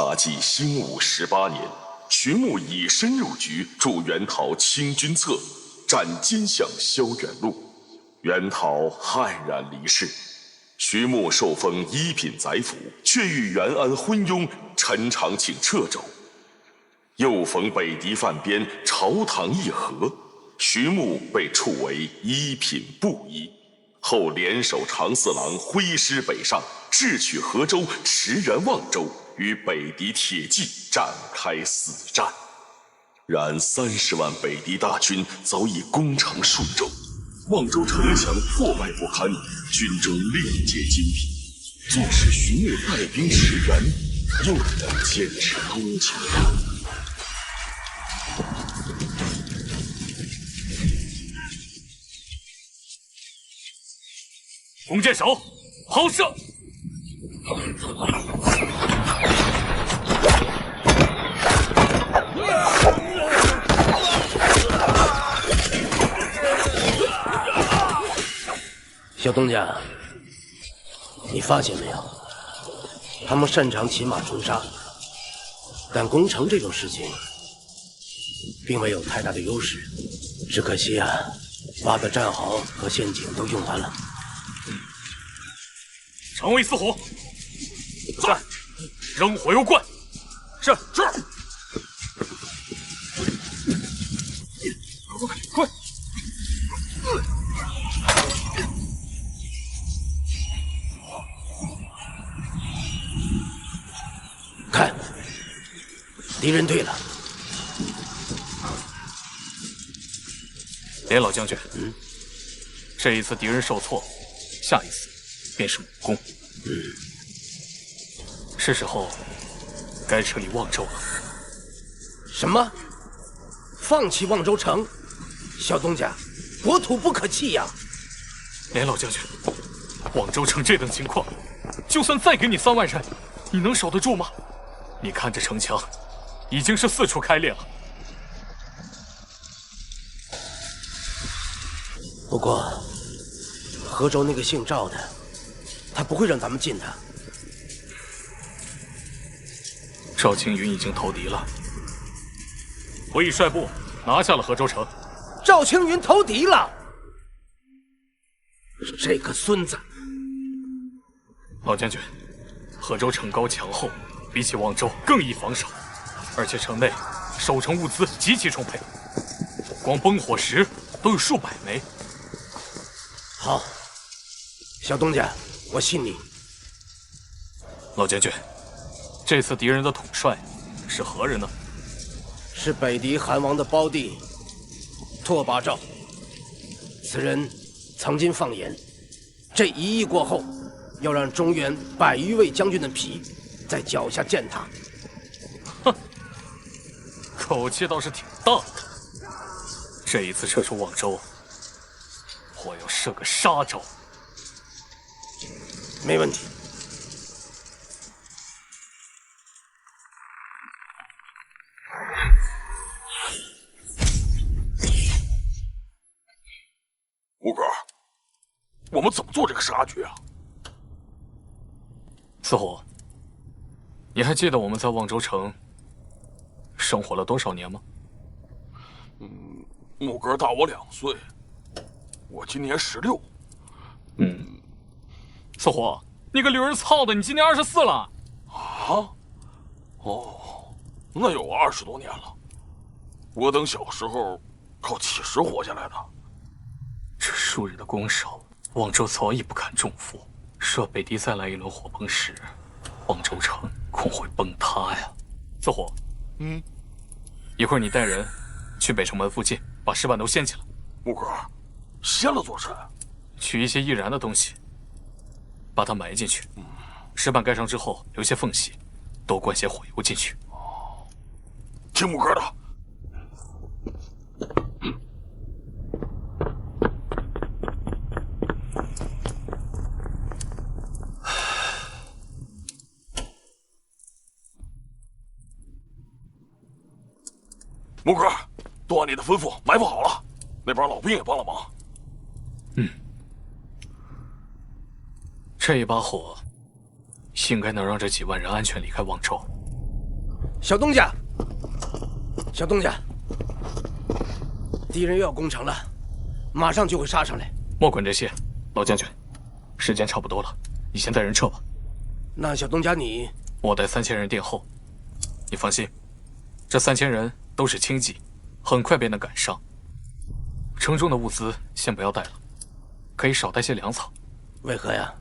大纪兴武18年，徐牧以身入局，助袁讨清君侧，斩奸相萧远禄，袁讨黯然离世。徐牧受封一品宰辅，却遇袁安昏庸，陈长请掣肘。又逢北狄犯边，朝堂议和，徐牧被处为一品布衣，后联手长四郎挥师北上，智取河州，驰援望州，与北狄铁骑展开死战。然30万北狄大军早已攻城顺州，望州城墙破败不堪，军中力竭精疲。纵使徐牧带兵驰援，又能坚持多久？弓箭手，好射！小东家，你发现没有？他们擅长骑马冲杀，但攻城这种事情，并没有太大的优势。只可惜啊，挖的战壕和陷阱都用完了。城卫4火，在，扔火油罐。是。快！看，敌人退了。连老将军，这一次敌人受挫，下一次便是武功。是时候该撤离望州了。什么？放弃望州城？小东家，国土不可弃呀！连老将军，望州城这等情况，就算再给你3万人，你能守得住吗？你看这城墙，已经是4处开裂了。不过，河州那个姓赵的，他不会让咱们进的。赵青云已经投敌了，我已率部拿下了河州城。赵青云投敌了，这个孙子！老将军，河州城高墙厚，比起望州更易防守，而且城内守城物资极其充沛，光烽火石都有数百枚。好，小东家，我信你。老将军，这次敌人的统帅是何人呢？是北狄韩王的胞弟拓跋肇。此人曾经放言，这1役过后，要让中原100余位将军的皮在脚下践踏。哼，口气倒是挺大的。这一次撤出望州，我要设个杀招。没问题。吴哥，我们怎么做这个杀局啊？四虎，你还记得我们在望州城生活了多少年吗？木哥大我2岁，我今年16。四虎，你个驴儿操的，你今年24了。啊？哦，那有20多年了。我等小时候靠乞食活下来的。这数日的攻守，望州早已不堪重负。若北狄再来一轮火崩时，望州城恐会崩塌呀。四虎，一会儿你带人去北城门附近把石板都掀起来。木哥，掀了做甚？取一些易燃的东西，把它埋进去。石板盖上之后，留些缝隙，多灌些火油进去。听木哥的。木哥，都按你的吩咐埋伏好了，那帮老兵也帮了忙。这一把火，应该能让这几万人安全离开望州。小东家，小东家，敌人又要攻城了，马上就会杀上来。莫管这些，老将军，时间差不多了，你先带人撤吧。那小东家你，我带3000人殿后，你放心，这3000人都是轻骑，很快便能赶上。城中的物资先不要带了，可以少带些粮草。为何呀？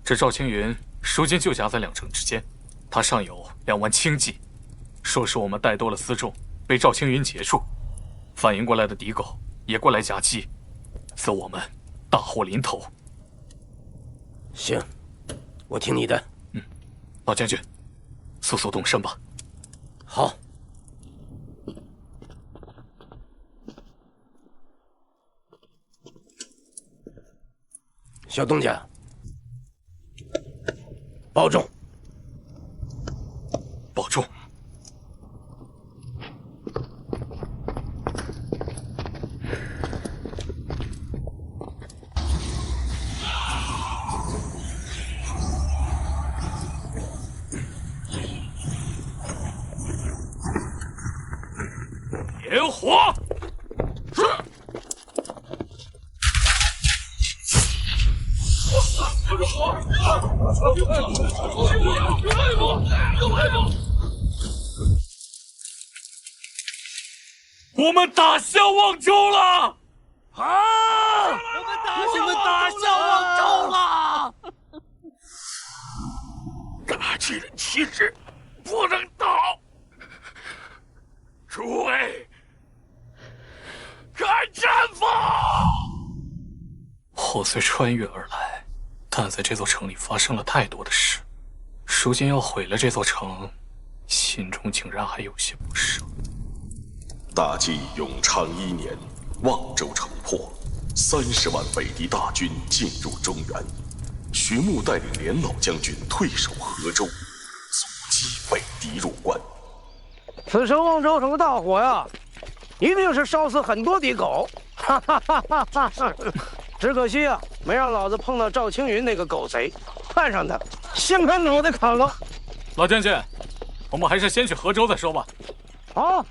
这赵青云如今就夹在2城之间，他上有2万轻骑，说是我们带多了辎重，被赵青云截住，反应过来的敌狗也过来夹击，则我们大祸临头。行，我听你的。老将军，速速动身吧。好。小东家，保重。保重。点火！是。我们打下望州了！啊！我们打下望州了！大气人旗帜不能倒，诸位，开战吧！我虽穿越而来，但在这座城里发生了太多的事，如今要毁了这座城，心中竟然还有些不舍。大计永昌1年，望州城破，30万北狄大军进入中原，徐穆带领连老将军退守河州，阻击北狄入关。此时望州城的大火呀，一定是烧死很多敌狗。哈哈哈哈哈哈！只可惜啊，没让老子碰到赵青云那个狗贼，看上他，先把脑袋砍了。老将军，我们还是先去河州再说吧。好。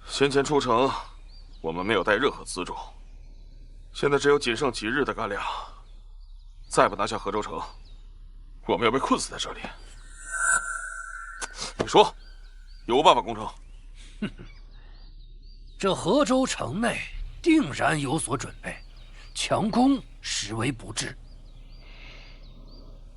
先前出城，我们没有带任何辎重，现在只有仅剩几日的干粮，再不拿下河州城，我们要被困死在这里。你说，有无办法攻城？这河州城内定然有所准备，强攻实为不智。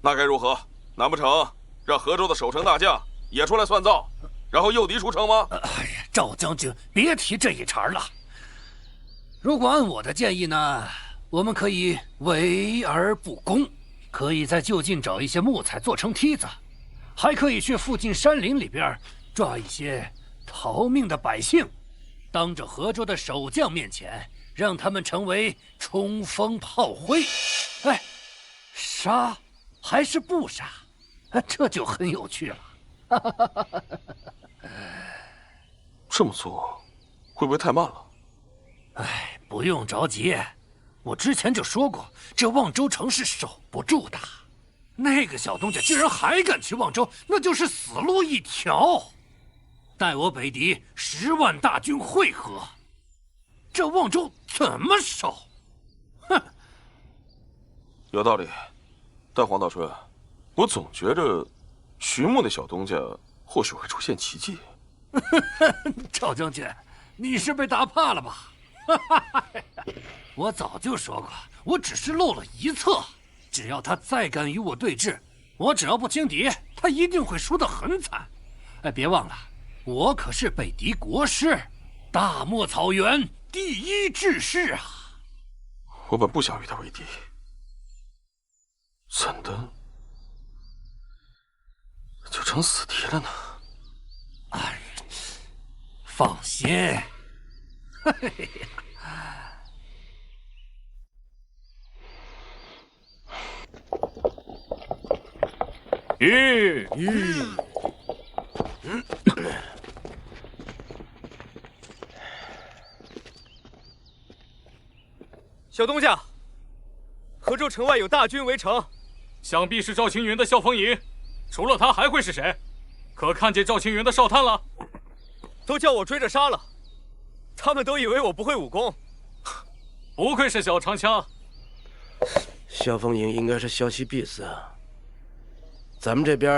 那该如何？难不成让河州的守城大将也出来算账，然后诱敌出城吗？哎呀，赵将军，别提这一茬了。如果按我的建议呢，我们可以围而不攻，可以在就近找一些木材做成梯子，还可以去附近山林里边抓一些逃命的百姓，当着河州的守将面前，让他们成为冲锋炮灰。哎，杀还是不杀，这就很有趣了。这么做会不会太慢了？哎，不用着急，我之前就说过，这望州城是守不住的。那个小东家居然还敢去望州，那就是死路一条。待我北狄10万大军会合，这望州怎么守？哼，有道理。但黄道春，我总觉着徐穆那小东家或许会出现奇迹。赵将军，你是被打怕了吧？我早就说过，我只是露了一侧，只要他再敢与我对峙，我只要不轻敌，他一定会输得很惨。哎，别忘了，我可是北狄国师，大漠草原第一志士啊！我本不想与他为敌，怎的就成死敌了呢？哎，放心。嘿嘿呀。小东家，河州城外有大军围城，想必是赵青云的笑风营，除了他还会是谁？可看见赵青云的哨探了？都叫我追着杀了，他们都以为我不会武功。不愧是小长枪。笑风营应该是消息闭塞啊。咱们这边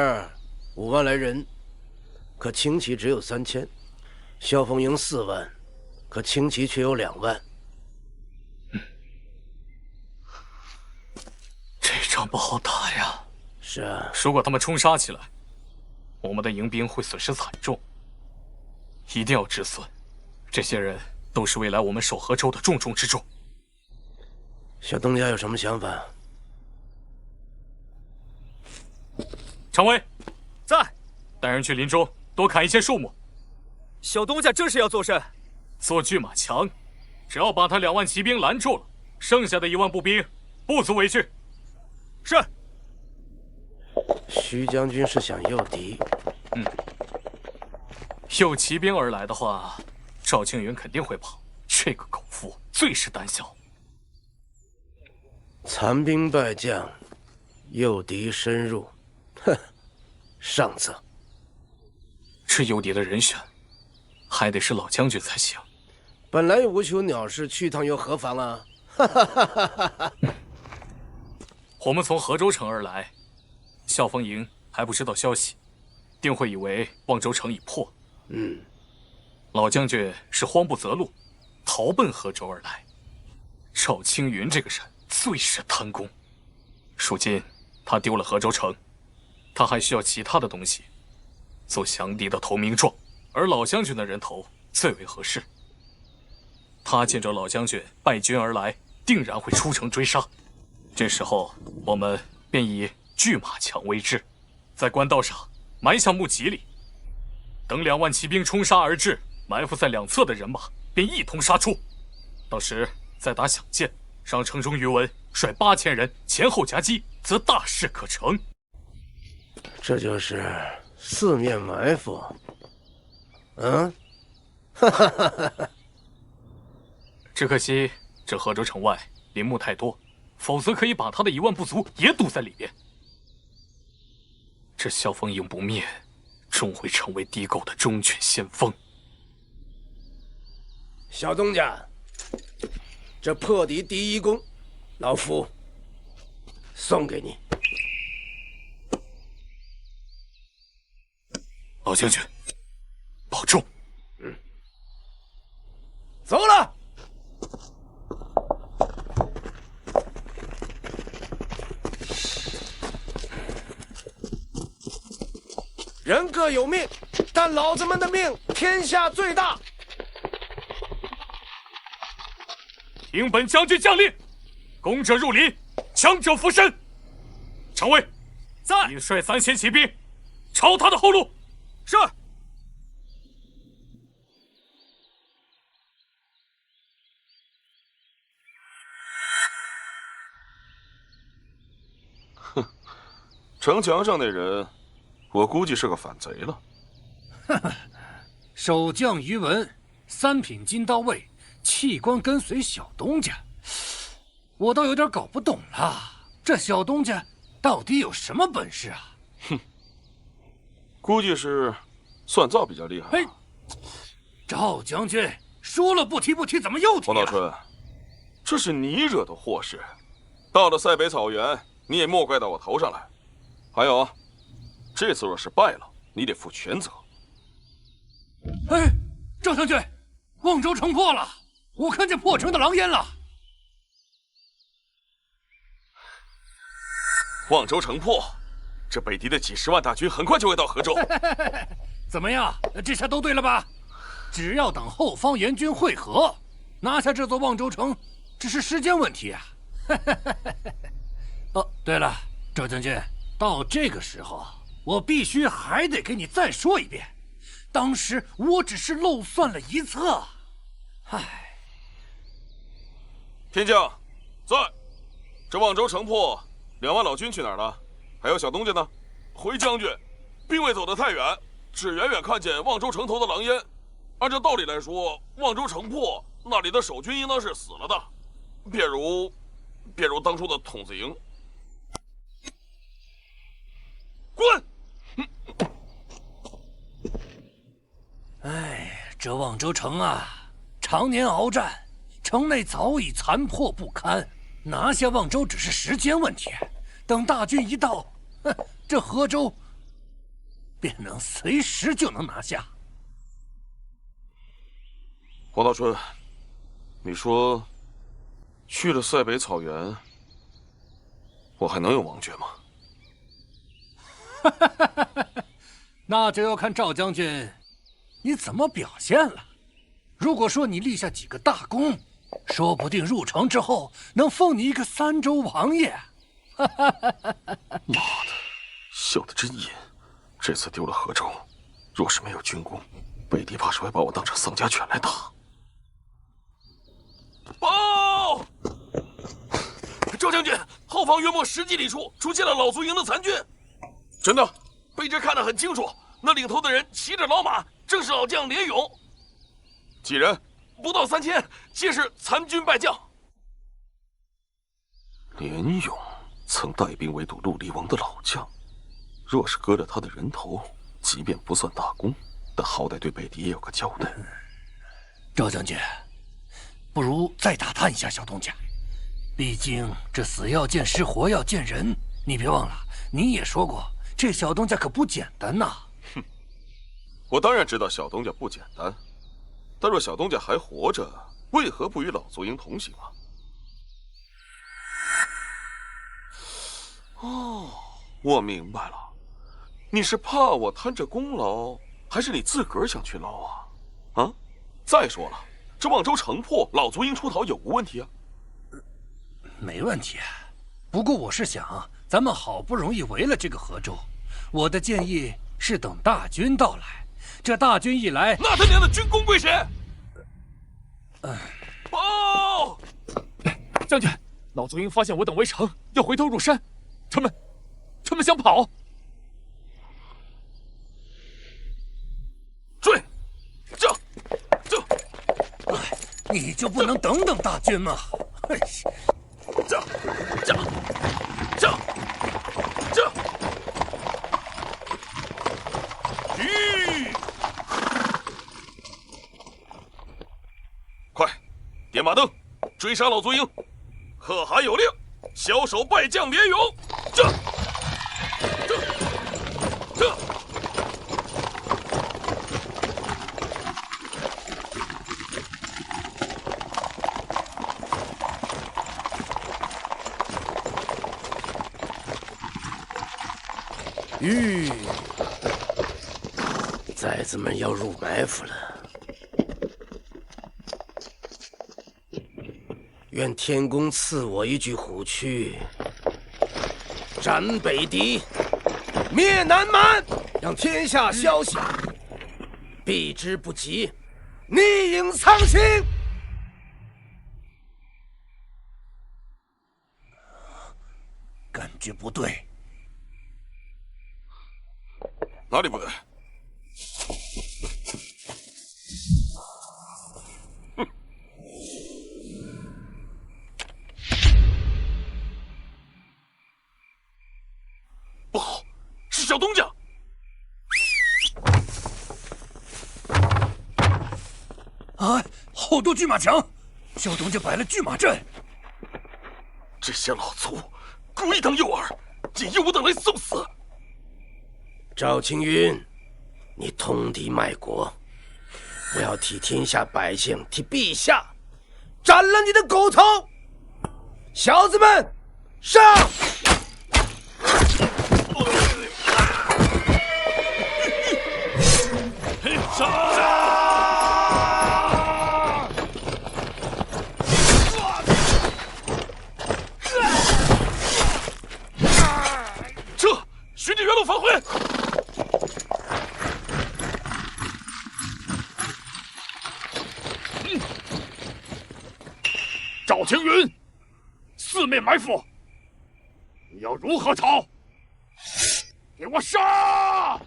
5万来人，可轻骑只有3000；笑风营4万，可轻骑却有2万。这仗不好打呀。是啊，如果他们冲杀起来，我们的营兵会损失惨重，一定要止损。这些人都是未来我们守河州的重中之重。小东家有什么想法？常威，在。带人去林中多砍一些树木。小东家这是要做甚？做拒马墙，只要把他2万骑兵拦住了，剩下的1万步兵不足为惧。是。徐将军是想诱敌？诱骑兵而来的话，赵青云肯定会跑。这个狗夫最是胆小。残兵败将，诱敌深入，哼，上策。这诱敌的人选，还得是老将军才行。本来无求鸟事，去趟又何妨啊？我们从河州城而来，笑风营还不知道消息，定会以为望州城已破。老将军是慌不择路，逃奔河州而来。赵青云这个人最是贪功，如今他丢了河州城，他还需要其他的东西做降敌的投名状，而老将军的人头最为合适。他见着老将军败军而来，定然会出城追杀。这时候我们便以拒马墙为之，在官道上埋下木戟里，等2万骑兵冲杀而至，埋伏在2侧的人马便一同杀出。到时再打响箭，让城中余文率8000人前后夹击，则大事可成。这就是四面埋伏。只可惜这河州城外林木太多，否则可以把他的1万部族也堵在里边。这萧风营不灭，终会成为敌狗的忠犬先锋。小东家，这破敌第1功，老夫送给你。老将军，保重。走了。人各有命，但老子们的命天下最大。听本将军将令，攻者入林，强者附身。常尉，在。引率3000骑兵，抄他的后路。是。哼，城墙上那人，我估计是个反贼了。守将于文，3品金刀卫，弃官跟随小东家，我倒有点搞不懂了。这小东家到底有什么本事啊？哼，估计是算造比较厉害。嘿，赵将军说了不提不提，怎么又提了？黄道春，这是你惹的祸事，到了塞北草原，你也莫怪到我头上来。还有，这次若是败了，你得负全责。哎，赵将军，望州城破了，我看见破城的狼烟了。望州城破，这北敌的几10万大军很快就会到河州。怎么样？这下都对了吧？只要等后方援军会合，拿下这座望州城，只是时间问题啊！哦，对了，赵将军，到这个时候，我必须还得给你再说一遍，当时我只是漏算了一策。唉，天将，在。这望州城破，2万老军去哪儿了？还有小东家呢？回将军，兵未走得太远，只远远看见望州城头的狼烟。按照道理来说，望州城破，那里的守军应当是死了的，便如当初的筒子营。这望州城啊，常年鏖战，城内早已残破不堪，拿下望州只是时间问题。等大军一到，这河州便能随时就能拿下。黄道春，你说去了塞北草原，我还能有王爵吗？那就要看赵将军你怎么表现了。如果说你立下几个大功，说不定入城之后能封你一个三州王爷。妈的，笑得真阴！这次丢了河州，若是没有军功，北狄怕是会把我当成丧家犬来打。报！赵将军，后方约莫10几里处出现了老卒营的残军。真的，卑职看得很清楚，那领头的人骑着老马，正是老将连勇。几人？不到3000，皆是残军败将。连勇曾带兵围堵陆离王的老将，若是割了他的人头，即便不算大功，但好歹对北狄也有个交代。赵将军，不如再打探一下小东家，毕竟这死要见尸，活要见人。你别忘了，你也说过，这小东家可不简单呐。哼，我当然知道小东家不简单，但若小东家还活着，为何不与老卒营同行啊？哦，我明白了，你是怕我贪着功劳，还是你自个儿想去捞啊？啊！再说了，这望州城破，老卒营出逃有无问题啊？没问题，不过我是想，咱们好不容易围了这个河州，我的建议是等大军到来。这大军一来，那他娘的军功归谁？报！将军，老卒营发现我等围城，要回头入山。他们想跑。追！这！你就不能等等大军吗？这！快，点马灯，追杀老卒营！可汗有令，小手败将连勇。崽子们要入埋伏了。愿天公赐我一具虎躯，斩北狄，灭南蛮，让天下消息，避之不及，逆影苍青。感觉不对。哪里不对？不好，是小东家！啊，好多巨马强，小东家摆了巨马阵。这些老卒故意当诱饵，引诱我等来送死。赵青云，你通敌卖国，我要替天下百姓，替陛下斩了你的狗头！小子们，上！撤！循着原路返回。赵青云，四面埋伏，你要如何逃？给我杀！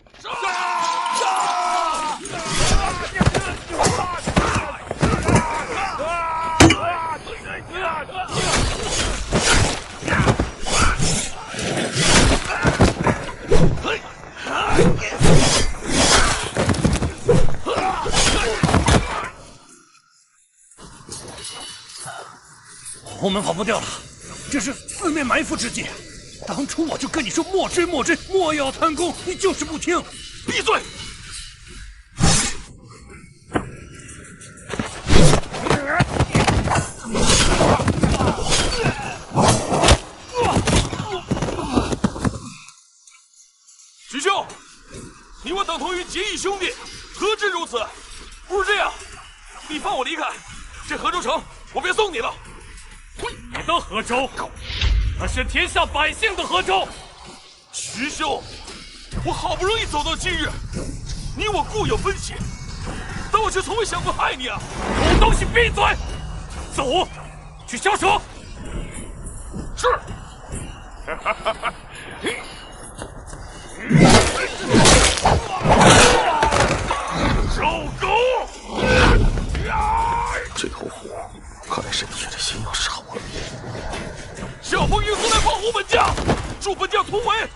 我们跑不掉了，这是四面埋伏之计。当初我就跟你说莫追莫追，莫要贪功，你就是不听。闭嘴！徐兄，你我等同于结义兄弟，何至如此？不如这样，你放我离开，这河州城我便送你了。你的河州，那是天下百姓的河州。徐兄，我好不容易走到今日，你我固有分歧，但我却从未想过害你啊！狗东西，闭嘴！走，去消暑。是。臭狗！这头虎看来是铁着心要杀我。小凤英速来保护本将，助本将突围，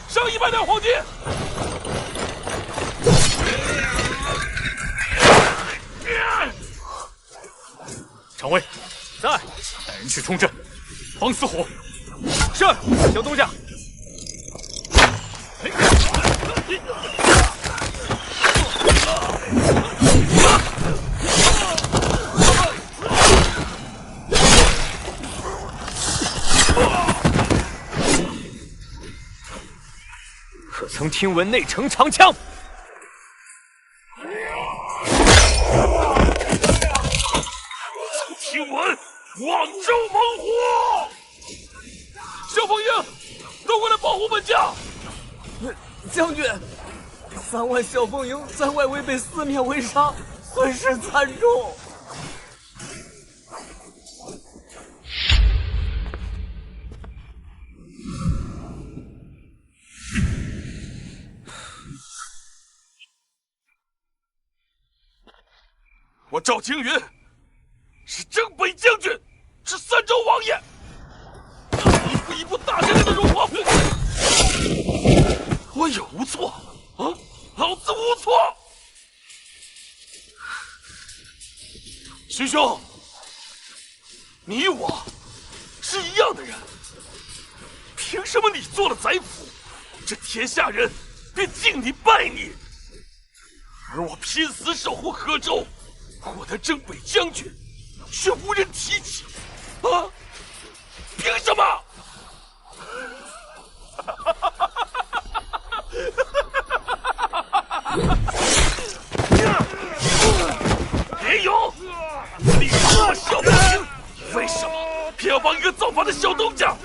上100两黄金。常尉，在，带人去冲阵，防死虎。是，小东家。可曾听闻内城长枪？听闻广州猛虎，小凤英，都过来保护本将。将军，3万小凤营在外围被四面围杀，损失惨重。我赵青云是征北将军，是三州王爷，一步一步打下来的荣华富贵，我有无错啊？老子无错。徐兄，你我是一样的人，凭什么你做了宰辅，这天下人便敬你拜你，而我拼死守护河州，获得征北将军，却无人提起，啊？凭什么？别有，你说我小凤英，为什么偏要帮一个造反的小东家？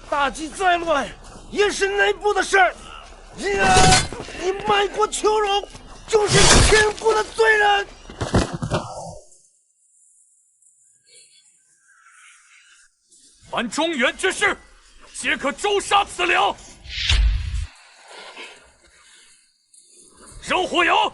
大计再乱，也是内部的事儿。你卖国求荣，就是千古的罪人。凡中原之事，皆可诛杀此僚。扔火油！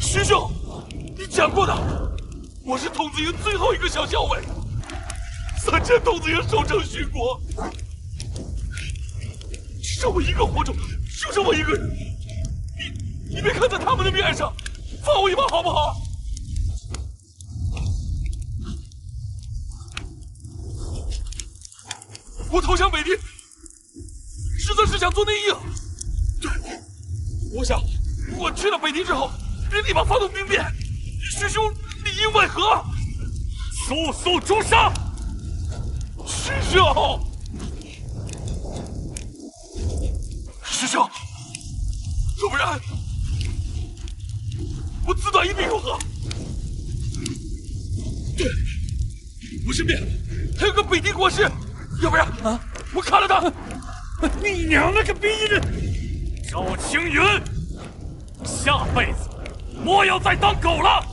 徐兄，你讲过的，我是童子营最后一个小校尉，3千童子营守城殉国，只剩我一个活着，就剩我一个人。你别看在他们的面上，放我一马好不好？我投降北狄，实在是想做内应。对，我想我去了北狄之后，别立马发动兵变，徐兄里应外合，速速诛杀！徐兄，师兄，要不然我自断一臂如何？对，我身边还有个北狄国师，要不然我砍了他。你娘了个逼的！赵青云，下辈子莫要再当狗了！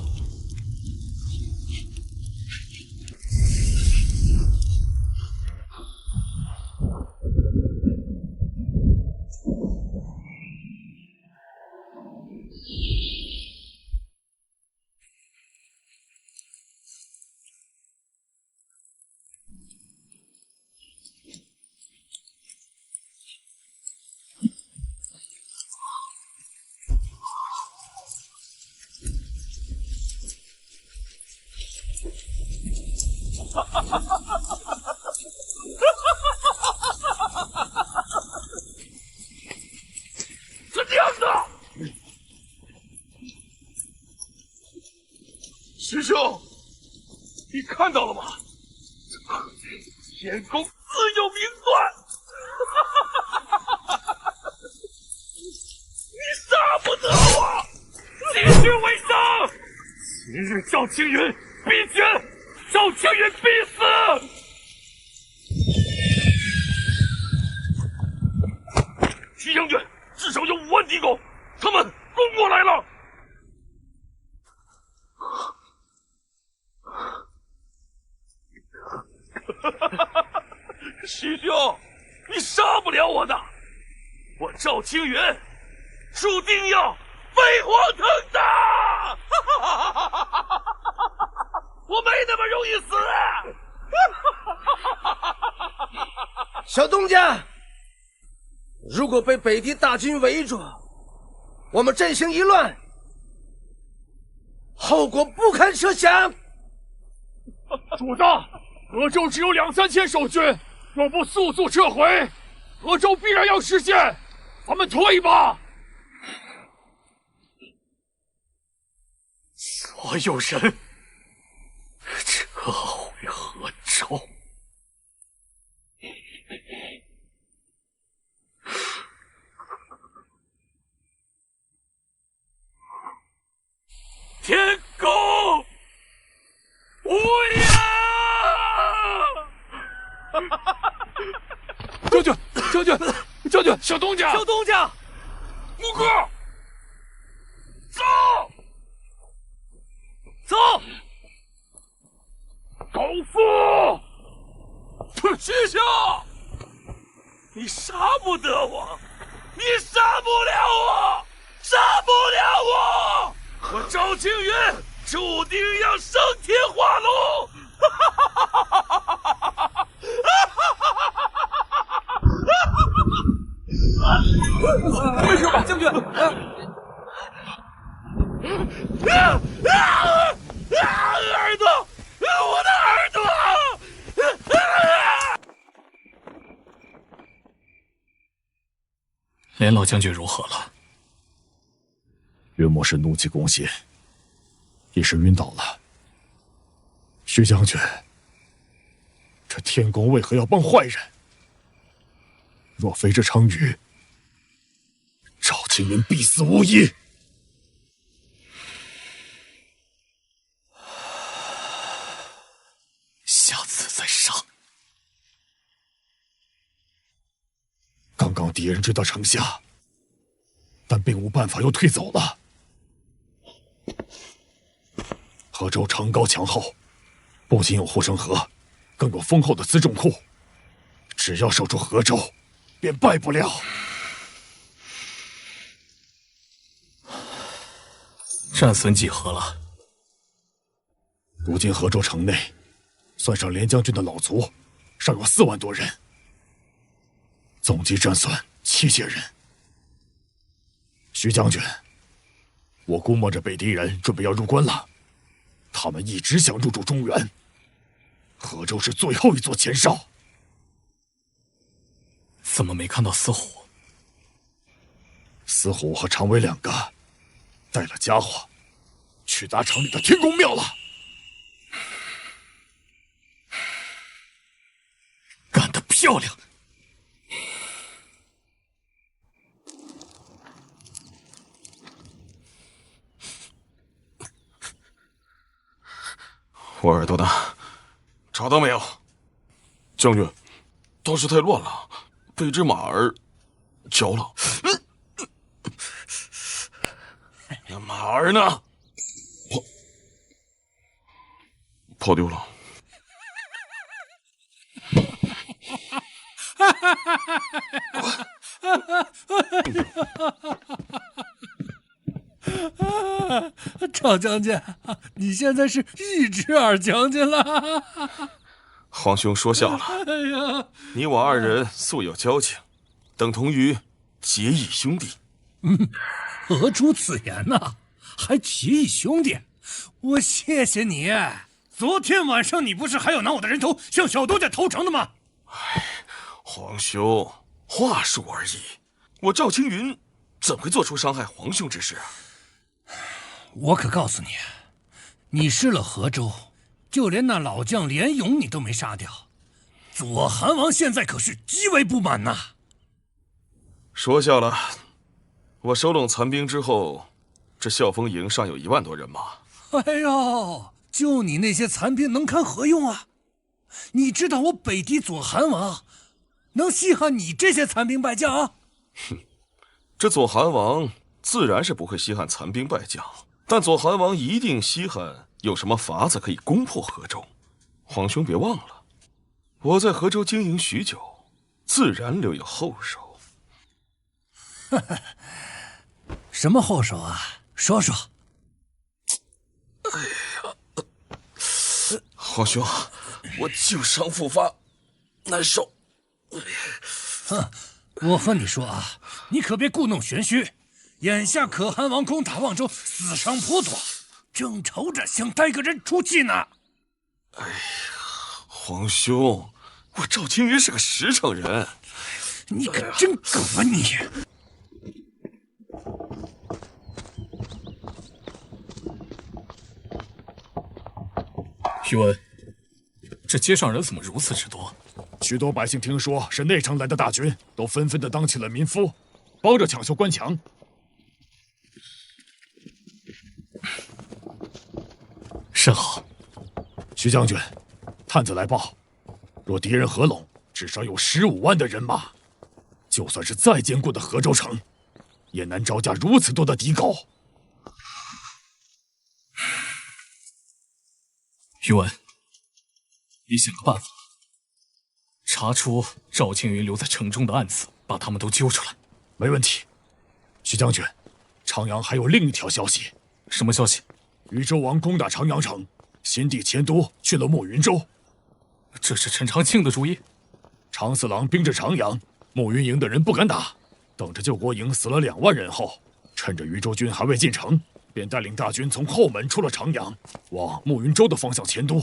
是这样的。师兄，你看到了吗？天宫自有名断。你杀不得我！继续为生！今日赵青云必决，赵青云必死！徐将军至少有5万敌狗，他们攻过来了。师兄，你杀不了我的，我赵青云注定要飞黄腾达！我没那么容易死！小东家，如果被北狄大军围住，我们阵型一乱，后果不堪设想。主子，河州只有2、3千守军，若不速速撤回，河州必然要失陷。咱们退吧！所有人撤回河州。天公无恙！将军，小东家，木哥，走！狗夫，师兄，你杀不得我，你杀不了我，杀不了我！我赵青云注定要升天化龙！没事吧，将军？耳朵，我的耳朵！连老将军如何了？岳莫是怒气攻心，一时晕倒了。徐将军，这天宫为何要帮坏人？若非这场雨，赵青云必死无疑。下次再上。刚刚敌人追到城下，但并无办法，又退走了。河州城高墙厚，不仅有护城河，更有丰厚的辎重库。只要守住河州，便败不了。战损几何了？如今河州城内，算上连将军的老卒，尚有4万多人，总计战损7000人。徐将军，我估摸着北狄人准备要入关了，他们一直想入驻中原，河州是最后一座前哨。怎么没看到司虎？司虎和常伟2个带了家伙，去打城里的天公庙了。干得漂亮！我耳朵呢？找到没有？将军，倒是太乱了，被只马儿嚼了。那马儿呢？跑丢了。赵将军，你现在是1只耳将军了。皇兄说笑了。哎呀，你我2人素有交情，等同于结义兄弟。何出此言呢？还结义兄弟？我谢谢你，昨天晚上你不是还要拿我的人头向小东家投诚的吗？皇兄，话术而已。我赵青云怎会做出伤害皇兄之事啊？我可告诉你，你失了河州，就连那老将连勇你都没杀掉，左韩王现在可是极为不满呐。说笑了，我收拢残兵之后，这笑风营尚有1万多人马。哎呦，就你那些残兵能堪何用啊？你知道我北敌左韩王能稀罕你这些残兵败将啊？哼，这左韩王自然是不会稀罕残兵败将，但左韩王一定稀罕有什么法子可以攻破河州。皇兄别忘了，我在河州经营许久，自然留有后手。什么后手啊？说说。哎呀，皇兄，我旧伤复发，难受。哼，我和你说啊，你可别故弄玄虚。眼下可汗王攻打望州，死伤颇多，正愁着想带个人出气呢。哎呀，皇兄，我赵青云是个实诚人。你可真狗啊你！宇文，这街上人怎么如此之多？许多百姓听说是内城来的大军，都纷纷的当起了民夫，帮着抢修关墙。甚好。徐将军，探子来报，若敌人合拢，至少有15万的人马，就算是再坚固的河州城，也难招架如此多的敌狗。宇文，你想个办法，查出赵青云留在城中的案子，把他们都揪出来。没问题。徐将军，长阳还有另一条消息。什么消息？豫州王攻打长阳城，新帝迁都去了墨云州。这是陈长庆的主意。长四郎兵至长阳，墨云营的人不敢打，等着救国营死了2万人后，趁着豫州军还未进城，便带领大军从后门出了长阳，往墨云州的方向迁都。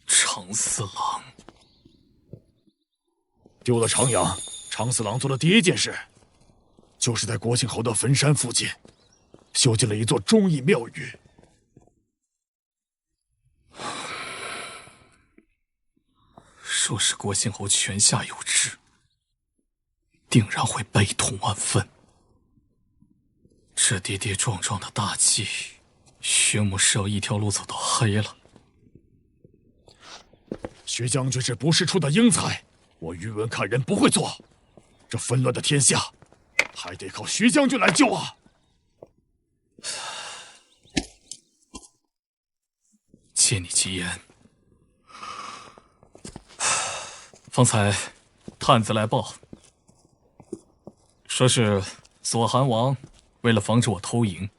长四郎丢了长阳，长四郎做的第一件事，就是在国庆侯的坟山附近修建了一座忠义庙宇。若是国庆侯泉下有知，定然会悲痛万分。这跌跌撞撞的大计，薛母是要一条路走到黑了。薛将军是不世出的英才，我宇文看人不会做。这纷乱的天下，还得靠薛将军来救啊！借你吉言，方才探子来报，说是左韩王为了防止我偷营，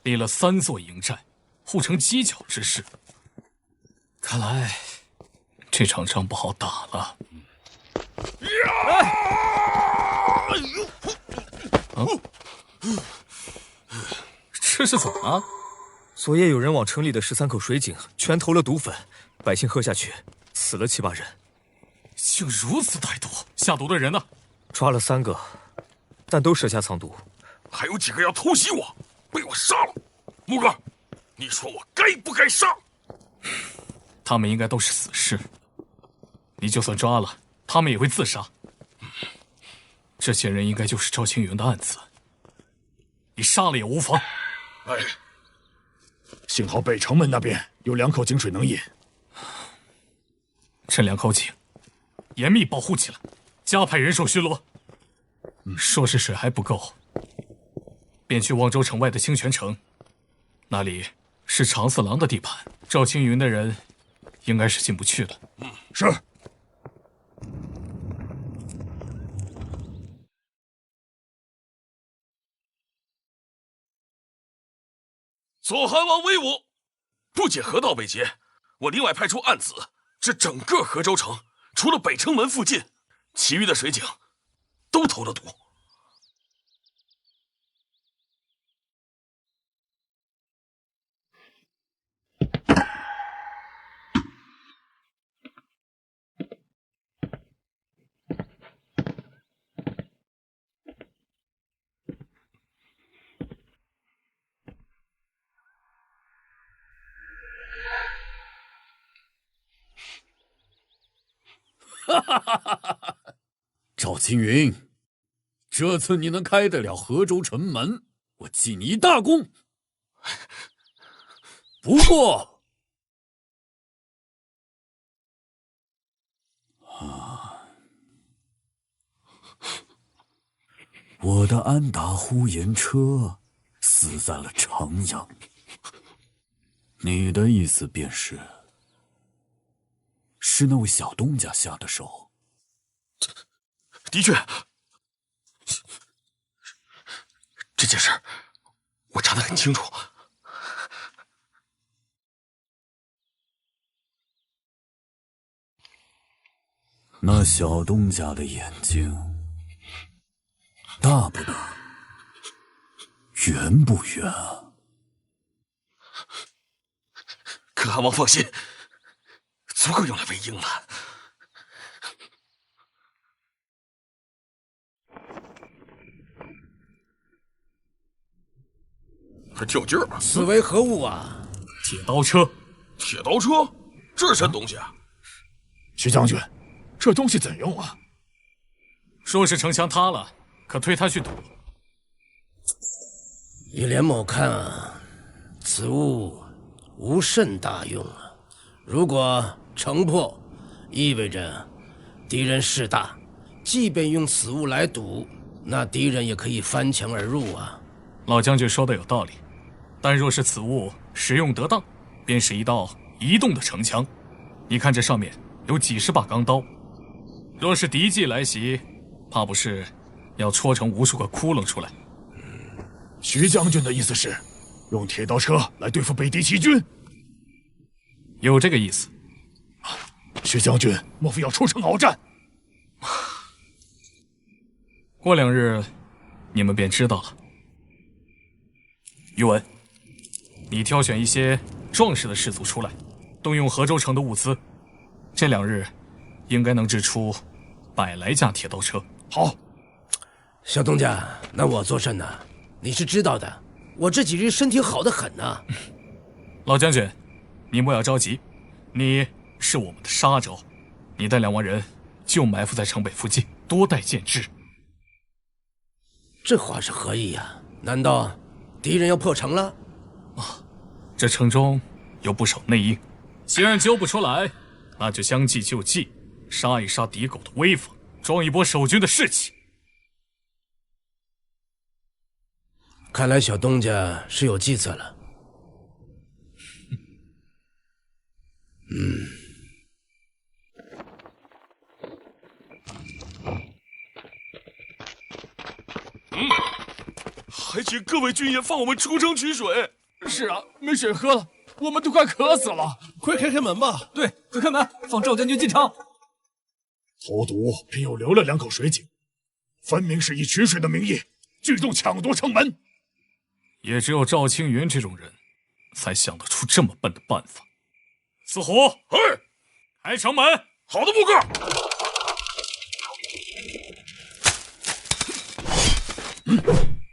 立了3座营寨，护成犄角之势。看来这场仗不好打了。啊！这是怎么了？昨夜有人往城里的13口水井全投了毒粉，百姓喝下去，死了7、8人。竟如此歹毒！下毒的人呢？抓了3个，但都设下藏毒。还有几个要偷袭我，被我杀了。木哥，你说我该不该杀？他们应该都是死士，你就算抓了，他们也会自杀。这些人应该就是赵青云的案子，你杀了也无妨。哎，幸好北城门那边有2口井水能饮。这2口井严密保护起来，加派人手巡逻。说是水还不够，便去望州城外的清泉城，那里是长四郎的地盘，赵青云的人应该是进不去的。是。左韩王威武，不仅河道被截，我另外派出暗子，这整个河州城，除了北城门附近，其余的水井都投了毒。赵青云，这次你能开得了河州城门，我记你一大功。不过，我的安达呼延车死在了长阳。你的意思便是那位小东家下的手？的确，这件事我查得很清楚。那小东家的眼睛大不大？圆不圆啊？可汗王放心，足够用来喂鹰了。还较劲儿吗？此为何物啊？铁刀车。铁刀车，这是什东西啊？徐将军，这东西怎用啊？若是城墙塌了，可推它去堵。以连某看啊，此物无甚大用啊。如果城破，意味着敌人势大，即便用此物来堵，那敌人也可以翻墙而入啊。老将军说的有道理，但若是此物使用得当，便是一道移动的城墙。你看这上面有几十把钢刀，若是敌骑来袭，怕不是要戳成无数个窟窿出来。徐将军的意思是，用铁刀车来对付北狄齐军？有这个意思。徐将军莫非要出城鏖战？过2日，你们便知道了。于文，你挑选一些壮实的士卒出来，动用河州城的物资，这2日应该能制出100来架铁刀车。好，小东家，那我做甚呢？你是知道的，我这几日身体好得很呢。老将军，你莫要着急，你是我们的杀招，你带2万人就埋伏在城北附近，多带箭支。这话是何意呀？难道敌人要破城了？这城中有不少内应，既然揪不出来，那就将计就计，杀一杀敌狗的威风，壮一波守军的士气。看来小东家是有计策了。还请各位军爷放我们出城取水。是啊，没水喝了，我们都快渴死了。快开开门吧！对，快开门，放赵将军进城。投毒偏又留了2口水井，分明是以取水的名义聚众抢夺城门。也只有赵青云这种人，才想得出这么笨的办法。四虎，嘿，开城门！好的，木哥。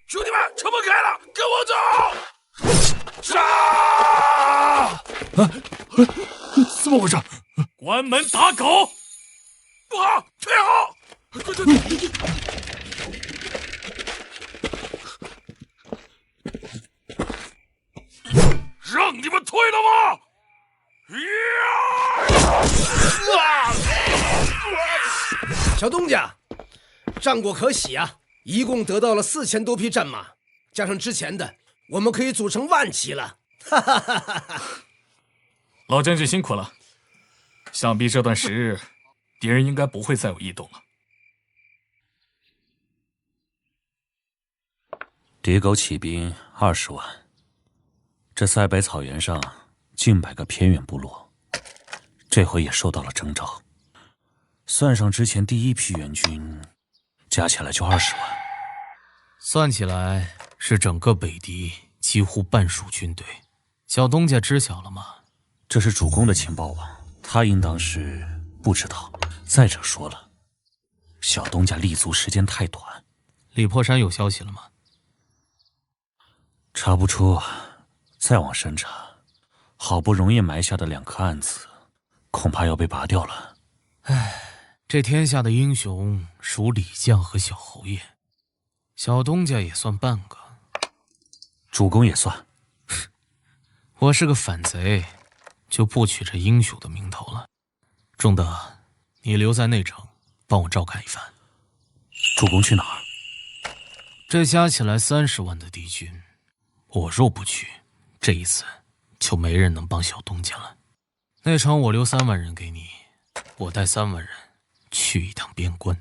兄弟们，城门开了，跟我走！杀！怎么回事？关门打狗！不好，退后！快！让你们退了吗？小东家，战果可喜啊！一共得到了4000多匹战马，加上之前的，我们可以组成万骑了。哈哈哈哈！老将军辛苦了，想必这段时日，敌人应该不会再有异动了。敌狗起兵20万，这塞北草原上近100个偏远部落，这回也受到了征召。算上之前第1批援军，加起来就20万。算起来是整个北狄几乎半数军队。小东家知晓了吗？这是主公的情报啊，他应当是不知道。再者说了，小东家立足时间太短。李破山有消息了吗？查不出，再往深查，好不容易埋下的2颗暗子，恐怕要被拔掉了。唉，这天下的英雄属李将和小侯爷，小东家也算半个，主公也算。我是个反贼，就不取这英雄的名头了。仲德，你留在内城，帮我照看一番。主公去哪儿？这加起来30万的敌军，我若不去，这一次就没人能帮小东家了。内城我留3万人给你，我带3万人去一趟边关。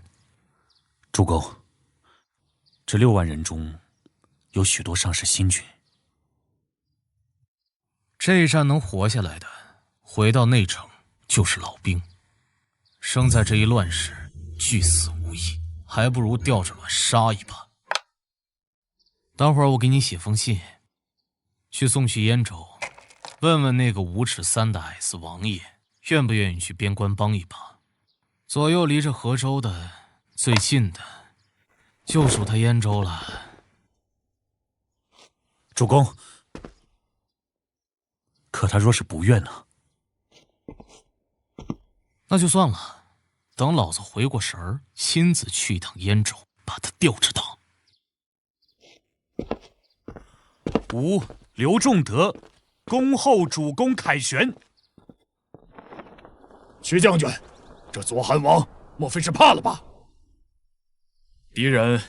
主公，这6万人中，有许多尚是新军。这一战能活下来的，回到内城就是老兵。生在这一乱世，俱死无益，还不如吊着卵杀一把。待会儿我给你写封信，去送去燕州，问问那个无耻3的矮子王爷，愿不愿意去边关帮一把。左右离着河州的最近的，就属他燕州了。主公，可他若是不愿呢？那就算了，等老子回过神儿，亲自去一趟燕州，把他吊着打。吾刘仲德，恭候主公凯旋。徐将军，这左汉王莫非是怕了吧？敌人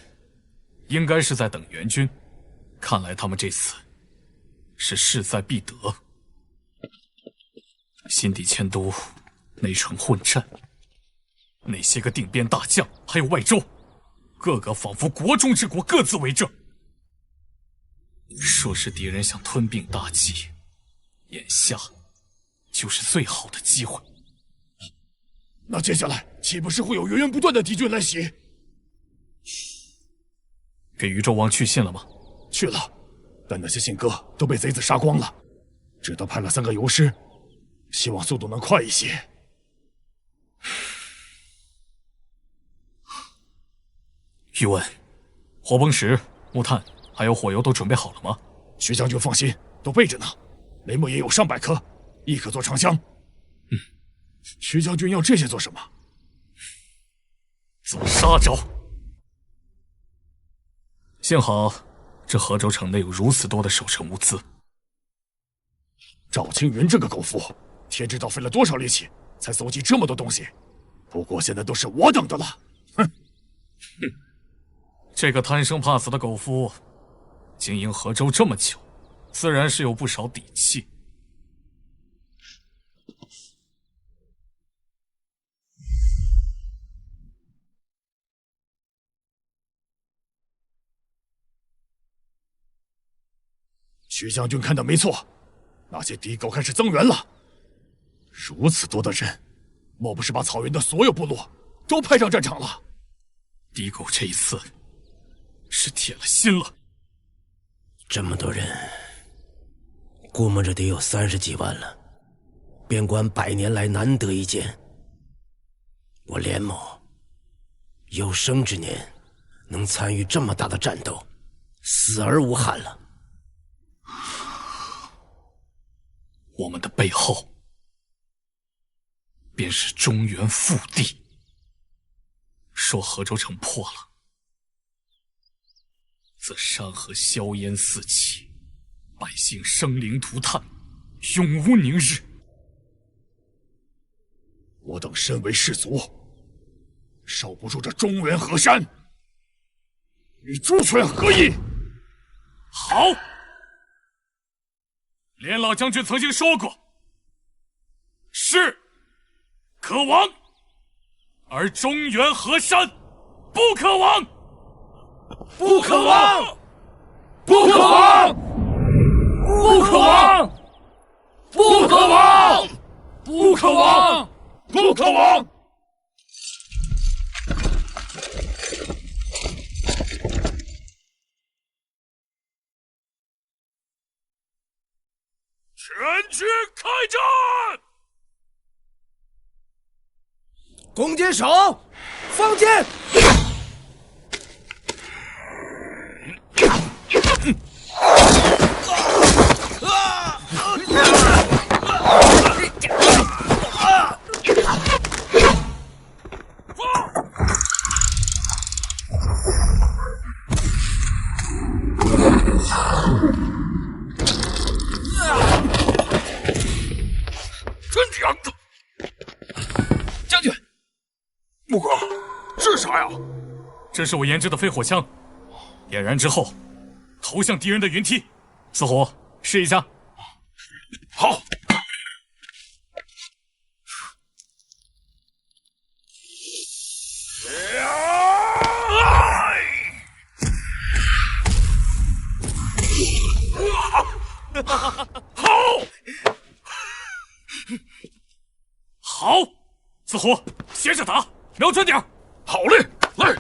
应该是在等援军，看来他们这次是势在必得。新地迁都，内城混战，那些个定边大将还有外州，个个仿佛国中之国，各自为政。说是敌人想吞并大计，眼下就是最好的机会。那接下来岂不是会有源源不断的敌军来袭？给禹州王去信了吗？去了，但那些信鸽都被贼子杀光了，只得派了3个游师，希望速度能快一些。欲问，火崩石、木炭还有火油都准备好了吗？徐将军放心，都备着呢。雷木也有上百颗，亦可做长枪。徐将军要这些做什么？做杀招。幸好这河州城内有如此多的守城物资。赵青云这个狗夫，天知道费了多少力气才搜集这么多东西。不过现在都是我等的了。哼！这个贪生怕死的狗夫，经营河州这么久，自然是有不少底气。徐将军看得没错，那些敌狗开始增援了。如此多的人，莫不是把草原的所有部落都派上战场了？敌狗这一次是铁了心了。这么多人，估摸着得有30几万了。边关100年来难得一见，我连某有生之年能参与这么大的战斗，死而无憾了。我们的背后便是中原腹地。说河州城破了，则山河硝烟四起，百姓生灵涂炭，永无宁日。我等身为士卒，守不住这中原河山，与朱权何意？好，连老将军曾经说过，士可亡，而中原河山不可亡。不可亡！不可亡！不可亡！不可亡！不可亡！不可亡！全军开战！弓箭手，放箭！这是我研制的飞火枪，点燃之后，投向敌人的云梯。四虎，试一下。好。好，四虎，接着打，瞄准点。好嘞，来。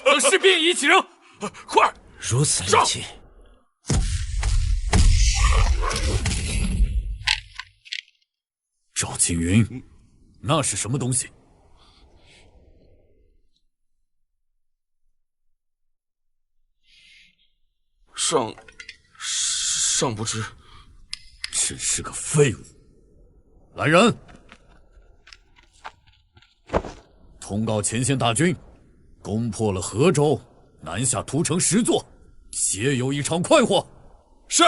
等士兵一起扔，快！如此力气，赵青云，那是什么东西？尚不知。真是个废物！来人，通告前线大军，攻破了河州，南下屠城10座，且有一场快活。是。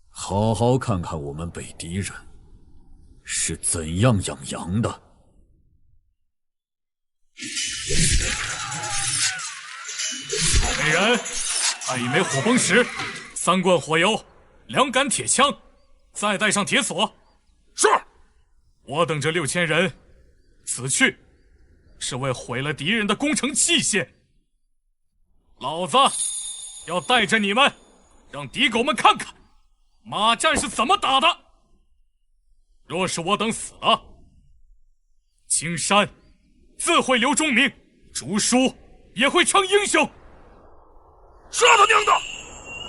好好看看我们北狄人是怎样养羊的。每人按1枚火崩石，3罐火油，2杆铁枪，再带上铁锁。是。我等这6000人此去，是为毁了敌人的攻城器械。老子要带着你们，让敌狗们看看马战是怎么打的。若是我等死了，青山自会留忠名，竹书也会称英雄。杀他娘的！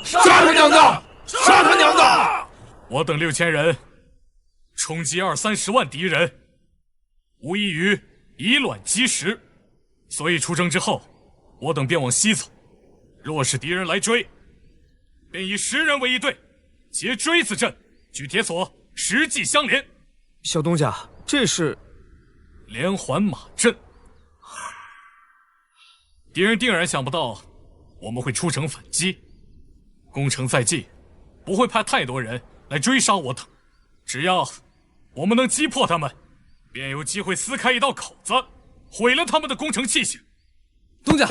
杀他娘的！杀他娘的！我等6000人冲击20-30万敌人，无异于以卵击石。所以出征之后，我等便往西走。若是敌人来追，便以10人为一队，结锥子阵，举铁索，10骑相连。小东家，这是连环马阵。敌人定然想不到我们会出城反击。攻城在即，不会派太多人来追杀我等。只要我们能击破他们，便有机会撕开一道口子，毁了他们的攻城器械。东家，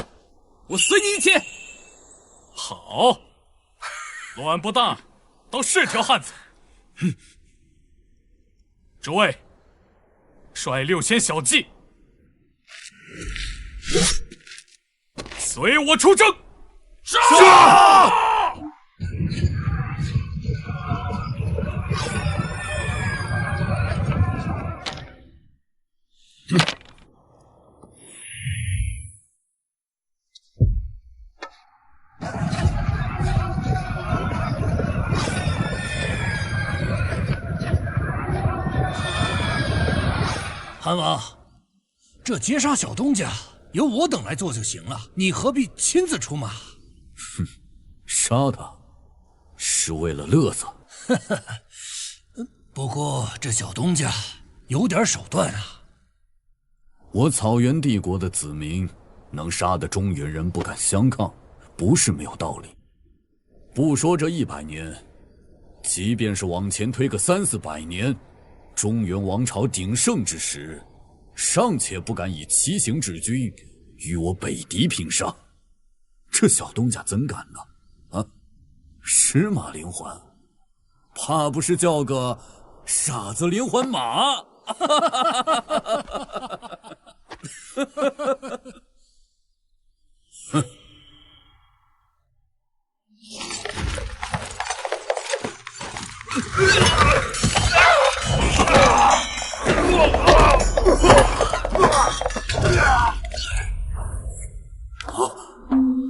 我随你一起。好，乱不大，倒是条汉子。诸位，率6000小骑，随我出征。是。韩王，这截杀小东家由我等来做就行了，你何必亲自出马？哼，杀他是为了乐子。不过这小东家有点手段啊。我草原帝国的子民能杀得中原人不敢相抗，不是没有道理。不说这100年，即便是往前推个300-400年，中原王朝鼎盛之时，尚且不敢以奇行之军与我北狄拼杀，这小东家怎敢呢？啊，10马连环，怕不是叫个傻子连环马？哼！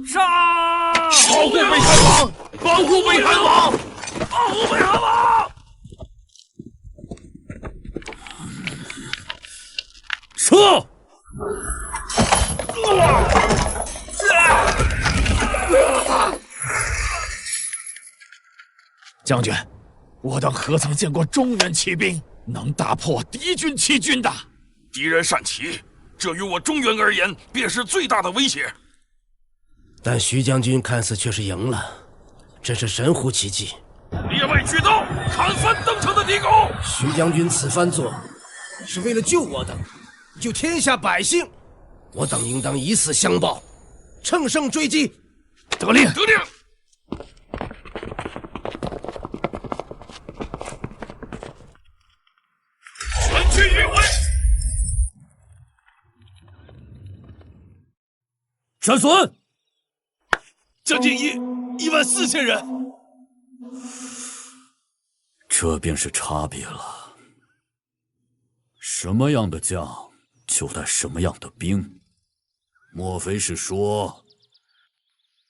杀！保护北韩王！保护北韩王！保护北韩王！撤！将军，我等何曾见过中原骑兵能打破敌军骑军的？敌人善骑，这于我中原而言便是最大的威胁。但徐将军看似却是赢了，真是神乎其技。列位举刀，砍翻登城的敌狗！徐将军此番做，是为了救我等，救天下百姓，我等应当以死相报，乘胜追击。得令，得令。全军预围。斩损！将近14000人。这便是差别了。什么样的将，就带什么样的兵。莫非是说，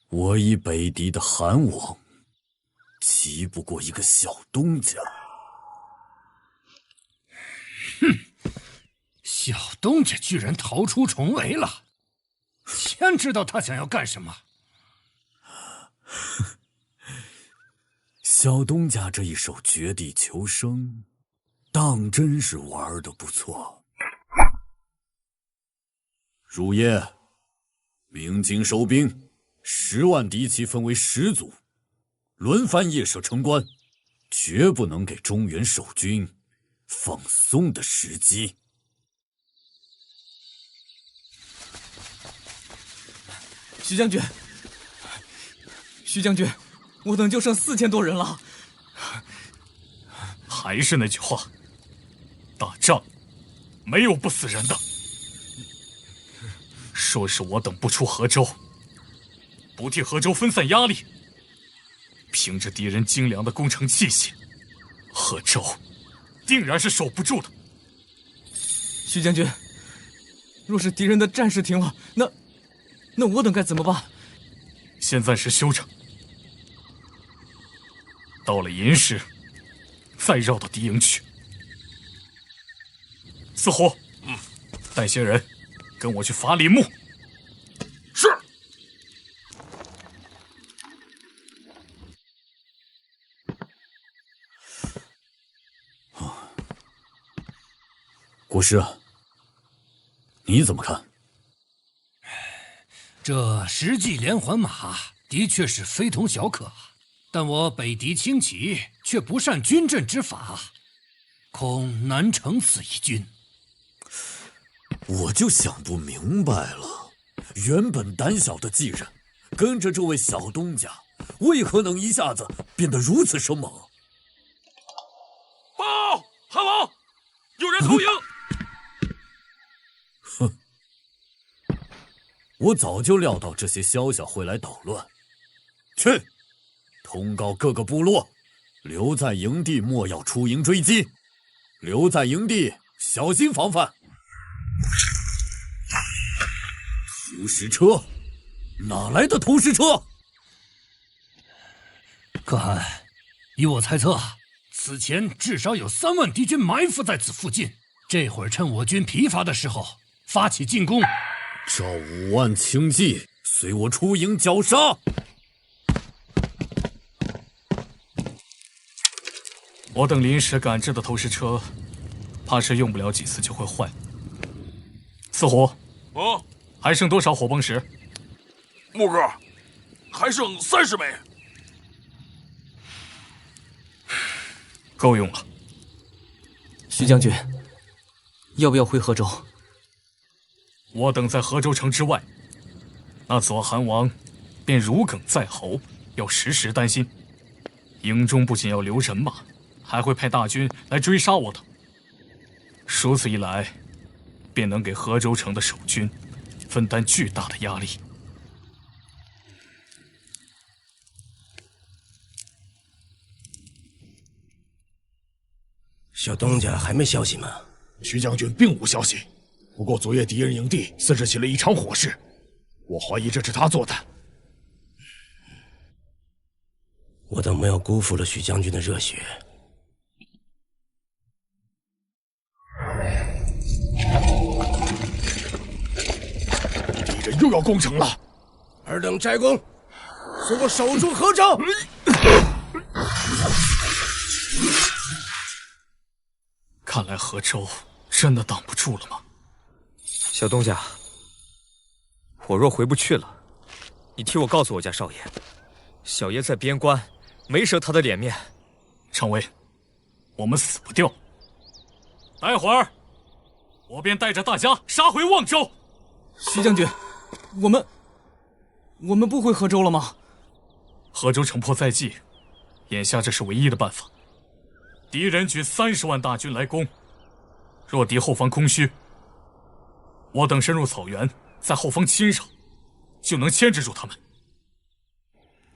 我以北狄的韩王，敌不过一个小东家？哼！小东家居然逃出重围了，天知道他想要干什么。小东家这一手绝地求生，当真是玩得不错。如夜，鸣金收兵，10万敌骑分为10组，轮番夜射城关，绝不能给中原守军放松的时机。徐将军，徐将军，我等就剩4000多人了。还是那句话，打仗没有不死人的。说是我等不出河州，不替河州分散压力，凭着敌人精良的攻城器械，河州定然是守不住的。徐将军，若是敌人的战事停了，那我等该怎么办？先暂时休整，到了寅时，再绕到敌营去。四虎，带些人跟我去伐林木。是。国师，你怎么看？这10骑连环马的确是非同小可，但我北狄轻骑却不善军阵之法，恐难成此一军。我就想不明白了，原本胆小的继人，跟着这位小东家，为何能一下子变得如此生猛？报，韩王，有人投营。哼，我早就料到这些宵小会来捣乱。去，通告各个部落，留在营地莫要出营追击，留在营地小心防范。投石车，哪来的投石车？可汗，依我猜测，此前至少有3万敌军埋伏在此附近，这会儿趁我军疲乏的时候发起进攻。召5万轻骑，随我出营绞杀。我等临时赶制的投石车，怕是用不了几次就会坏。四虎，还剩多少火崩石？木哥，还剩30枚。够用了。徐将军，要不要回河州？我等在河州城之外，那左韩王便如鲠在喉，要时时担心。营中不仅要留人马，还会派大军来追杀我等。如此一来，便能给河州城的守军分担巨大的压力。小东家还没消息吗？徐将军并无消息，不过昨夜敌人营地似是起了一场火势，我怀疑这是他做的。我等没有辜负了许将军的热血。敌人又要攻城了，尔等斋公，随我守住河州。看来河州真的挡不住了吗？小东家，我若回不去了，你替我告诉我家少爷，小爷在边关，没折他的脸面。常威，我们死不掉。待会儿，我便带着大家杀回望州。徐将军，我们不回河州了吗？河州城破在即，眼下这是唯一的办法。敌人举30万大军来攻，若敌后方空虚，我等深入草原，在后方侵扰，就能牵制住他们。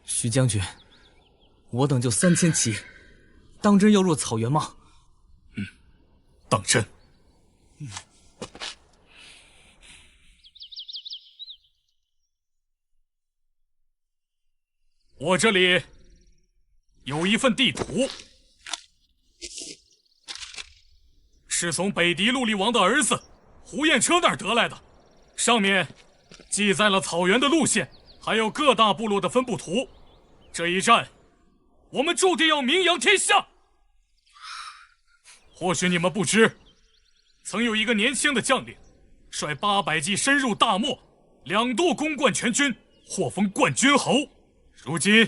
徐将军，我等就3000骑，当真要入草原吗？当真。我这里有一份地图，是从北狄陆厉王的儿子胡彦车那儿得来的，上面记载了草原的路线，还有各大部落的分布图。这一战，我们注定要名扬天下。或许你们不知，曾有一个年轻的将领，率800骑深入大漠，2度攻冠全军，获封冠军侯。如今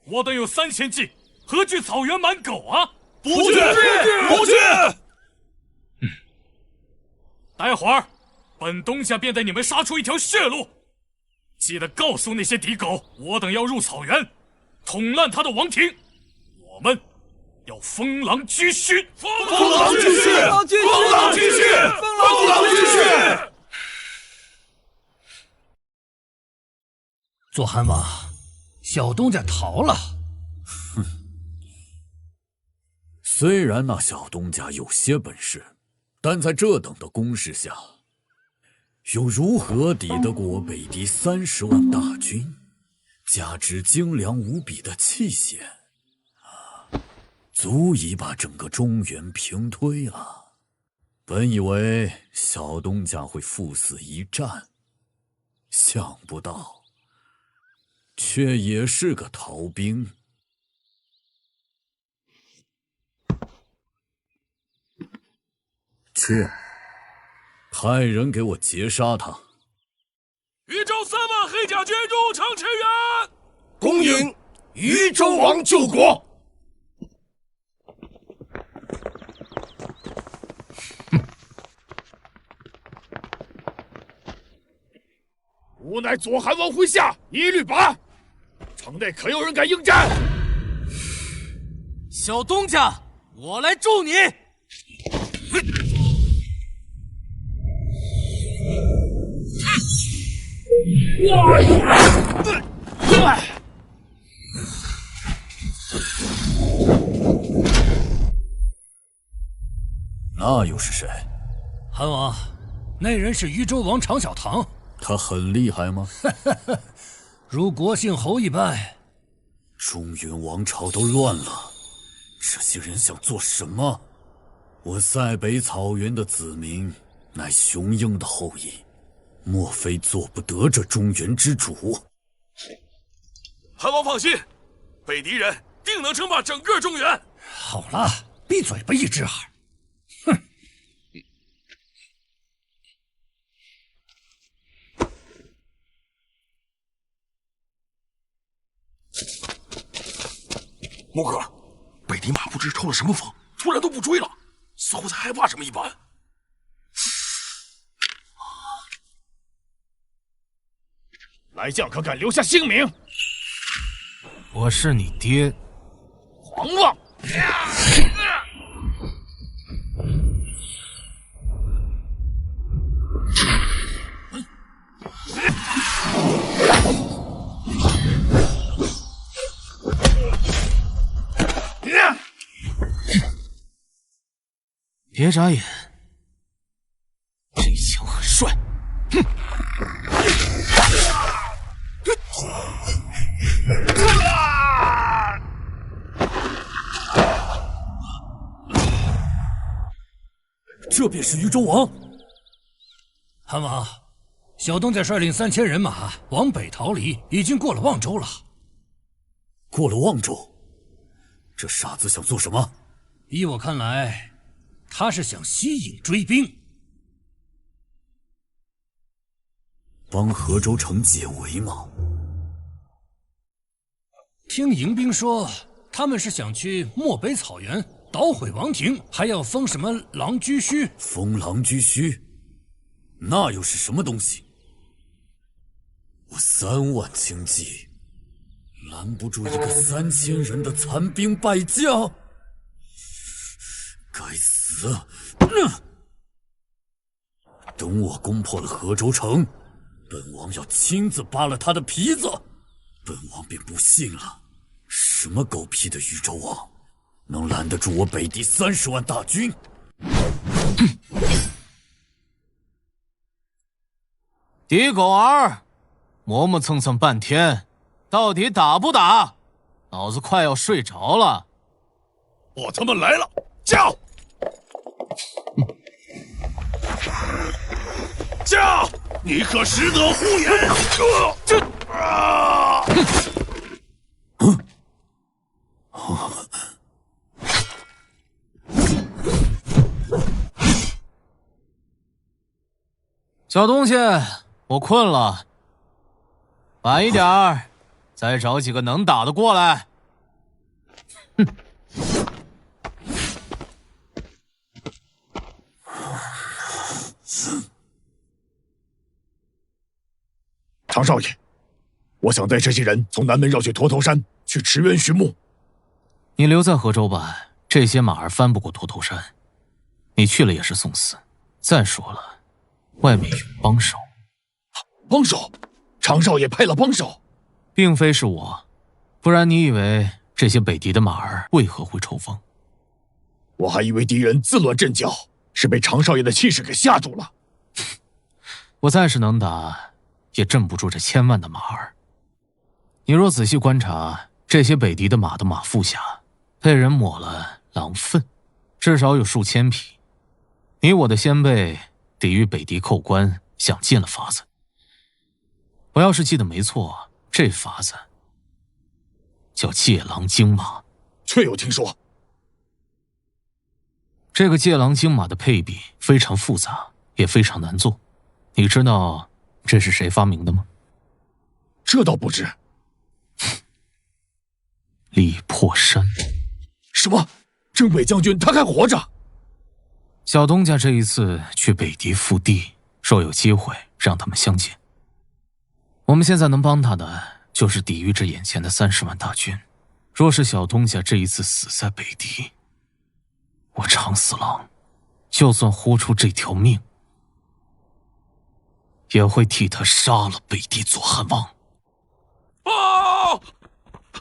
我等有3000骑，何惧草原满狗啊？不惧，不惧。待会儿，本东家便带你们杀出一条血路。记得告诉那些敌狗，我等要入草原，捅烂他的王庭。我们要封狼居胥，封狼居胥，封狼居胥，封狼居胥。左韩王，小东家逃了。哼，虽然那小东家有些本事，但在这等的攻势下，又如何抵得过北狄30万大军，加之精良无比的器械，足以把整个中原平推啊！本以为小东家会赴死一战，想不到却也是个逃兵。去，派人给我截杀他！豫州3万黑甲军入城驰援，恭迎豫州王救国。吾乃左韩王麾下，一律拔。城内可有人敢应战？小东家，我来助你。那又是谁？韩王，那人是豫州王常小堂。他很厉害吗？如国姓侯一般。中原王朝都乱了，这些人想做什么？我塞北草原的子民，乃雄鹰的后裔，莫非做不得这中原之主？韩王放心，北狄人定能称霸整个中原。好了，闭嘴吧，一只耳。哼！莫哥，北狄马不知抽了什么风，突然都不追了，似乎在害怕什么一般。来将可敢留下姓名？我是你爹，狂妄！别眨眼，这一枪很帅。哼！这便是豫州王。韩王，小东家率领3000人马往北逃离，已经过了望州了。过了望州，这傻子想做什么？依我看来，他是想吸引追兵，帮河州城解围吗？听迎宾说，他们是想去漠北草原捣毁王庭，还要封什么狼居胥？封狼居胥，那又是什么东西？我3万轻骑，拦不住一个3000人的残兵败将。该死！等我攻破了河州城，本王要亲自扒了他的皮子。本王便不信了，什么狗屁的豫州王，能拦得住我北狄30万大军？狄狗儿，磨磨蹭蹭半天，到底打不打？老子快要睡着了。我他妈来了，叫！叫！你可识得呼言？小东西，我困了，晚一点儿，再找几个能打的过来。哼。常少爷，我想带这些人从南门绕去驼头山，去池原寻墓。你留在河州吧，这些马儿翻不过驼头山，你去了也是送死。再说了，外面有帮手。帮手？常少爷派了帮手？并非是我，不然你以为这些北狄的马儿为何会抽风？我还以为敌人自乱阵脚，是被常少爷的气势给吓住了。我再是能打，也镇不住这1000万的马儿。你若仔细观察，这些北狄的马腹下被人抹了狼粪，至少有数千匹。你我的先辈抵御北狄寇关，想尽了法子。我要是记得没错，这法子叫借狼精马。确有听说。这个借狼精马的配比非常复杂，也非常难做。你知道这是谁发明的吗？这倒不知。李破山。什么？征北将军他还活着？小东家这一次去北狄复地，若有机会让他们相见。我们现在能帮他的，就是抵御这眼前的30万大军。若是小东家这一次死在北狄，我长死郎就算豁出这条命，也会替他杀了北狄左汉王。啊！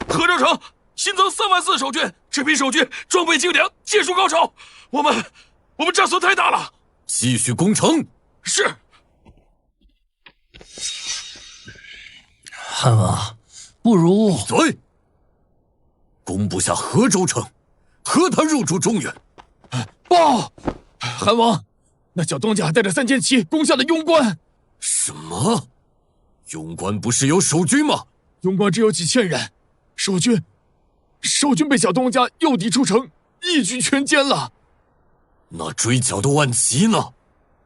河州城新增34000守军，这批守军装备精良，剑术高超，我们战损太大了。继续攻城。是。汉王，不如闭嘴！攻不下河州城，何谈入主中原？报，韩王，那小东家带着3000骑攻下了庸关。什么？庸关不是有守军吗？庸关只有几千人，守军被小东家诱敌出城，一举全歼了。那追剿的万骑呢？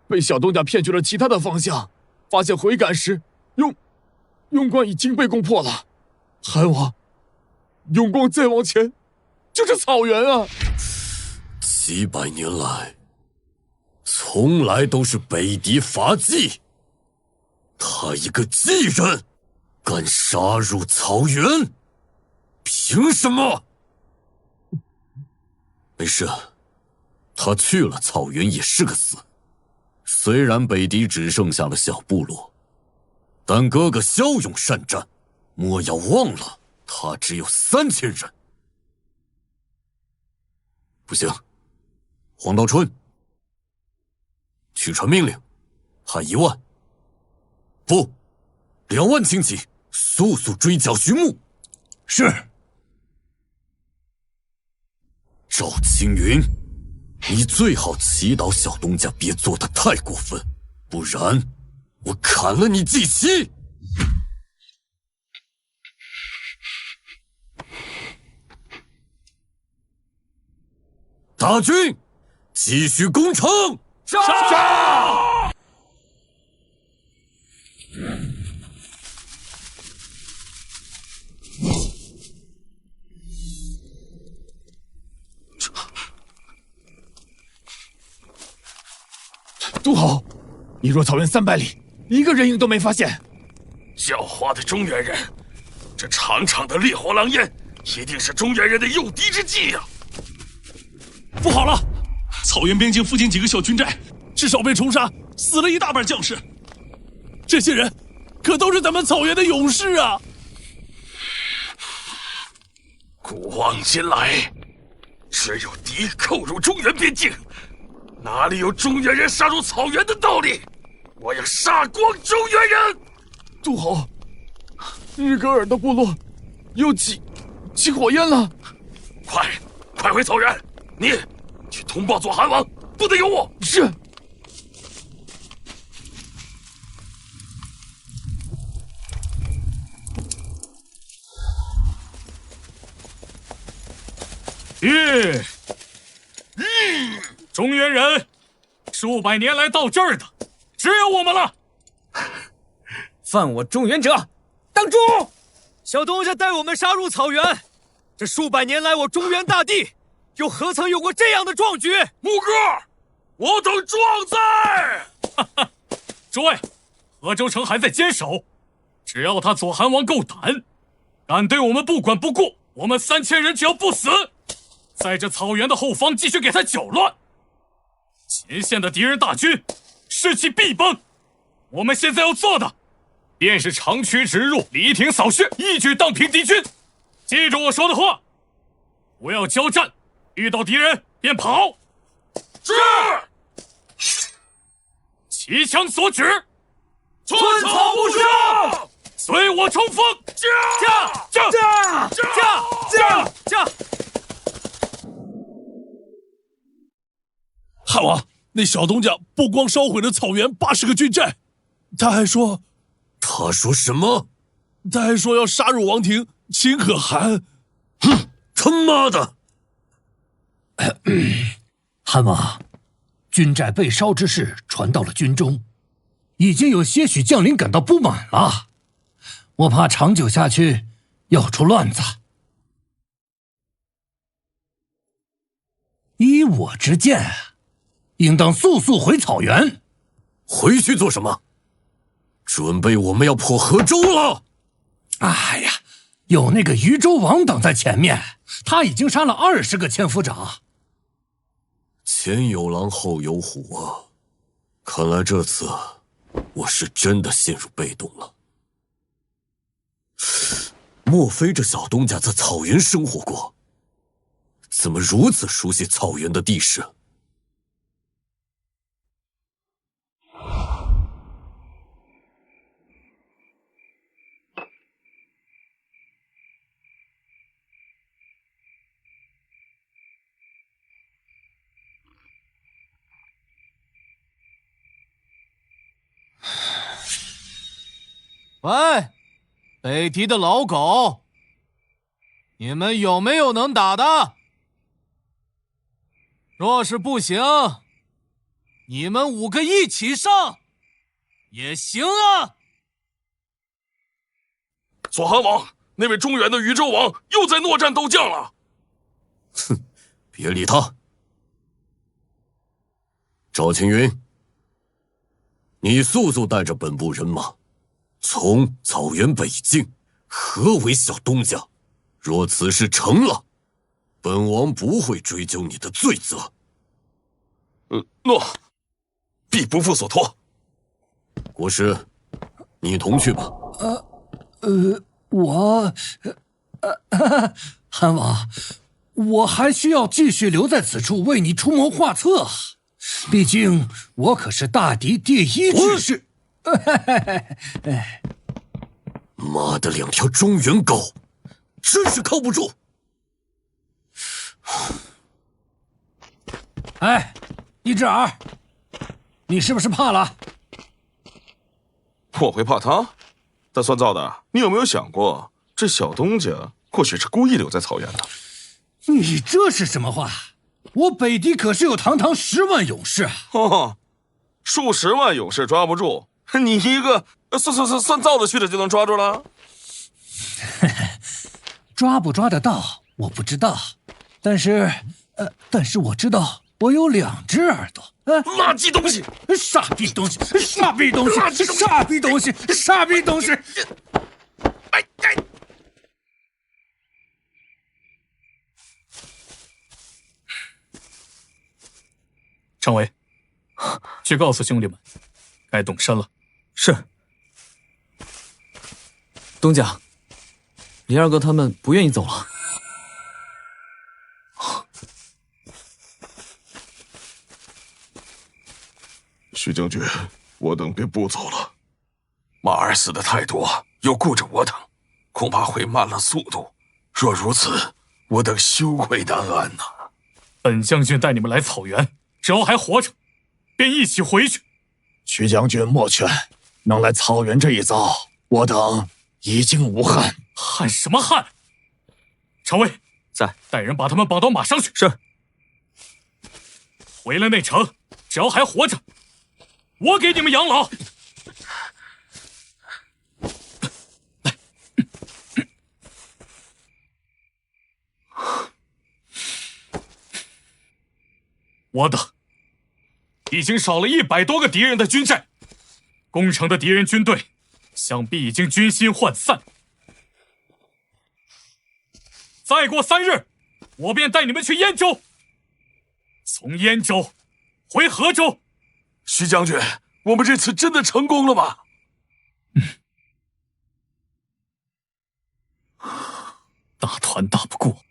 被小东家骗去了其他的方向，发现回赶时，庸关已经被攻破了。韩王，庸关再往前就是草原啊！700年来，从来都是北狄伐冀。他一个冀人，敢杀入草原，凭什么？没事，他去了草原也是个死。虽然北狄只剩下了小部落，但哥哥骁勇善战，莫要忘了他只有3000人。不行，黄道春，去传命令，喊1万，不，2万轻骑，速速追剿寻墓。是。赵青云，你最好祈祷小东家别做得太过分，不然我砍了你祭旗。大军继续攻城。杀！都侯，一若草原300里，一个人影都没发现。狡猾的中原人，这长长的烈火狼烟，一定是中原人的诱敌之计呀！不好了，草原边境附近几个小军寨，至少被冲杀，死了一大半将士。这些人可都是咱们草原的勇士啊！古往今来，只有敌寇入中原边境，哪里有中原人杀入草原的道理？我要杀光中原人！都侯，日格尔的部落又起火焰了！快回草原！你去通报左韩王，不得有误！是。中原人，数百年来到这儿的，只有我们了。犯我中原者，当诛！小东家带我们杀入草原，这数百年来，我中原大地又何曾有过这样的壮举？木哥，我等壮哉！诸位，河州城还在坚守，只要他左韩王够胆，敢对我们不管不顾，我们3000人只要不死，在这草原的后方继续给他搅乱。前线的敌人大军士气必崩，我们现在要做的便是长驱直入，力挺扫穴，一举荡平敌军。记住我说的话，不要交战，遇到敌人便跑。是。齐枪所指，寸草不生。随我冲锋！驾！汉王，那小东家不光烧毁了草原80个军寨，他还说什么？他还说要杀入王庭，秦可汗。哼，他妈的！汉王，军寨被烧之事传到了军中，已经有些许将领感到不满了。我怕长久下去要出乱子。依我之见，应当速回草原。回去做什么？准备我们要破河州了。哎呀，有那个渝州王挡在前面，他已经杀了20个千夫长。前有狼后有虎啊！看来这次我是真的陷入被动了。莫非这小东家在草原生活过？怎么如此熟悉草原的地势？喂，北狄的老狗，你们有没有能打的？若是不行，你们5个一起上也行啊！左韩王，那位中原的渝州王又在诺战斗将了。哼，别理他。赵青云，你速带着本部人马从草原北境合围小东家。若此事成了，本王不会追究你的罪责。诺，必不负所托。国师，你同去吧。韩王，我还需要继续留在此处为你出谋划策。毕竟我可是大敌第1军师。妈的，2条中原狗，真是靠不住。哎，一只耳，你是不是怕了？我会怕他？但算造的，你有没有想过，这小东家或许是故意留在草原的？你这是什么话？我北狄可是有堂堂10万勇士啊！哦，数十万勇士抓不住，你一个算造的去的就能抓住了？抓不抓得到我不知道，但是我知道我有2只耳朵。垃圾东西！傻逼东西！傻逼东西！傻逼东西！傻逼东西！哎！常伟，去告诉兄弟们，该动身了。是。东家，李二哥他们不愿意走了。徐将军，我等便不走了。马儿死的太多，又顾着我等，恐怕会慢了速度。若如此，我等羞愧难安呐。本将军带你们来草原，只要还活着，便一起回去。徐将军莫劝，能来草原这一遭，我等已经无憾。憾什么憾？常尉在，带人把他们绑到马上去。是。回了内城，只要还活着，我给你们养老。我等已经少了100多个敌人的军寨，攻城的敌人军队想必已经军心涣散。再过3日，我便带你们去燕州，从燕州回河州。徐将军，我们这次真的成功了吗？大团打不过，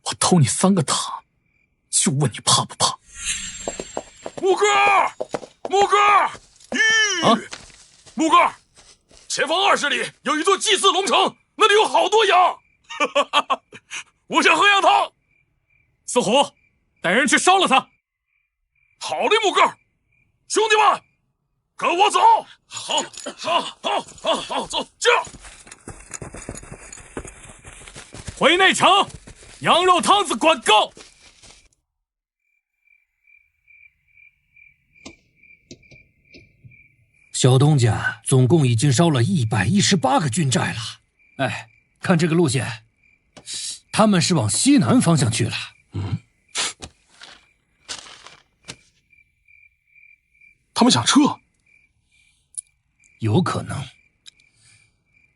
我偷你3个塔，就问你怕不怕？木哥，木哥，前方20里有一座祭祀龙城，那里有好多羊。我想喝羊汤。四虎，带人去烧了它。好嘞，木哥，兄弟们，跟我走。好，走，这样。回内城，羊肉汤子管够。小东家总共已经烧了118个军寨了。哎，看这个路线，他们是往西南方向去了。他们想撤？有可能。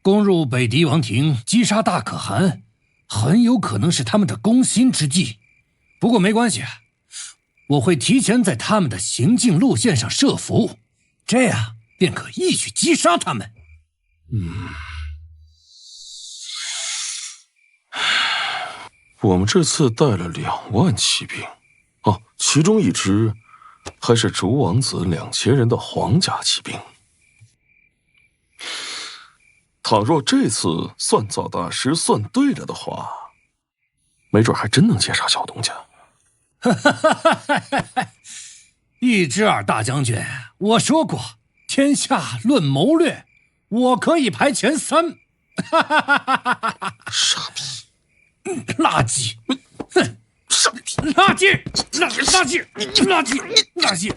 攻入北狄王庭，击杀大可汗，很有可能是他们的攻心之计。不过没关系，我会提前在他们的行进路线上设伏，这样便可一举击杀他们。我们这次带了2万骑兵，其中1支还是烛王子2000人的皇家骑兵。倘若这次算造大师算对了的话，没准还真能截杀小东家。一之二大将军，我说过，天下论谋略，我可以排前3。傻逼！垃圾！哼！傻逼！垃圾！垃圾！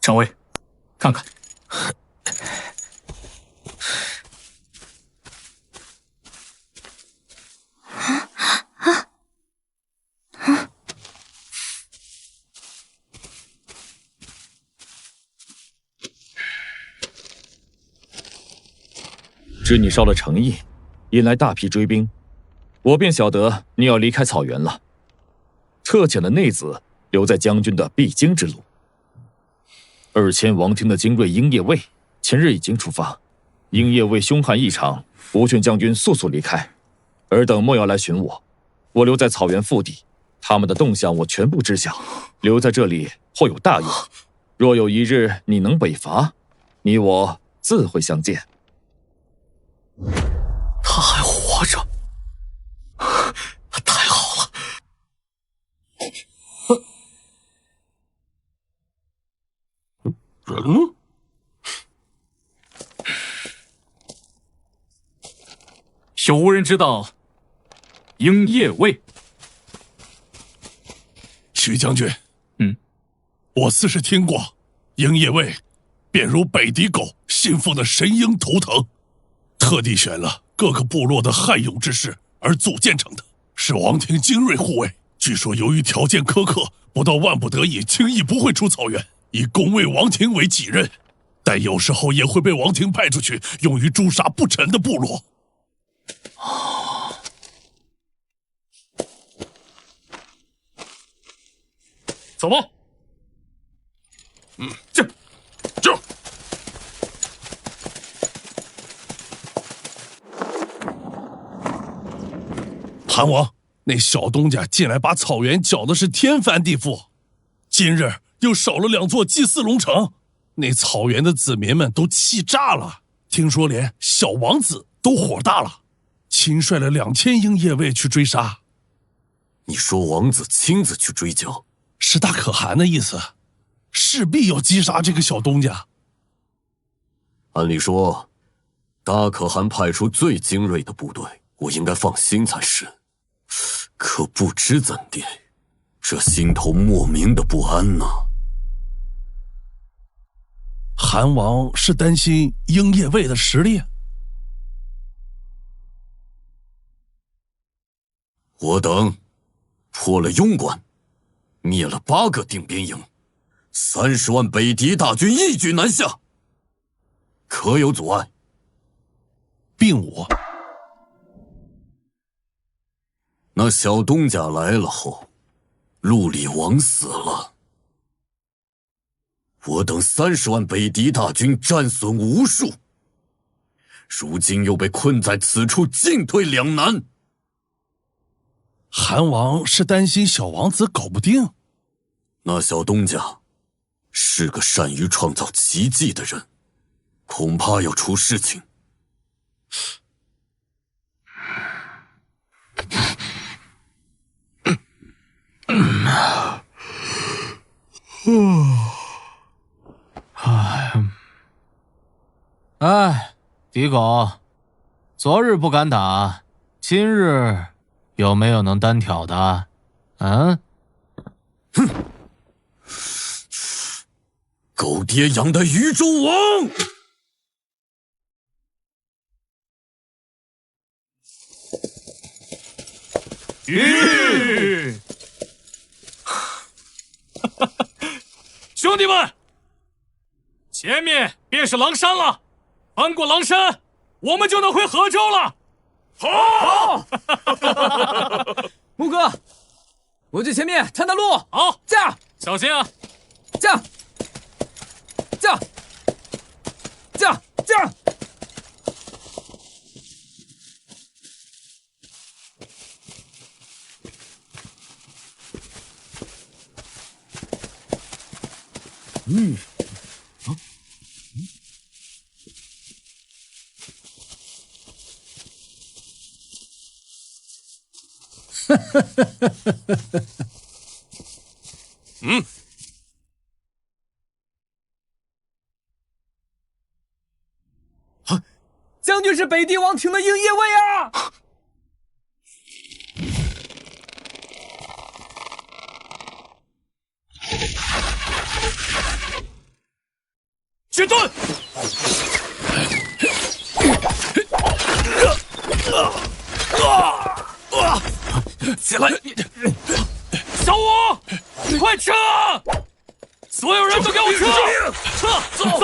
常尉，看看。知你烧了城邑，引来大批追兵，我便晓得你要离开草原了。特遣了内子留在将军的必经之路。2000王庭的精锐鹰夜卫前日已经出发，鹰夜卫凶悍异常，不劝将军速速离开。尔等莫要来寻我，我留在草原腹地，他们的动向我全部知晓。留在这里或有大用，若有一日你能北伐，你我自会相见。他还活着，太好了！人呢？有无人知道鹰夜卫？徐将军，我似是听过，鹰夜卫便如北狄狗信奉的神鹰图腾，特地选了各个部落的悍勇之士而组建成的，是王庭精锐护卫。据说由于条件苛刻，不到万不得已，轻易不会出草原，以攻卫王庭为己任。但有时候也会被王庭派出去，用于诛杀不臣的部落。走吧。这。韩王，那小东家近来把草原搅的是天翻地覆，今日又少了2座祭祀龙城，那草原的子民们都气炸了。听说连小王子都火大了，亲率了2000鹰夜卫去追杀。你说王子亲自去追剿，是大可汗的意思，势必要击杀这个小东家。按理说，大可汗派出最精锐的部队，我应该放心才是。可不知怎地，这心头莫名的不安呐。韩王是担心鹰夜卫的实力？我等破了庸关，灭了8个定边营，30万北狄大军一举南下，可有阻碍？并无。那小东家来了后，陆里王死了，我等30万北狄大军战损无数，如今又被困在此处，进退两难。韩王是担心小王子搞不定？那小东家是个善于创造奇迹的人，恐怕要出事情。哎，狄狗，昨日不敢打，今日有没有能单挑的？嗯？哼！狗爹养的宇宙王！兄弟们，前面便是狼山了，翻过狼山，我们就能回河州了。好！木哥，我去前面探探路。好，驾！小心啊！驾！驾！驾！驾！将军是北狄王庭的鹰夜卫啊！决断！起来！小五，快撤！所有人都给我撤！撤！走！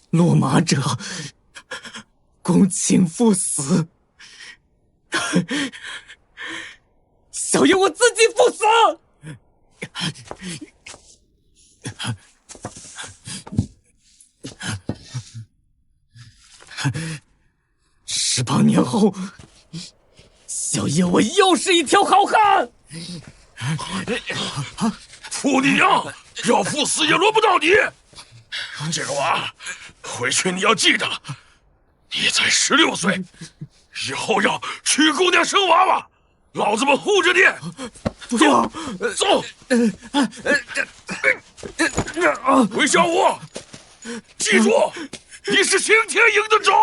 落马者，公卿赴死。小爷我自己赴死。18年后，小爷我又是一条好汉。负你娘！要赴死也轮不到你。这个娃，回去你要记着，你才16岁，以后要娶姑娘生娃娃，老子们护着你。走，走。韦小五，记住，你是刑天营的种。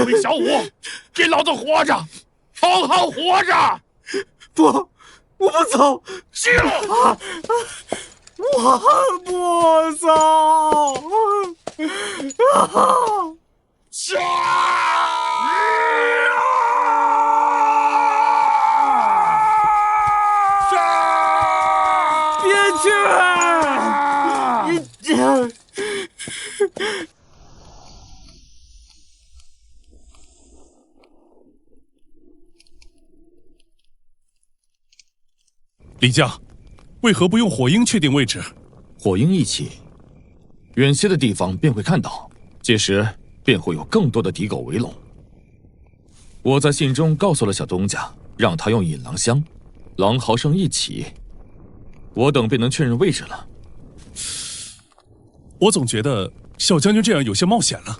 韦小五，给老子活着，好好活着！不，我不走。行。我不走。别去！李将，为何不用火鹰确定位置？火鹰一起，远些的地方便会看到，届时便会有更多的敌狗围拢。我在信中告诉了小东家，让他用引狼香、狼毫生一起，我等便能确认位置了。我总觉得小将军这样有些冒险了。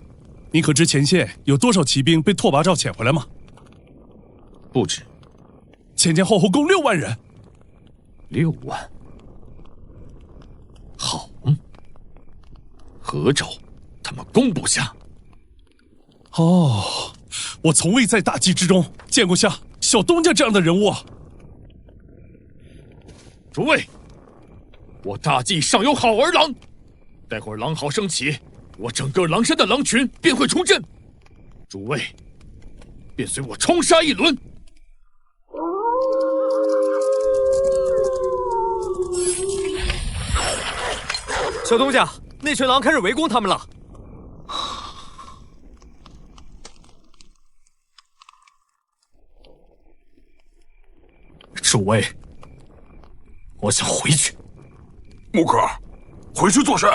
你可知前线有多少骑兵被拓跋照遣回来吗？不止，前后共6万人。6万，好，何州他们攻不下。哦，我从未在大计之中见过像小东家这样的人物啊！诸位，我大计尚有好儿郎，待会儿狼嚎升起，我整个狼山的狼群便会出阵，诸位便随我冲杀一轮。小东家，那群狼开始围攻他们了。诸位，我想回去。木克，回去做甚？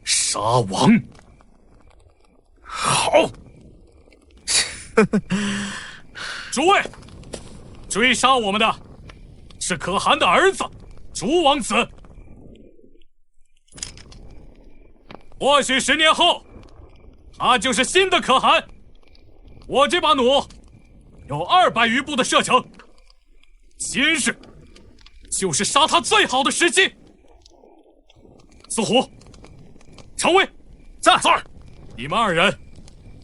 杀王。好。诸位，追杀我们的是可汗的儿子诸王子。或许10年后，他就是新的可汗。我这把弩有200余步的射程，今日就是杀他最好的时机。四虎、常威，在。你们2人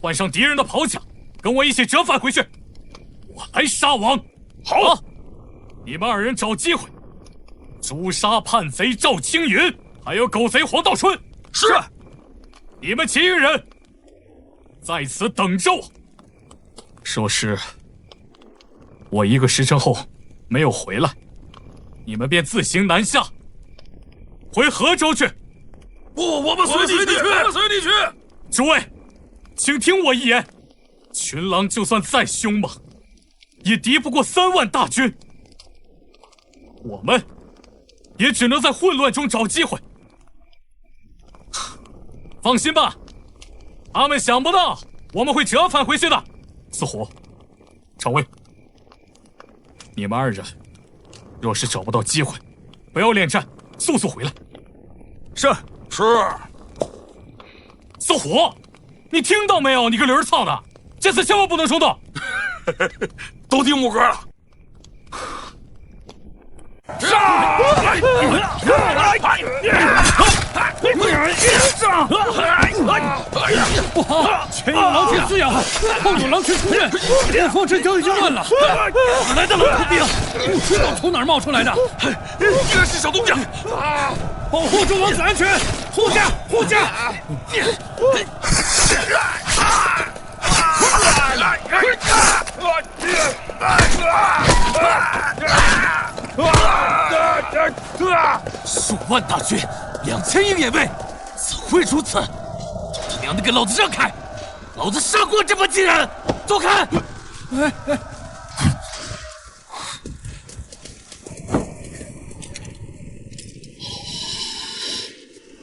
换上敌人的袍甲，跟我一起折返回去。我来杀王。好。你们2人找机会诛杀叛贼赵青云，还有狗贼黄道春。是。你们其余人在此等着我。说是我1个时辰后没有回来，你们便自行南下，回河州去。不，我们随你去，我们随你去。诸位，请听我一言，群狼就算再凶猛，也敌不过3万大军。我们也只能在混乱中找机会。放心吧，他们想不到我们会折返回去的。四虎、常威，你们2人若是找不到机会，不要恋战，速速回来。是。四虎，你听到没有？你个驴儿操的，这次千万不能冲动。都听木哥了。不好！前有狼群滋养，后有狼群出阵，我方阵脚已经乱了。哪来的狼头兵？不知道从哪儿冒出来的。应该是小东家。保护诸王子安全，护驾，护驾！数万大军，2000营也未，怎会如此？他娘的，给老子让开！老子杀过这帮贱人！走开！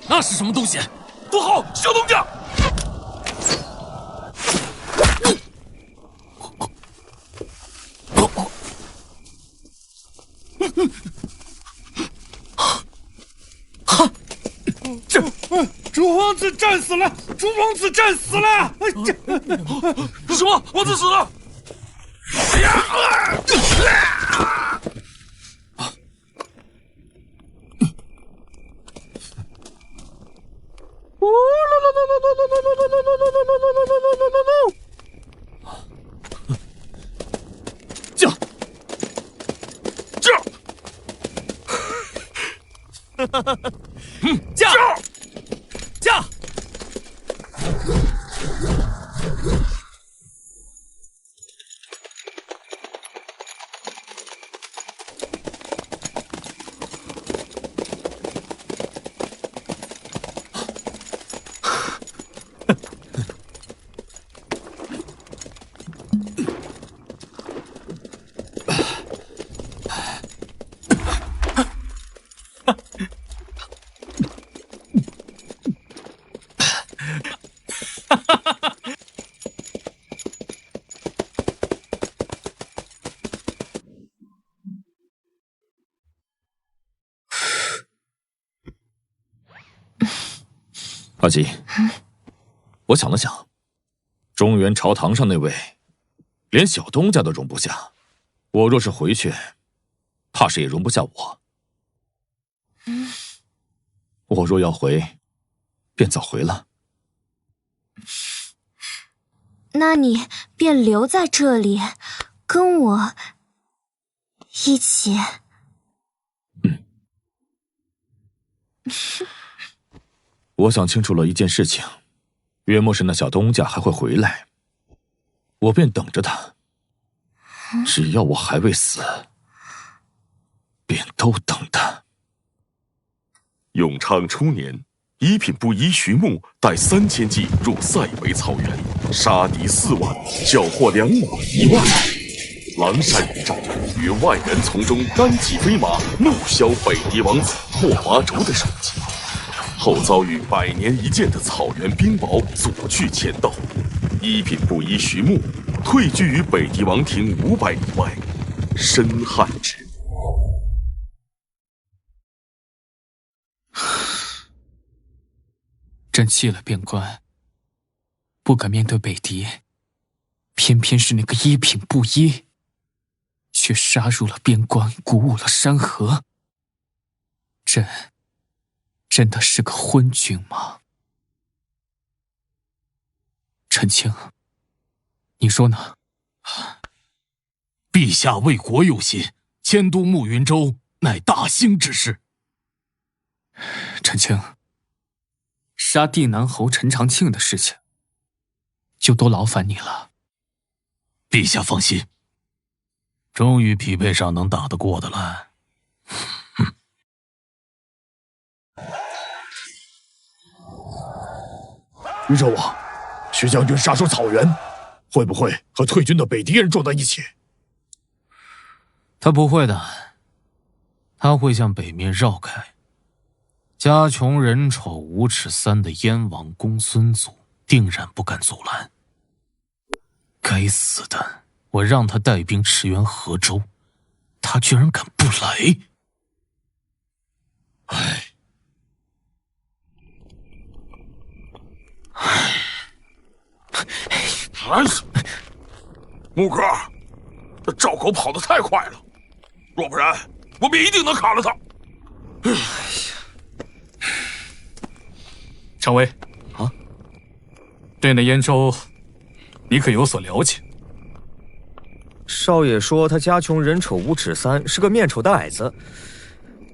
那是什么东西？不好，小东家！王子战死了！猪王子战死了！什么？王子死了？哎呀！驾！驾！驾！驾！阿吉，我想了想，中原朝堂上那位，连小东家都容不下，我若是回去，怕是也容不下我。我若要回，便早回了。那你便留在这里，跟我一起。我想清楚了一件事情，约莫是那小东家还会回来，我便等着他。只要我还未死，便都等他。永昌初年，一品布衣徐牧带3000骑入塞北草原，杀敌4万，缴获良马1万。狼山一战，与外人从中单骑飞马，怒削北狄王子霍华轴的首级。后遭遇100年一见的草原冰雹阻拒前斗，一品布衣徐牧退居于北狄王庭500里外，深憾之。朕弃了边关，不敢面对北狄，偏偏是那个一品布衣，却杀入了边关，鼓舞了山河。朕真的是个昏君吗？陈清，你说呢？陛下为国有心，迁都慕云州乃大兴之事。陈清，杀地南侯陈长庆的事情，就都劳烦你了。陛下放心，终于匹配上能打得过的了。宇宙王，徐将军杀出草原，会不会和退军的北狄人撞在一起？他不会的，他会向北面绕开。家穷人丑无耻3的燕王公孙祖定然不敢阻拦。该死的，我让他带兵驰援河州，他居然敢不来！唉。哎，木哥，这赵狗跑得太快了，若不然，我们一定能砍了他。哎呀，常威啊，对那燕州，你可有所了解？少爷说他家穷人丑无耻3，是个面丑的矮子。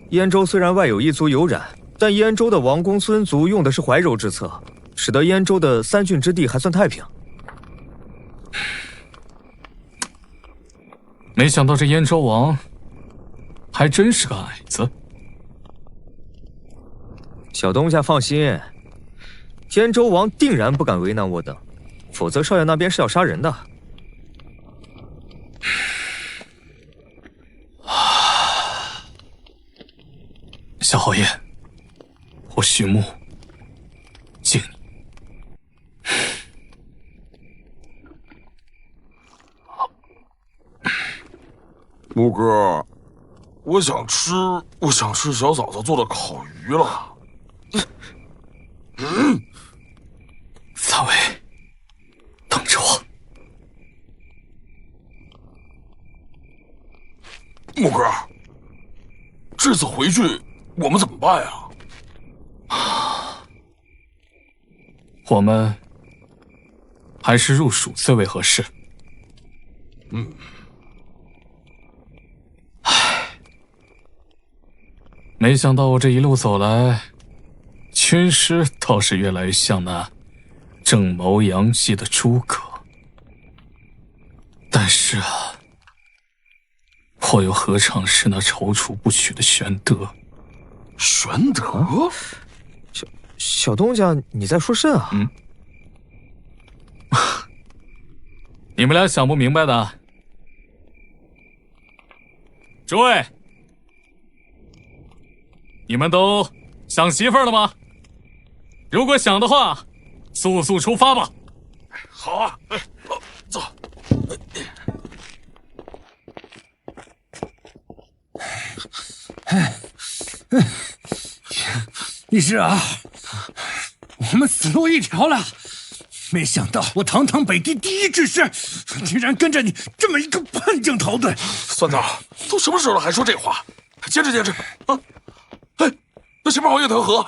燕州虽然外有一族有染，但燕州的王公孙族用的是怀柔之策，使得燕州的3郡之地还算太平。没想到这燕州王还真是个矮子。小东家放心，燕州王定然不敢为难我等，否则少爷那边是要杀人的。小侯爷，我徐牧敬你。木哥，我想吃小嫂子做的烤鱼了。木哥，这次回去我们怎么办呀？我们还是入蜀最为合适。没想到我这一路走来，军师倒是越来越像那正谋阳气的诸葛。但是啊，我又何尝是那踌躇不许的玄德？玄德？小东家，你在说甚啊？你们俩想不明白的。诸位，你们都想媳妇儿了吗？如果想的话，速速出发吧。好啊，走。医师啊，我们死路一条了。没想到我堂堂北狄第一志士，竟然跟着你这么一个叛将逃队。酸枣，都什么时候了还说这话？坚持坚持啊！哎，那前面好像有条河。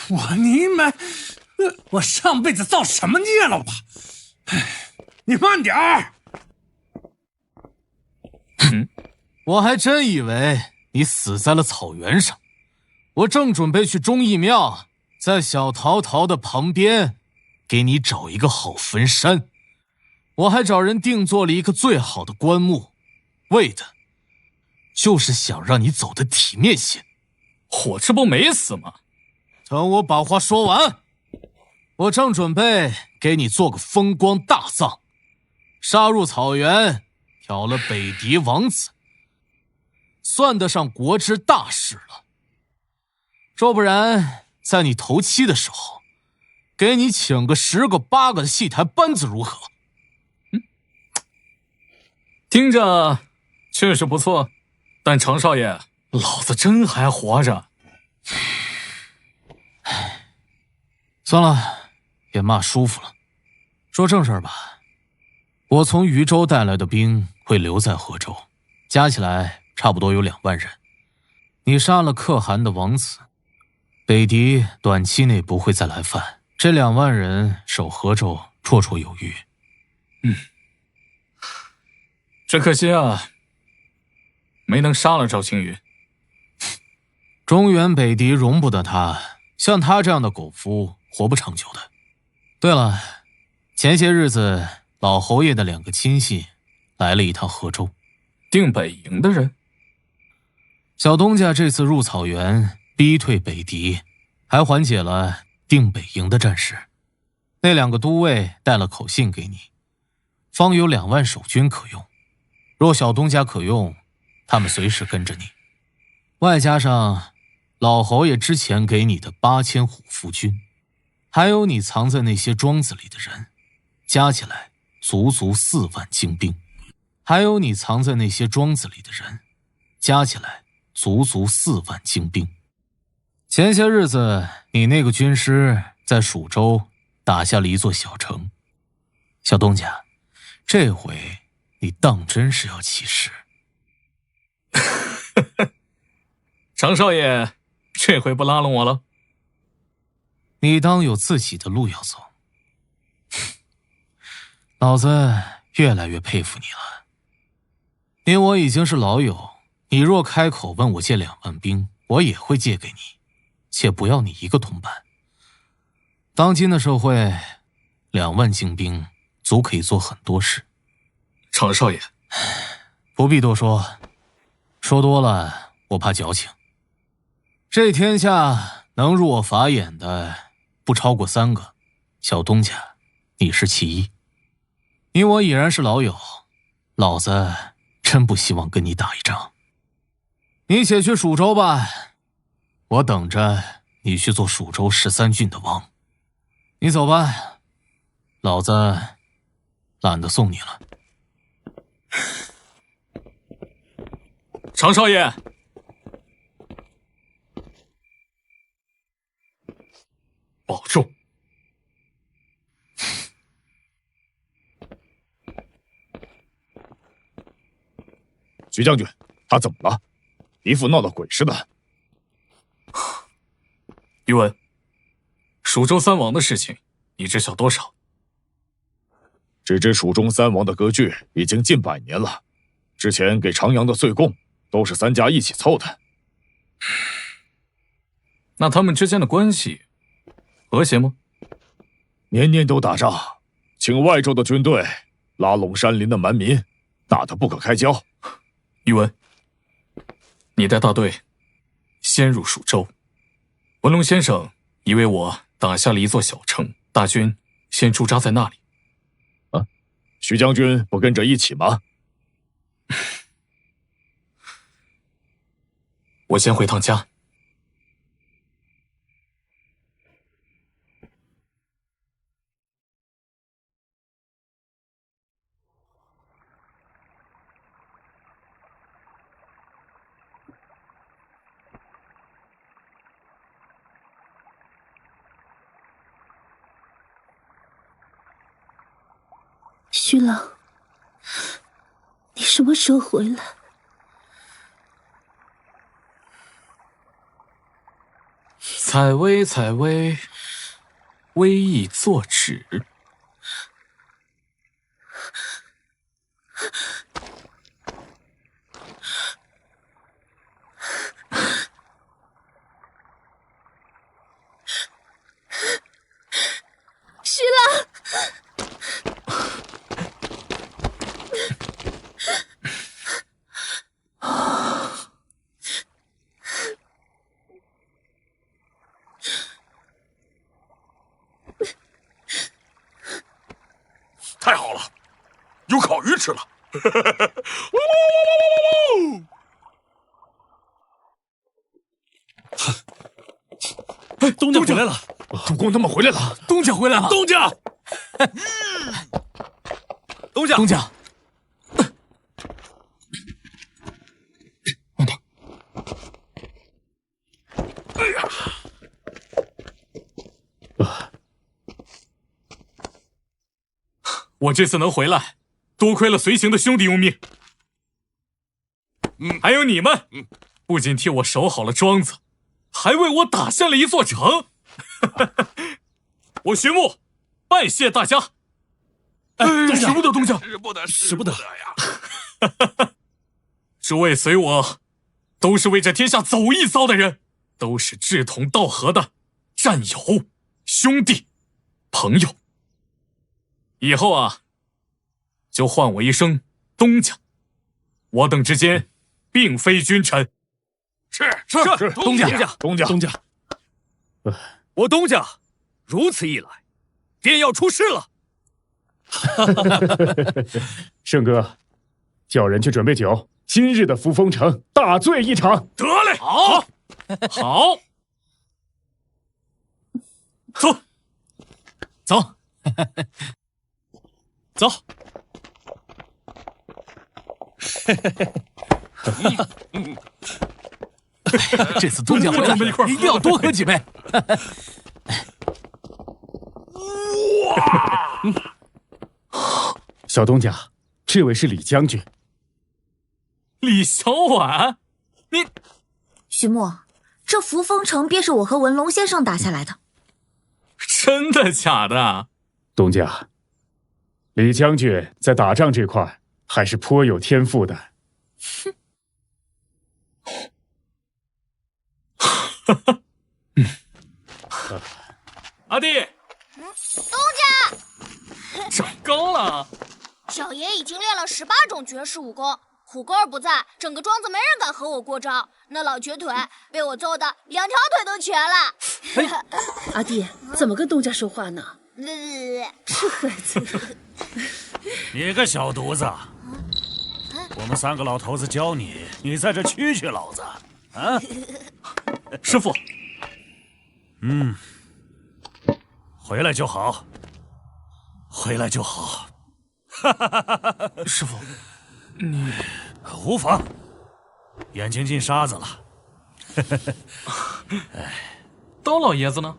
我尼玛，我上辈子造什么孽了我？你慢点儿。我还真以为你死在了草原上。我正准备去忠义庙，在小桃桃的旁边，给你找一个好坟山。我还找人定做了一个最好的棺木，为的就是想让你走得体面些。我这不没死吗？等我把话说完，我正准备给你做个风光大葬，杀入草原，挑了北狄王子，算得上国之大事了。若不然，在你头七的时候，给你请个10个8个的戏台班子如何？听着确实不错，但常少爷，老子真还活着。算了，别骂舒服了，说正事吧。我从渝州带来的兵会留在河州，加起来差不多有2万人。你杀了可汗的王子，北狄短期内不会再来犯，这2万人守河州绰绰有余。只可惜啊，没能杀了赵青云。中原北狄容不得他，像他这样的狗夫活不长久的。对了，前些日子老侯爷的2个亲信来了一趟河州，定北营的人。小东家这次入草原，逼退北狄，还缓解了定北营的战事。那2个都尉带了口信给你，方有2万守军可用。若小东家可用，他们随时跟着你。外加上老侯爷之前给你的8000虎符军，还有你藏在那些庄子里的人，加起来足足4万精兵。还有你藏在那些庄子里的人，加起来足足4万精兵。前些日子，你那个军师在蜀州打下了一座小城。小东家，这回你当真是要起事。常少爷，这回不拉拢我了？你当有自己的路要走。老子越来越佩服你了。你我已经是老友，你若开口问我借2万兵，我也会借给你，且不要你一个铜板。当今的社会，2万精兵足可以做很多事。常少爷，不必多说，说多了我怕矫情。这天下能入我法眼的不超过3个，小东家，你是其一。你我已然是老友，老子真不希望跟你打一仗。你且去蜀州吧，我等着你去做蜀州13郡的王。你走吧，老子懒得送你了。常少爷，保重。徐将军，他怎么了？一副闹了鬼似的。宇文，蜀州三王的事情，你知晓多少？只知蜀中三王的割据已经近100年了，之前给长阳的岁贡都是3家一起凑的。那他们之间的关系和谐吗？年年都打仗，请外州的军队拉拢山林的蛮民，打得不可开交。宇文，你带大队先入蜀州。文龙先生已为我打下了一座小城，大军先驻扎在那里。啊，徐将军不跟着一起吗？我先回趟家。徐郎，你什么时候回来？采薇，采薇，微意作纸。徐郎。太好了，有烤鱼吃了！东家回来了，主公他们回来了，东家回来了，东家，东家，东家，慢点。哎呀！我这次能回来，多亏了随行的兄弟用命。还有你们，不仅替我守好了庄子，还为我打下了一座城。我徐牧拜谢大家。使不得，东家，使不得呀！诸位随我，都是为这天下走一遭的人，都是志同道合的战友、兄弟、朋友。以后啊，就唤我一声东家。我等之间并非君臣。是，东家。我东家如此一来，便要出事了。胜哥，叫人去准备酒，今日的扶风城大醉一场。得嘞，好，好，走，走。走，这次东家回来一定要多喝几杯。小东家，这位是李将军。李小婉，你徐牧，这扶风城便是我和文龙先生打下来的。真的假的？东家，李将军在打仗这块还是颇有天赋的。阿弟，东家长高了。小爷已经练了18种绝世武功，虎哥儿不在，整个庄子没人敢和我过招。那老瘸腿被我揍的2条腿都瘸了。阿弟，怎么跟东家说话呢？这孩子，你个小犊子！我们3个老头子教你，你在这蛐蛐老子啊！师傅，回来就好，回来就好。师傅，你无妨，眼睛进沙子了。刀老爷子呢？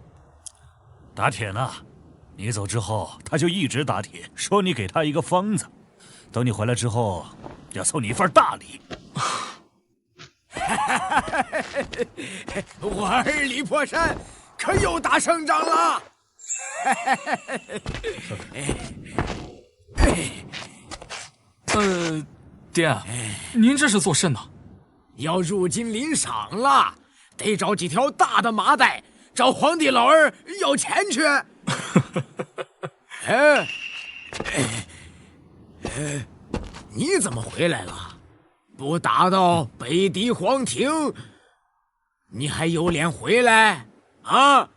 打铁呢。你走之后，他就一直打铁，说你给他一个方子，等你回来之后，要送你一份大礼。我儿李破山可又打胜仗了。爹，您这是做甚呢？要入京领赏了，得找几条大的麻袋，找皇帝老儿要钱去。你怎么回来了？不打到北狄皇庭，你还有脸回来啊？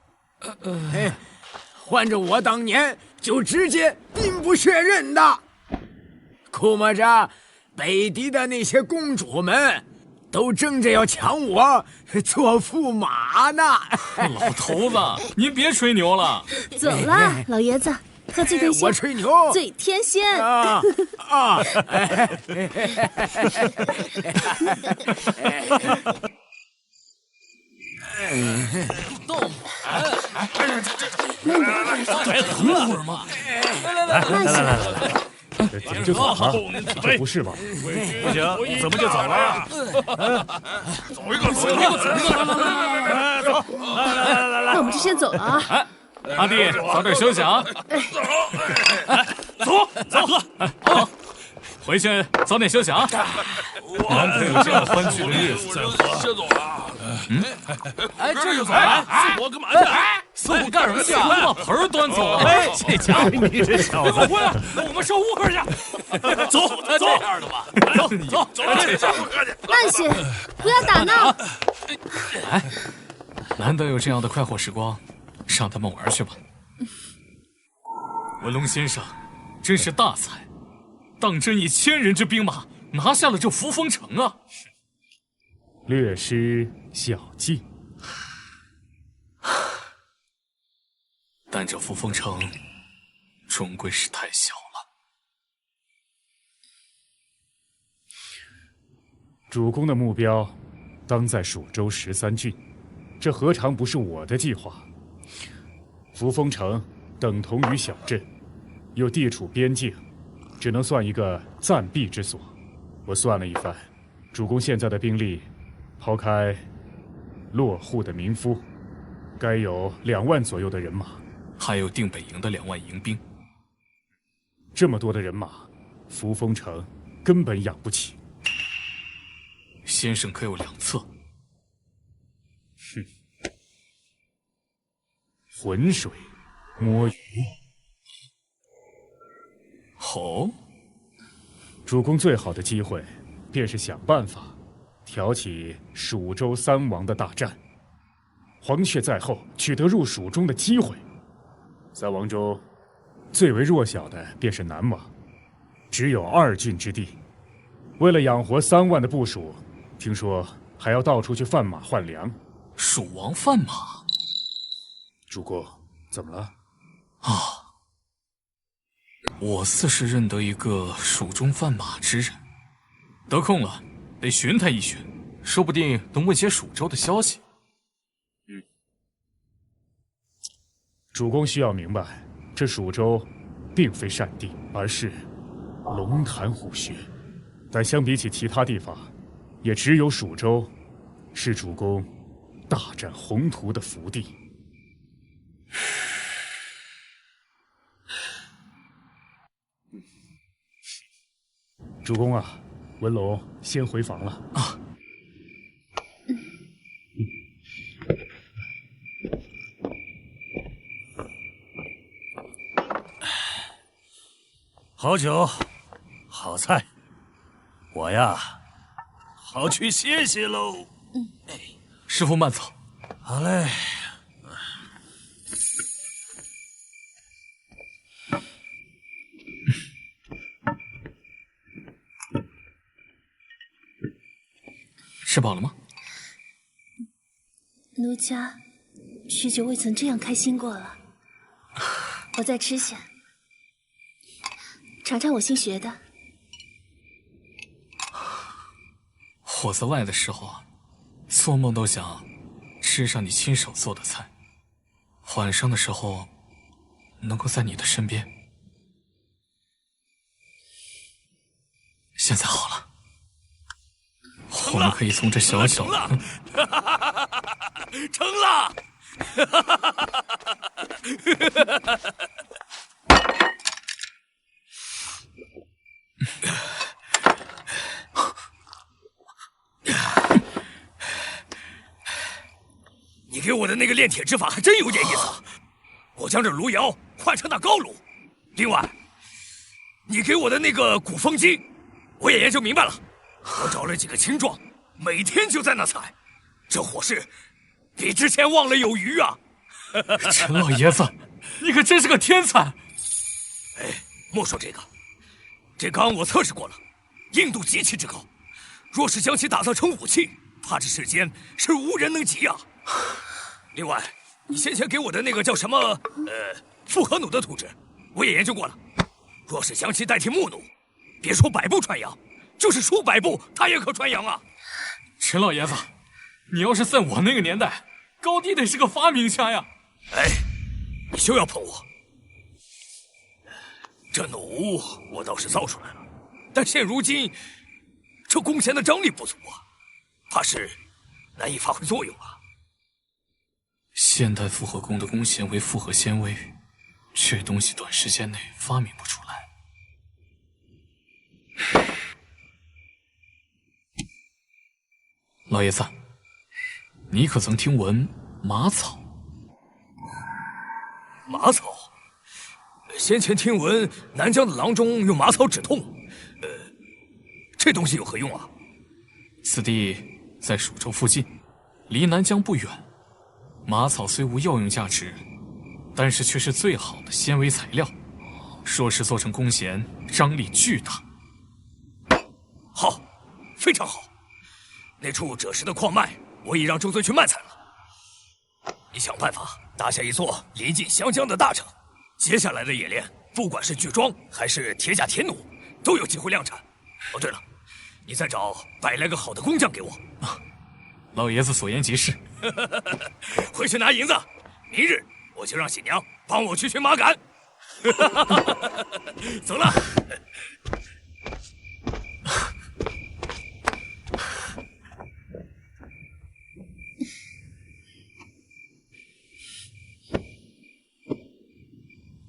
换着我当年就直接兵不血刃的。估摸着北狄的那些公主们都争着要抢我做驸马呢。老头子，您别吹牛了。走了，老爷子，喝醉天仙。我吹牛，醉天仙。动！来等会儿嘛！来，就走吗？这不是吧？不行，怎么就走了呀？走一个，走一个，走！那我们就先走了啊！阿弟，早点休息啊！走，好，回去早点休息啊！难得有这样欢聚的日子，先走了。这就走了？我干嘛去？送我干什么去啊？把盆儿端走了。这家伙，你这小子！回来，那我们上屋喝去。走，这样的吧？走，这家伙喝去。慢些，不要打闹。来，难得有这样的快活时光，让他们玩去吧。文龙先生，真是大才，当真以1000人之兵马拿下了这扶风城啊！略施小计。但这扶风城终归是太小了。主公的目标当在蜀州13郡，这何尝不是我的计划？扶风城等同于小镇，又地处边境，只能算一个暂避之所。我算了一番，主公现在的兵力，抛开落户的民夫，该有2万左右的人马，还有定北营的2万营兵。这么多的人马，扶风城根本养不起。先生可有良策？哼，浑水摸鱼。哦，主公最好的机会，便是想办法挑起蜀州3王的大战。黄雀在后，取得入蜀中的机会。3王中，最为弱小的便是南王，只有2郡之地。为了养活3万的部属，听说还要到处去贩马换粮。蜀王贩马？主公，怎么了？啊，我似是认得一个蜀中贩马之人，得空了得寻他一寻，说不定能问些蜀州的消息。主公需要明白，这蜀州并非善地，而是龙潭虎穴。但相比起其他地方，也只有蜀州是主公大展宏图的福地。主公啊，文龙先回房了啊。好酒，好菜，我呀，好去歇歇喽。师傅慢走。好嘞。吃饱了吗？奴家许久未曾这样开心过了。我再吃些，尝尝我新学的。我在外的时候，做梦都想吃上你亲手做的菜。晚上的时候，能够在你的身边。现在好了，我们可以从这小小的……成了！你给我的那个炼铁之法还真有点意思。我将这炉窑换成那高炉。另外，你给我的那个鼓风机，我也研究明白了。我找了几个青壮，每天就在那采，这火势比之前旺了有余啊！陈老爷子，你可真是个天才！哎，莫说这个，这钢我测试过了，硬度极其之高，若是将其打造成武器，怕这世间是无人能及啊！另外，你先前给我的那个叫什么复合弩的图纸，我也研究过了。若是将其代替木弩，别说百步穿杨，就是数百步，它也可穿杨啊！陈老爷子，你要是在我那个年代，高低得是个发明家呀！哎，你休要碰我。这弩我倒是造出来了，但现如今这弓弦的张力不足啊，怕是难以发挥作用啊。现代复合弓的弓弦为复合纤维，这东西短时间内发明不出来。老爷子，你可曾听闻马草？马草？先前听闻南疆的郎中用马草止痛，这东西有何用啊？此地在蜀州附近，离南疆不远。马草虽无药用价值，但是却是最好的纤维材料。若是做成弓弦，张力巨大。好，非常好。那处赭石的矿脉，我已让周尊去漫采了。你想办法打下一座临近湘江的大城，接下来的冶炼，不管是巨桩还是铁甲铁弩，都有机会量产。哦，对了，你再找摆来个好的工匠给我。老爷子所言极是。回去拿银子，明日我就让喜娘帮我去寻马杆。走了。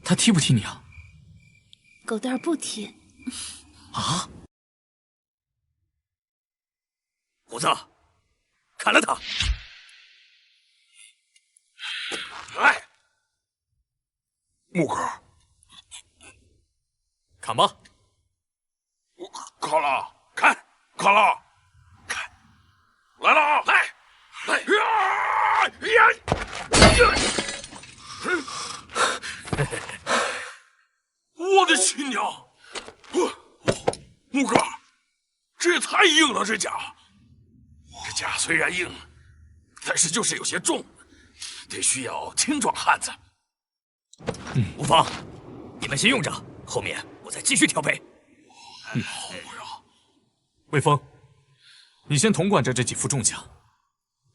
他踢不踢你啊？狗蛋儿不踢。啊！虎子，砍了他！来，木哥，砍吧！砍了，砍了，砍，来了啊！来，我的亲娘！木哥，这也太硬了，这甲虽然硬，但是就是有些重，得需要青壮汉子。无妨，你们先用着，后面我再继续调配。好呀。魏峰，你先统管着这几副重甲，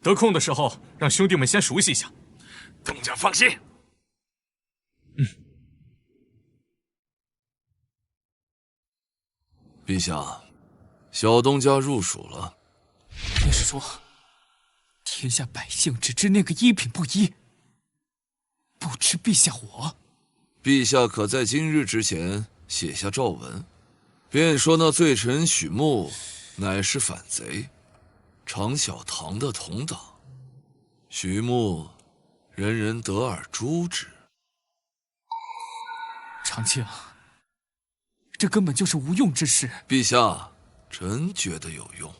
得空的时候让兄弟们先熟悉一下。东家放心。陛下，小东家入蜀了。你是说，天下百姓只知那个一品不一，不知陛下我？陛下可在今日之前写下诏文，便说那罪臣许穆乃是反贼，常小唐的同党。许穆，人人得而诛之。长卿，这根本就是无用之事。陛下，臣觉得有用。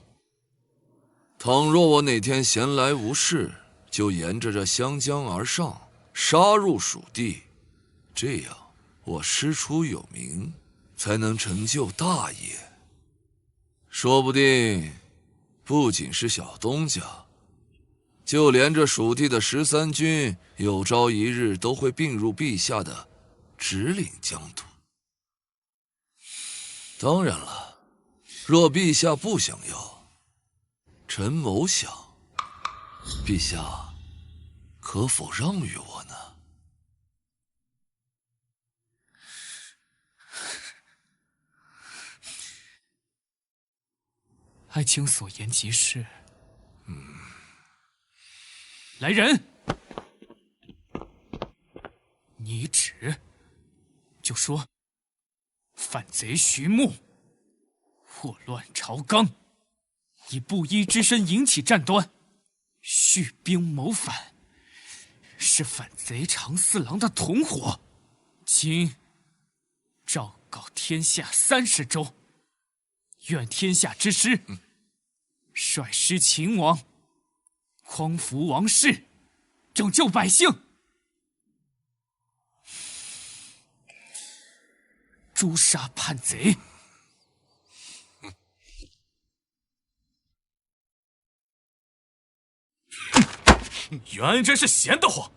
倘若我哪天闲来无事，就沿着这湘江而上，杀入蜀地，这样我师出有名，才能成就大业。说不定，不仅是小东家，就连这蜀地的13军，有朝一日都会并入陛下的直领疆土。当然了，若陛下不想要，臣谋想，陛下可否让与我呢？爱卿所言极是。来人！你指就说，反贼徐穆祸乱朝纲，以布衣之身引起战端，蓄兵谋反，是反贼长四郎的同伙。今诏告天下30州，愿天下之师率师秦王，匡扶王室，拯救百姓。诛杀叛贼。袁安真是闲得慌。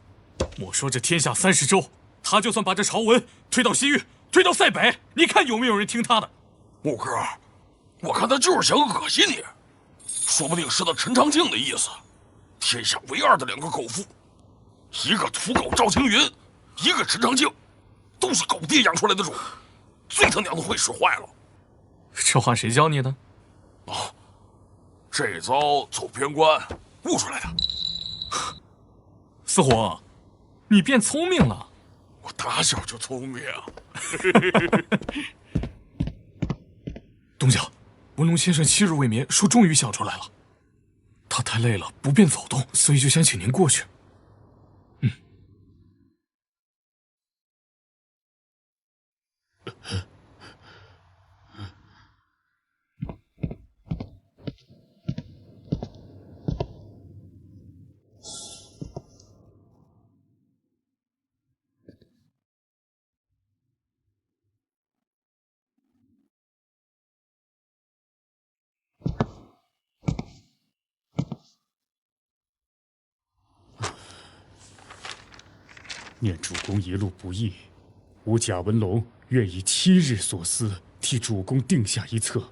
莫说这天下30州，他就算把这朝文推到西域，推到塞北，你看有没有人听他的？木哥，我看他就是想恶心你，说不定是他陈长庆的意思。天下唯二的2个狗父，一个土狗赵青云，一个陈长庆，都是狗爹养出来的种，最他娘的会使坏了。这话谁教你的？哦，这遭走边关悟出来的。四虎，你变聪明了。我打小就聪明。东家，文龙先生7日未眠，说终于想出来了。他太累了，不便走动，所以就想请您过去。念主公一路不易，吾贾文龙愿以7日所思，替主公定下一策。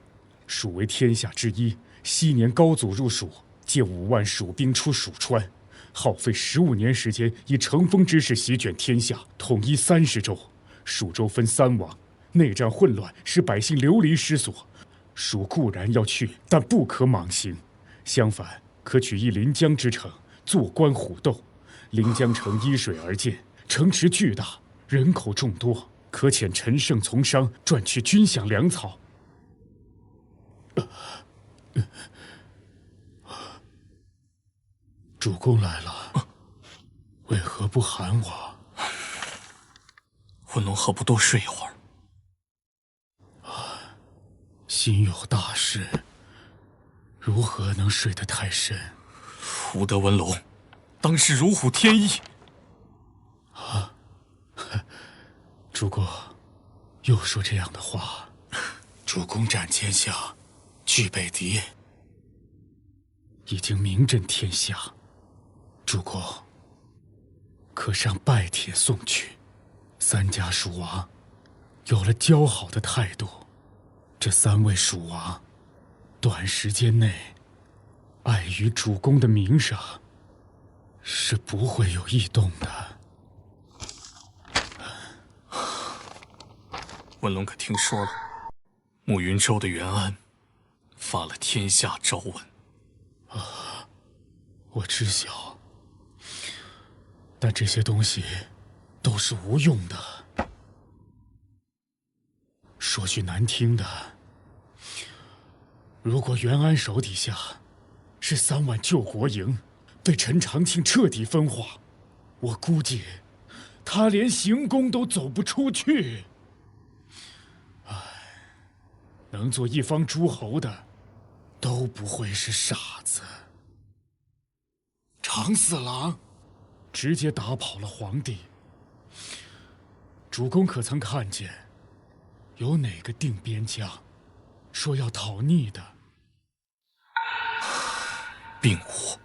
蜀为天下之一，昔年高祖入蜀，借5万蜀兵出蜀川，耗费15年时间，以乘风之势席卷天下，统一30州。蜀州分3王，内战混乱，使百姓流离失所。蜀固然要去，但不可莽行。相反，可取一临江之城，坐观虎斗。临江城依水而建，城池巨大，人口众多，可遣陈胜从商，赚取军饷粮草。主公来了，为何不喊我？文龙何不多睡一会儿？心有大事，如何能睡得太深？吾得文龙，当是如虎添翼。主公又说这样的话。主公战天下，拒北敌，已经名震天下。主公可上拜帖送去，3家蜀王有了交好的态度，这3位蜀王短时间内碍于主公的名声，是不会有异动的。文龙可听说了？暮云州的袁安发了天下诏文。我知晓，但这些东西都是无用的。说句难听的，如果袁安手底下是3万救国营，被陈长庆彻底分化，我估计他连行宫都走不出去。能做一方诸侯的，都不会是傻子。长四郎直接打跑了皇帝，主公可曾看见有哪个定边将说要讨逆的？并无。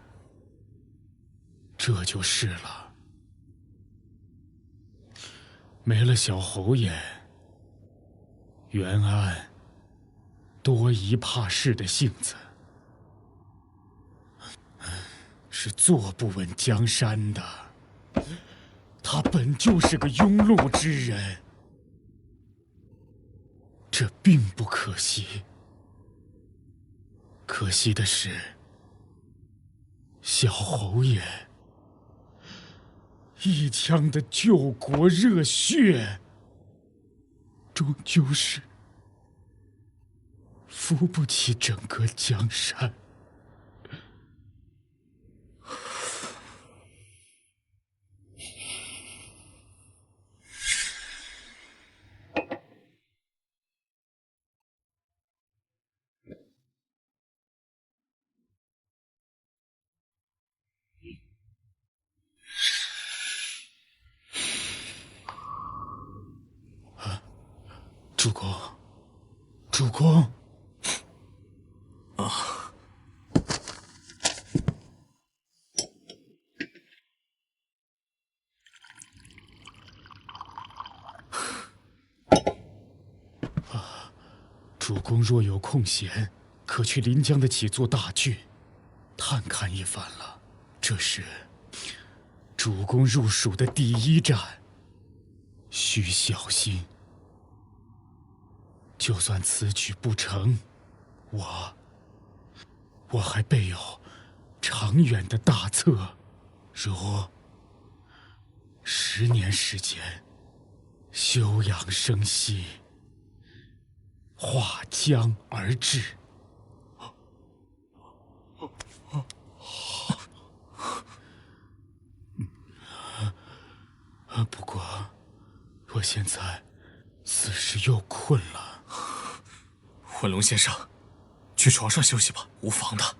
这就是了。没了小侯爷，袁安多疑怕事的性子，是坐不稳江山的。他本就是个庸碌之人，这并不可惜。可可惜的是，小侯爷一腔的救国热血，终究是扶不起整个江山。主公，主公，啊！主公若有空闲，可去临江的几座大郡探看一番了。这是主公入蜀的第一站，需小心。就算此举不成，我还备有长远的大策，如10年时间休养生息，划江而治。不过我现在此时又困了。文龙先生，去床上休息吧，无妨的。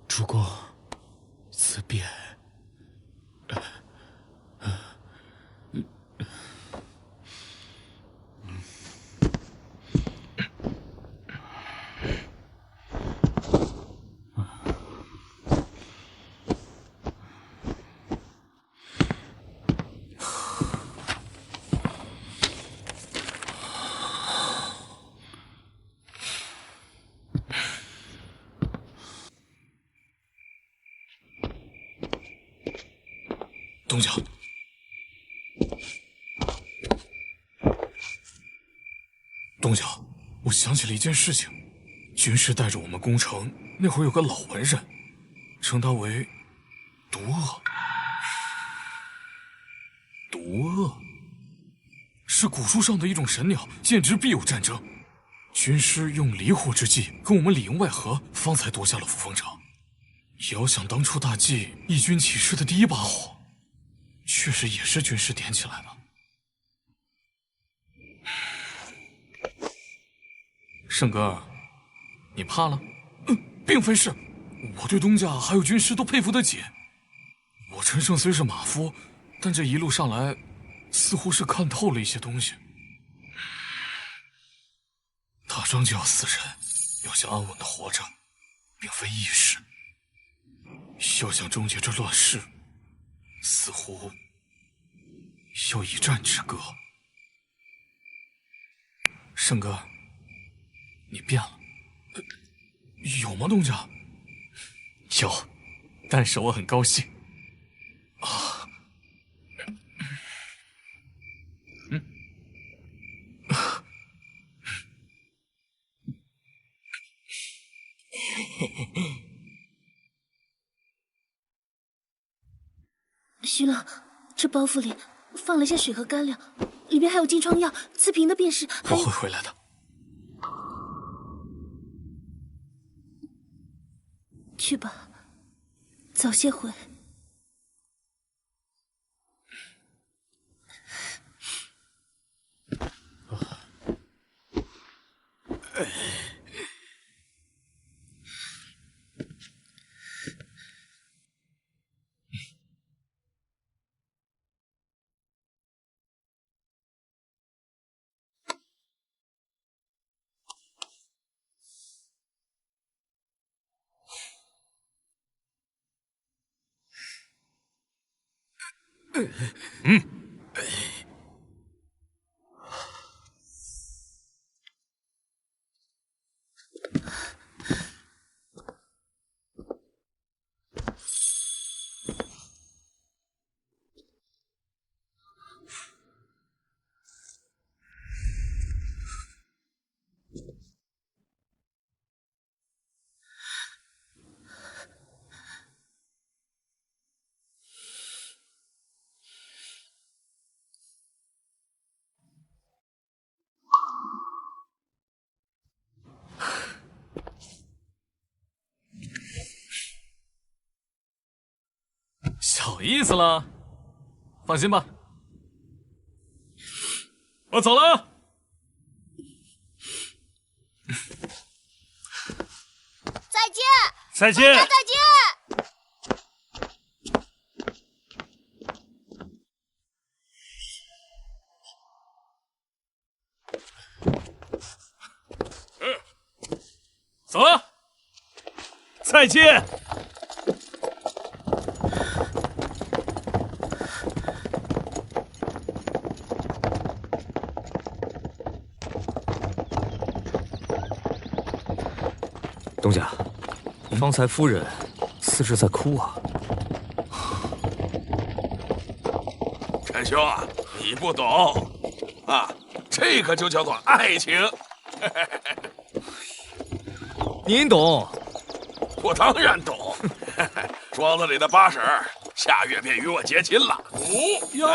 主公，此便。东家，东家，我想起了一件事情。军师带着我们攻城，那会儿有个老文人，称他为毒恶。毒恶是古书上的一种神鸟，见之必有战争。军师用离火之计跟我们里应外合，方才夺下了扶风城。遥想当初大计义军起事的第一把火，确实也是军师点起来的。圣哥，你怕了？并非是，我对东家还有军师都佩服得紧。我陈胜虽是马夫，但这一路上来，似乎是看透了一些东西。打仗就要死人，要想安稳的活着，并非易事。要想终结这乱世，似乎要一战之隔。圣哥，你变了，有吗，东家？有，但是我很高兴。啊，徐老，这包袱里放了些水和干粮，里面还有金疮药、刺平的便是。我会回来的。去吧，早些回。意思了。放心吧，我走了。再见，再见，再见。走了，再见。东家，方才夫人似是在哭啊。陈兄啊，你不懂啊，这可就叫做爱情。您懂，我当然懂。庄子里的八婶下月便与我结亲了。哟，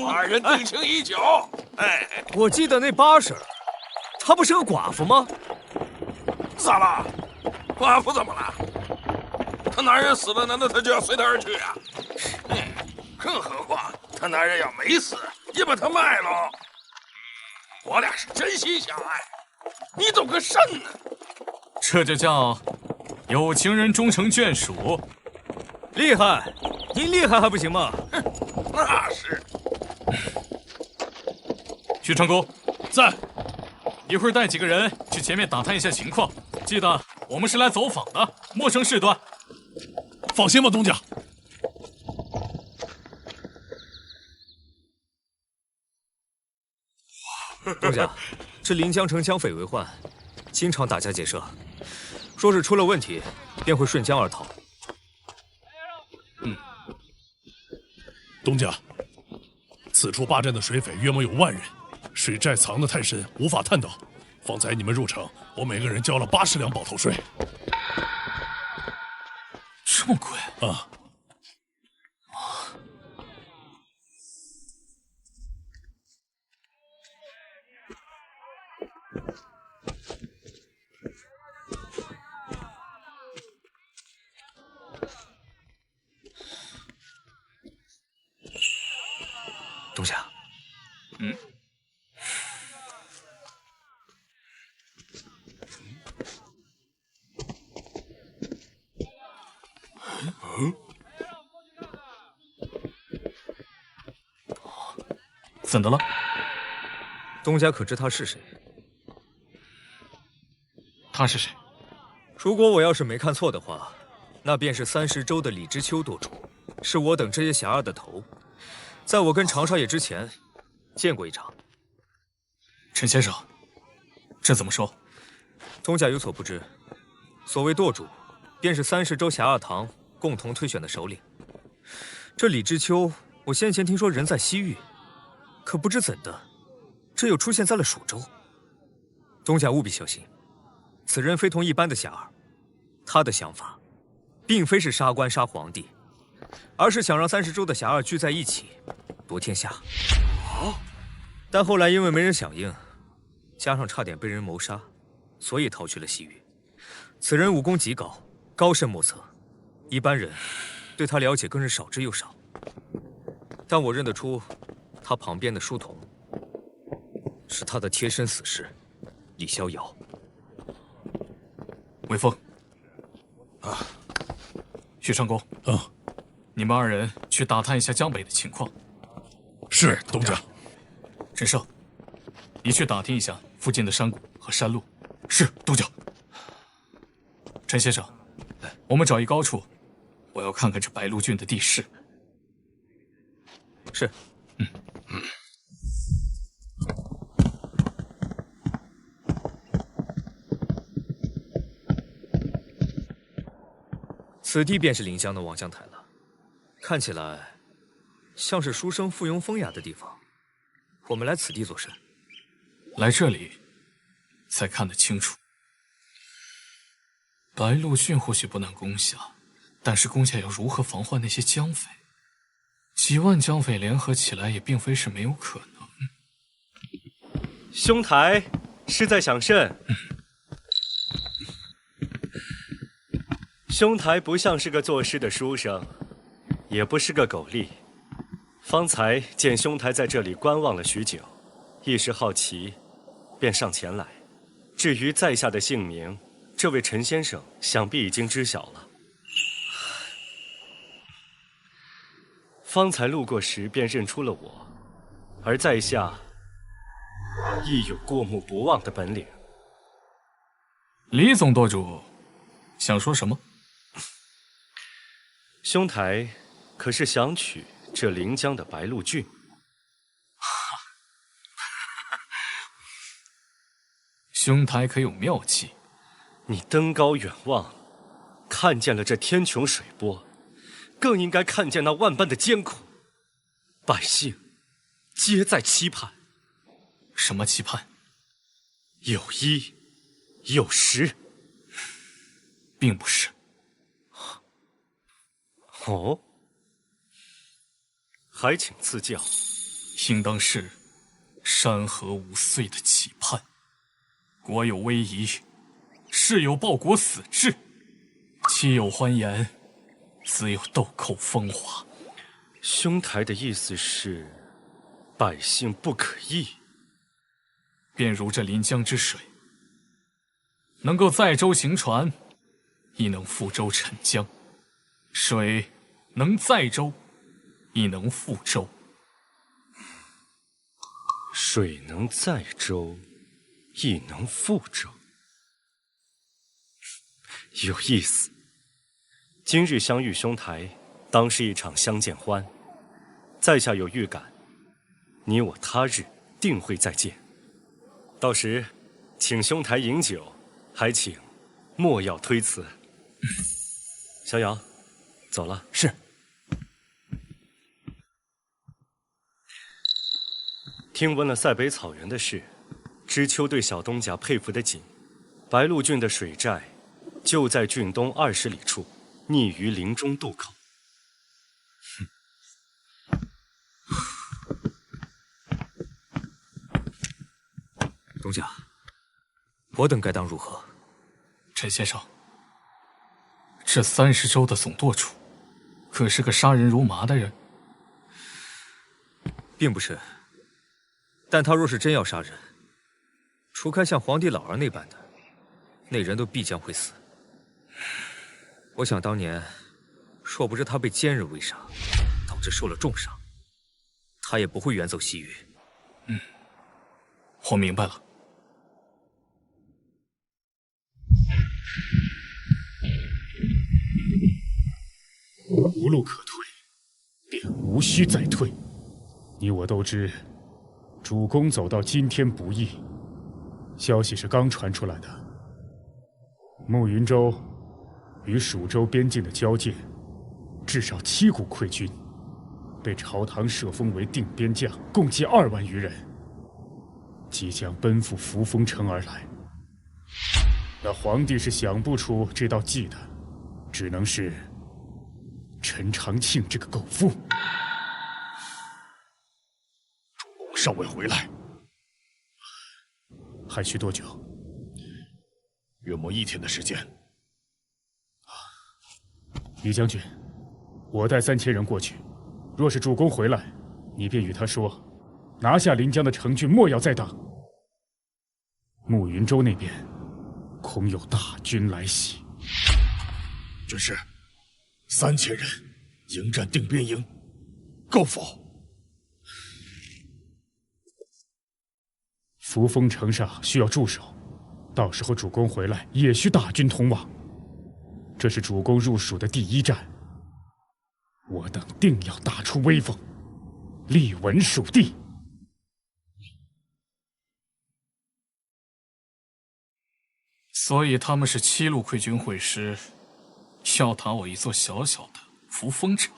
二人定情已久。哎，我记得那八婶，她不是个寡妇吗？咋了？寡妇怎么了？她男人死了，难道她就要随他而去啊？更何况她男人要没死，也把她卖了。我俩是真心相爱，你懂个甚呢？这就叫有情人终成眷属。厉害，您厉害还不行吗？那是。许长公在。一会儿带几个人去前面打探一下情况，记得我们是来走访的，陌生事端。放心吧，东家。东家，这临江城江匪为患，经常打家劫舍，说是出了问题便会顺江而逃。东家，此处霸占的水匪约莫有万人，水寨藏得太深，无法探到。方才你们入城，我每个人交了80两保头税。这么贵啊！东家，怎的了？东家可知他是谁？他是谁？如果我要是没看错的话，那便是30州的李知秋舵主，是我等这些侠儿的头。在我跟常少爷之前，见过一场。陈先生，这怎么说？东家有所不知，所谓舵主，便是30州侠儿堂共同推选的首领。这李知秋，我先前听说人在西域，可不知怎的，这又出现在了蜀州。东家务必小心，此人非同一般的侠儿，他的想法，并非是杀官杀皇帝，而是想让30州的侠儿聚在一起，夺天下。但后来因为没人响应，加上差点被人谋杀，所以逃去了西域。此人武功极高，高深莫测，一般人对他了解更是少之又少。但我认得出他旁边的书童，是他的贴身死士李逍遥。微风，啊，许长公，你们2人去打探一下江北的情况。是，东家。陈胜，你去打听一下附近的山谷和山路。是，东家。陈先生，我们找一高处，我要看看这白鹿郡的地势。是。此地便是临江的望江台了，看起来像是书生附庸风雅的地方。我们来此地做甚？来这里，才看得清楚。白鹿郡或许不难攻下，但是攻下要如何防患那些江匪？几万江匪联合起来，也并非是没有可能。兄台是在想甚？兄台不像是个作诗的书生，也不是个狗力。方才见兄台在这里观望了许久，一时好奇，便上前来。至于在下的姓名，这位陈先生想必已经知晓了。方才路过时便认出了我，而在下亦有过目不忘的本领。李总舵主，想说什么？兄台可是想取这临江的白鹿郡？兄台可有妙计？你登高远望，看见了这天穹水波，更应该看见那万般的艰苦，百姓皆在期盼。什么期盼？有衣有食，并不是。哦，还请赐教。应当是山河无岁的期盼。国有威仪，士有报国死志，妻有欢颜，子有豆蔻风华。兄台的意思是，百姓不可易。便如这临江之水，能够载舟行船，亦能覆舟沉江；水能载舟，亦能覆舟。水能载舟，亦能覆舟，有意思。今日相遇兄台，当是一场相见欢。在下有预感，你我他日定会再见。到时，请兄台饮酒，还请莫要推辞。逍遥，走了。是。听闻了塞北草原的事，知秋对小东家佩服得紧。白鹿郡的水寨就在郡东20里处，溺于林中渡口。东家，我等该当如何？陈先生，这30州的总舵主，可是个杀人如麻的人？并不是。但他若是真要杀人，除开像皇帝老儿那般的，那人都必将会死。我想当年，若不是他被奸人围杀，导致受了重伤，他也不会远走西域。我明白了。无路可退，便无需再退。你我都知，主公走到今天不易。消息是刚传出来的，慕云州与蜀州边境的交界，至少7股溃军，被朝堂册封为定边将，共计2万余人，即将奔赴扶风城而来。那皇帝是想不出这道计的，只能是陈长庆这个狗夫。主公尚未回来，还需多久？约莫1天的时间。李将军，我带3000人过去。若是主公回来，你便与他说，拿下临江的城郡，莫要再挡。慕云州那边恐有大军来袭。军师，3000人迎战定边营，够否？扶风城上需要驻守，到时候主公回来也需大军同往。这是主公入蜀的第1战，我等定要打出威风，立稳蜀地。所以他们是7路溃军会师，要打我一座小小的扶风城。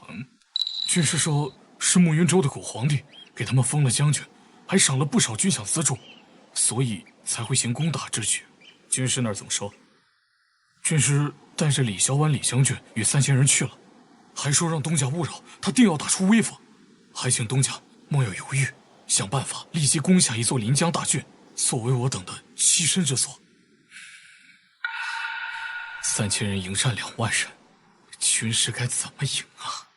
军师说是慕云州的狗皇帝给他们封了将军，还赏了不少军饷资助，所以才会行攻打之举。军师那儿怎么说？军师带着李小婉李将军与3000人去了，还说让东家勿扰，他定要打出威风，还请东家莫要犹豫，想办法立即攻下一座临江大郡，作为我等的栖身之所。3000人迎战2万人，军师该怎么赢啊？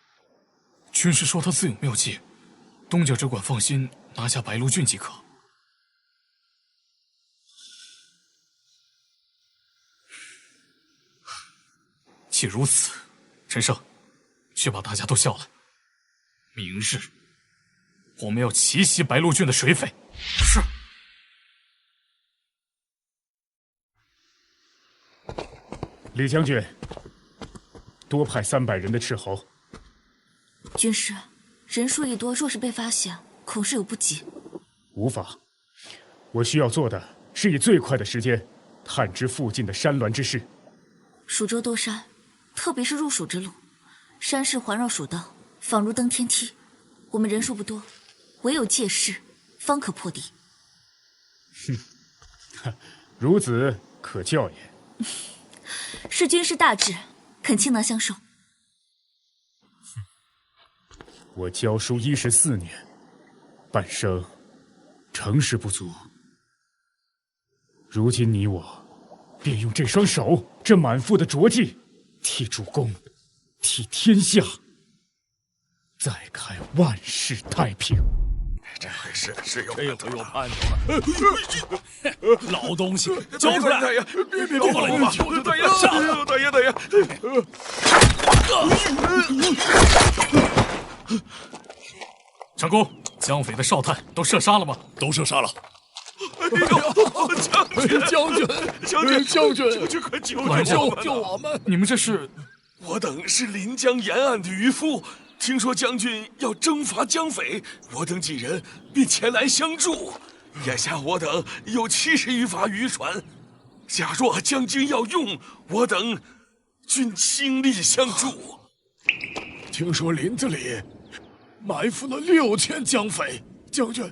军师说他自有妙计，东家只管放心拿下白鹿郡即可。既如此，陈胜，去把大家都叫来。明日我们要奇袭白鹿郡的水匪。是。李将军，多派300人的斥候。军师，人数一多，若是被发现，恐是有不及。无妨，我需要做的是以最快的时间探知附近的山峦之势。蜀州多山，特别是入蜀之路，山势环绕蜀道，仿如登天梯。我们人数不多，唯有借势，方可破敌。哼，孺子可教也。是军师大志，恳倾囊相授。我教书14年，半生成事不足。如今你我便用这双手，这满腹的拙技，替主公，替天下，再看万世太平。这回是有盼头了。老东西，交出来！大爷，别动了！大爷，大爷，大爷！长公，江匪的哨探都射杀了吗？都射杀了。哎呦，将军，快救我们！你们这是？我等是临江沿岸的渔夫，听说将军要征伐江匪，我等几人便前来相助。眼下我等有70余筏渔船，假若将军要用，我等均倾力相助。听说林子里埋伏了6000江匪，将军，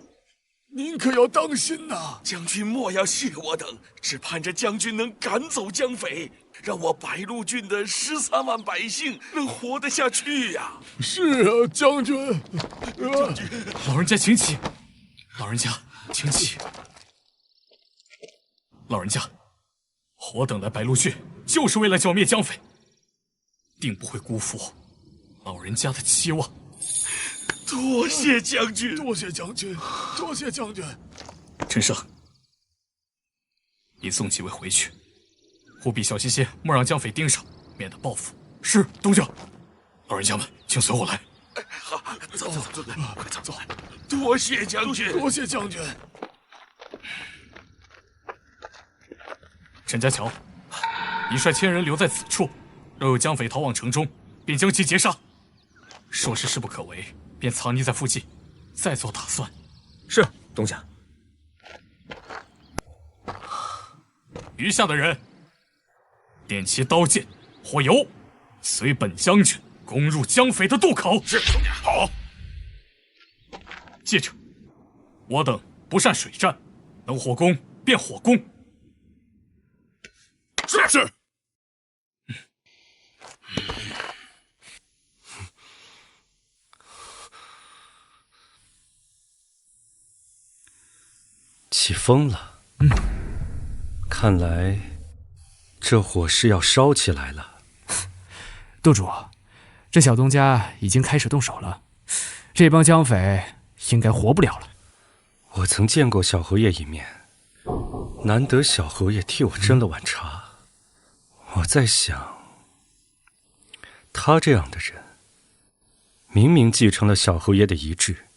您可要当心呐！将军莫要谢我等，只盼着将军能赶走江匪，让我白鹿郡的13万百姓能活得下去呀！是啊，将军。将军，老人家请起。老人家请起。老人家，我等来白鹿郡就是为了剿灭江匪，定不会辜负老人家的期望。多谢将军，多谢将军，多谢将军。陈胜，你送几位回去，务必小心些，莫让江匪盯上，免得报复。是，东家。老人家们，请随我来。好，走，快走。多谢将军，多谢将军。陈家桥，你率1000人留在此处，若有江匪逃往城中，便将其截杀。若是势不可为，便藏匿在附近，再做打算。是，东家。余下的人，点齐刀剑、火油，随本将军攻入江匪的渡口。是，东家。好。记着，我等不善水战，能火攻便火攻。是。起风了。看来这火势要烧起来了。舵主，这小东家已经开始动手了，这帮江匪应该活不了了。我曾见过小侯爷一面，难得小侯爷替我斟了碗茶。我在想，他这样的人，明明继承了小侯爷的遗志，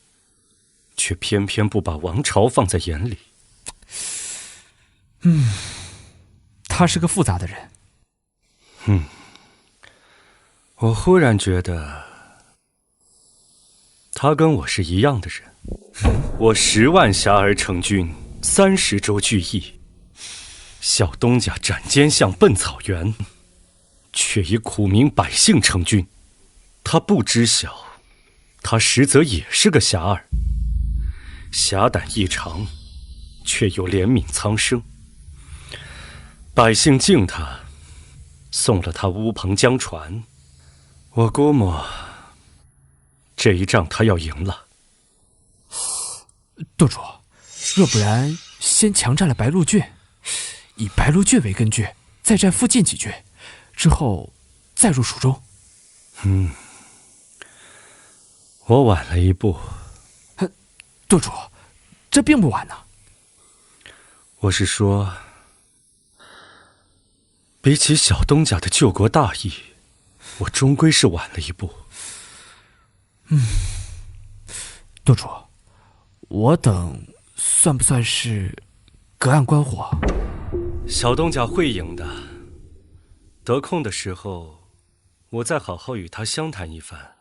却偏偏不把王朝放在眼里。他是个复杂的人。我忽然觉得他跟我是一样的人。我10万侠儿成军，30州聚义，小东家斩奸相奔草原，却以苦民百姓成军。他不知晓，他实则也是个侠儿，侠胆异常，却又怜悯苍生。百姓敬他，送了他乌篷江船。我估摸这一仗他要赢了。舵主，若不然先强占了白鹿郡，以白鹿郡为根据，再占附近几郡，之后再入蜀州。我晚了一步。舵主，这并不晚呢。我是说，比起小东家的救国大义，我终归是晚了一步。舵主，我等算不算是隔岸观火？小东家会赢的，得空的时候，我再好好与他相谈一番。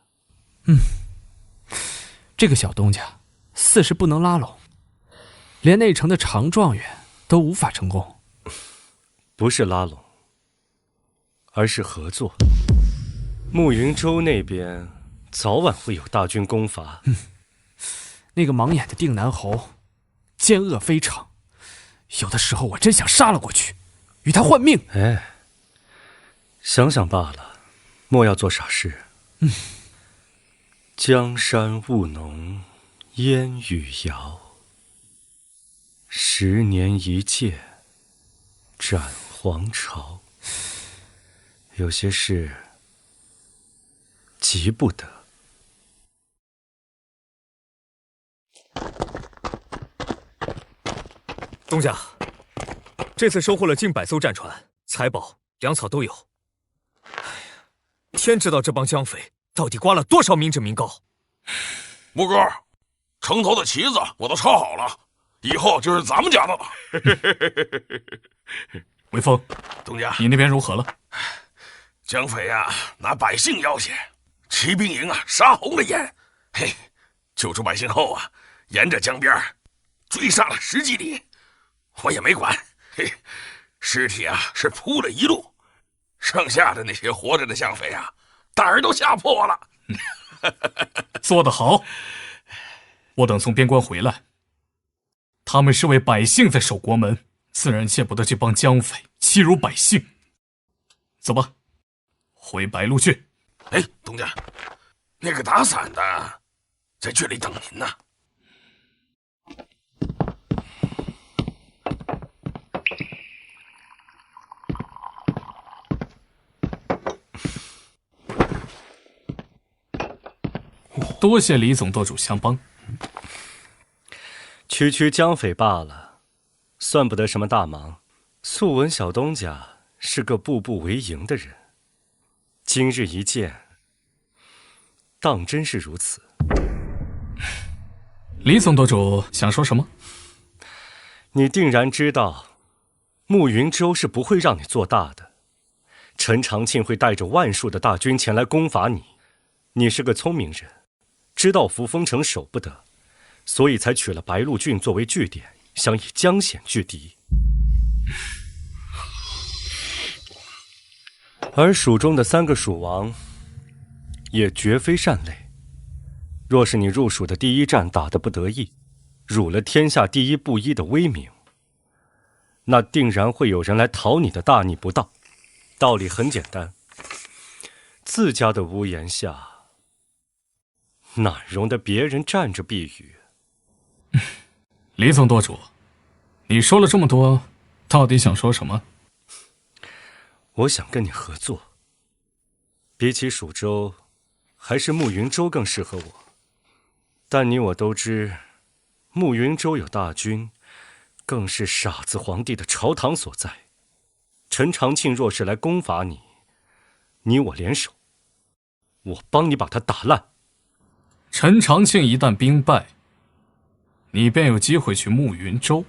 这个小东家似是不能拉拢，连内城的常状元都无法成功。不是拉拢，而是合作。慕云州那边早晚会有大军攻伐。那个盲眼的定南侯，奸恶非常，有的时候我真想杀了过去，与他换命。哎，想想罢了，莫要做傻事。江山务农，烟雨遥。10年一剑，斩黄巢。有些事急不得。东家，这次收获了近100艘战船，财宝、粮草都有。哎呀，天知道这帮江匪到底刮了多少民脂民膏。木哥，城头的旗子我都抄好了，以后就是咱们家的了。微风，东家，你那边如何了？江匪啊，拿百姓要挟，骑兵营啊杀红了眼。嘿，救出百姓后啊，沿着江边追杀了10几里，我也没管。嘿，尸体啊是铺了一路，剩下的那些活着的江匪啊，胆儿都吓破了。做得好！我等从边关回来，他们是为百姓在守国门，自然见不得这帮江匪欺辱百姓。走吧，回白鹿郡。哎，东家，那个打伞的在郡里等您呢。多谢李总舵主相帮。区区江匪罢了，算不得什么大忙。素闻小东家是个步步为营的人，今日一见，当真是如此。李总舵主想说什么？你定然知道，慕云州是不会让你做大的。陈长庆会带着万数的大军前来攻伐你。你是个聪明人，知道扶风城守不得，所以才取了白鹿郡作为据点，想以江险拒敌。而蜀中的3个蜀王，也绝非善类。若是你入蜀的第一战打得不得意，辱了天下第一布衣的威名，那定然会有人来讨你的大逆不道。道理很简单，自家的屋檐下，哪容得别人站着避雨？李总舵主，你说了这么多，到底想说什么？我想跟你合作。比起蜀州，还是慕云州更适合我。但你我都知，慕云州有大军，更是傻子皇帝的朝堂所在。陈长庆若是来攻伐你，你我联手，我帮你把他打烂。陈长庆一旦兵败，你便有机会去慕云州。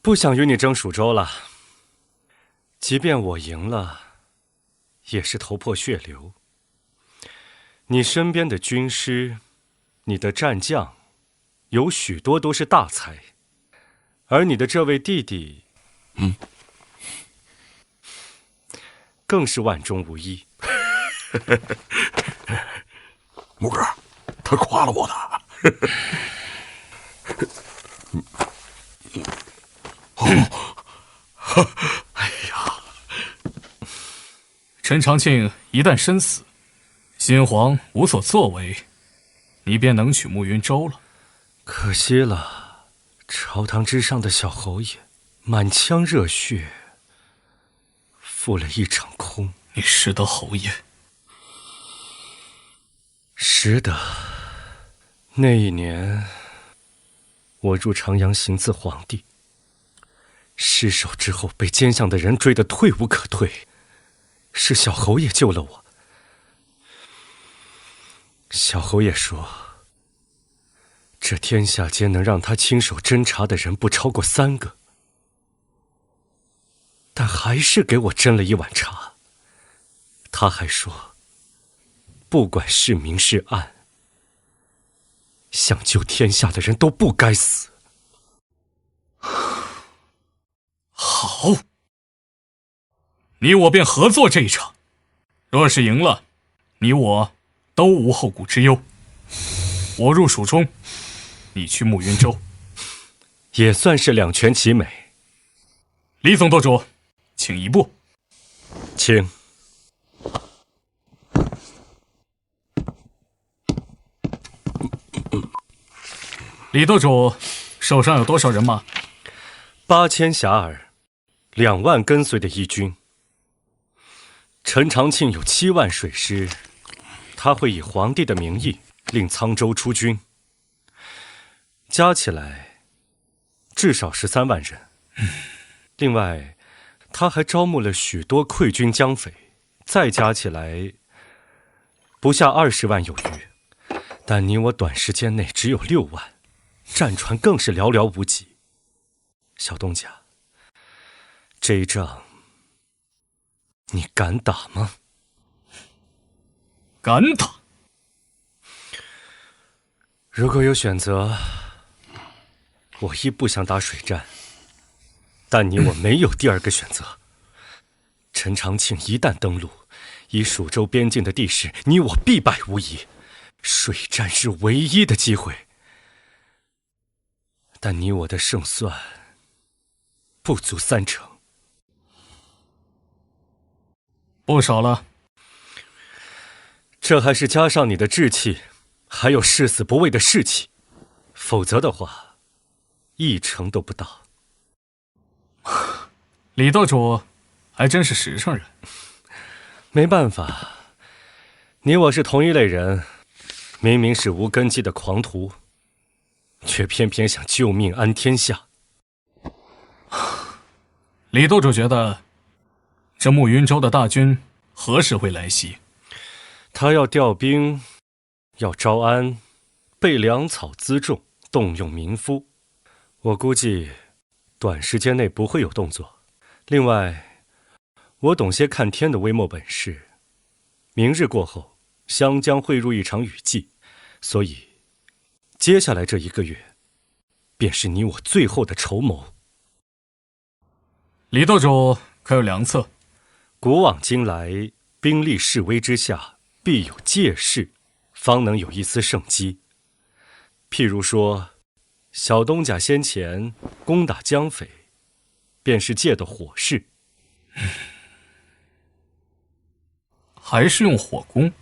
不想与你争蜀州了。即便我赢了，也是头破血流。你身边的军师，你的战将，有许多都是大才，而你的这位弟弟，更是万中无一。木哥，他夸了我呢。哎呀，陈长庆一旦身死，新皇无所作为，你便能取慕云州了。可惜了，朝堂之上的小侯爷满腔热血，负了一场空。你识得侯爷？是的，那一年我入长阳行刺皇帝，失手之后被奸相的人追得退无可退，是小侯爷救了我。小侯爷说，这天下间能让他亲手侦查的人不超过3个，但还是给我斟了一碗茶。他还说，不管是明是暗，想救天下的人都不该死。好，你我便合作这一场。若是赢了，你我都无后顾之忧。我入蜀中，你去暮云州，也算是两全其美。李总舵主，请一步。请。李舵主手上有多少人马？8000侠儿，2万跟随的义军。陈长庆有7万水师，他会以皇帝的名义令沧州出军，加起来至少13万人。另外，他还招募了许多溃军江匪，再加起来不下20万有余。但你我短时间内只有6万，战船更是寥寥无几。小东家，这一仗你敢打吗？敢打。如果有选择，我亦不想打水战，但你我没有第2个选择。陈长庆一旦登陆，以蜀州边境的地势，你我必败无疑。水战是唯一的机会，但你我的胜算不足30%。不少了。这还是加上你的志气，还有誓死不畏的士气，否则的话，1成都不到。李舵主还真是实诚人。没办法，你我是同一类人，明明是无根基的狂徒，却偏偏想救命安天下。李舵主觉得，这暮云州的大军何时会来袭？他要调兵，要招安，备粮草辎重，动用民夫。我估计短时间内不会有动作。另外，我懂些看天的微末本事。明日过后，湘江会入一场雨季，所以接下来这1个月，便是你我最后的筹谋。李舵主可有良策？古往今来，兵力势危之下，必有借势，方能有一丝胜机。譬如说，小东家先前攻打江匪，便是借的火势。还是用火攻？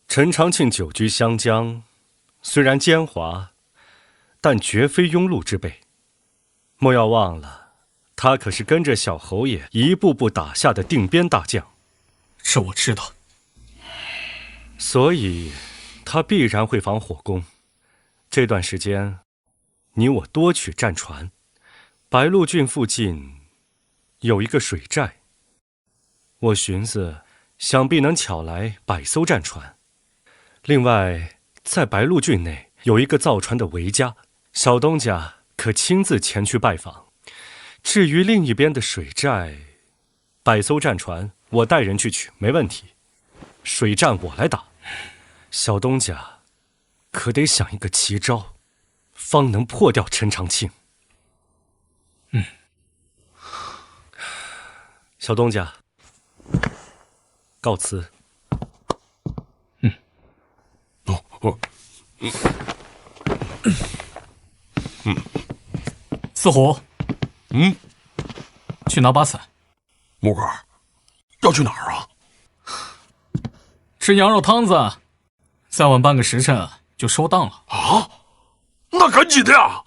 陈长庆久居湘江，虽然奸猾，但绝非庸碌之辈。莫要忘了，他可是跟着小侯爷一步步打下的定边大将。这我知道。所以，他必然会防火攻。这段时间，你我多取战船。白鹿郡附近有一个水寨，我寻思，想必能巧来100艘战船。另外，在白鹿郡内有一个造船的韦家，小东家可亲自前去拜访。至于另一边的水寨，100艘战船，我带人去取，没问题。水战我来打，小东家可得想一个奇招，方能破掉陈长庆。小东家，告辞。四虎，去拿把伞。木哥，要去哪儿啊？吃羊肉汤子，再晚半个时辰就收档了。啊，那赶紧的呀！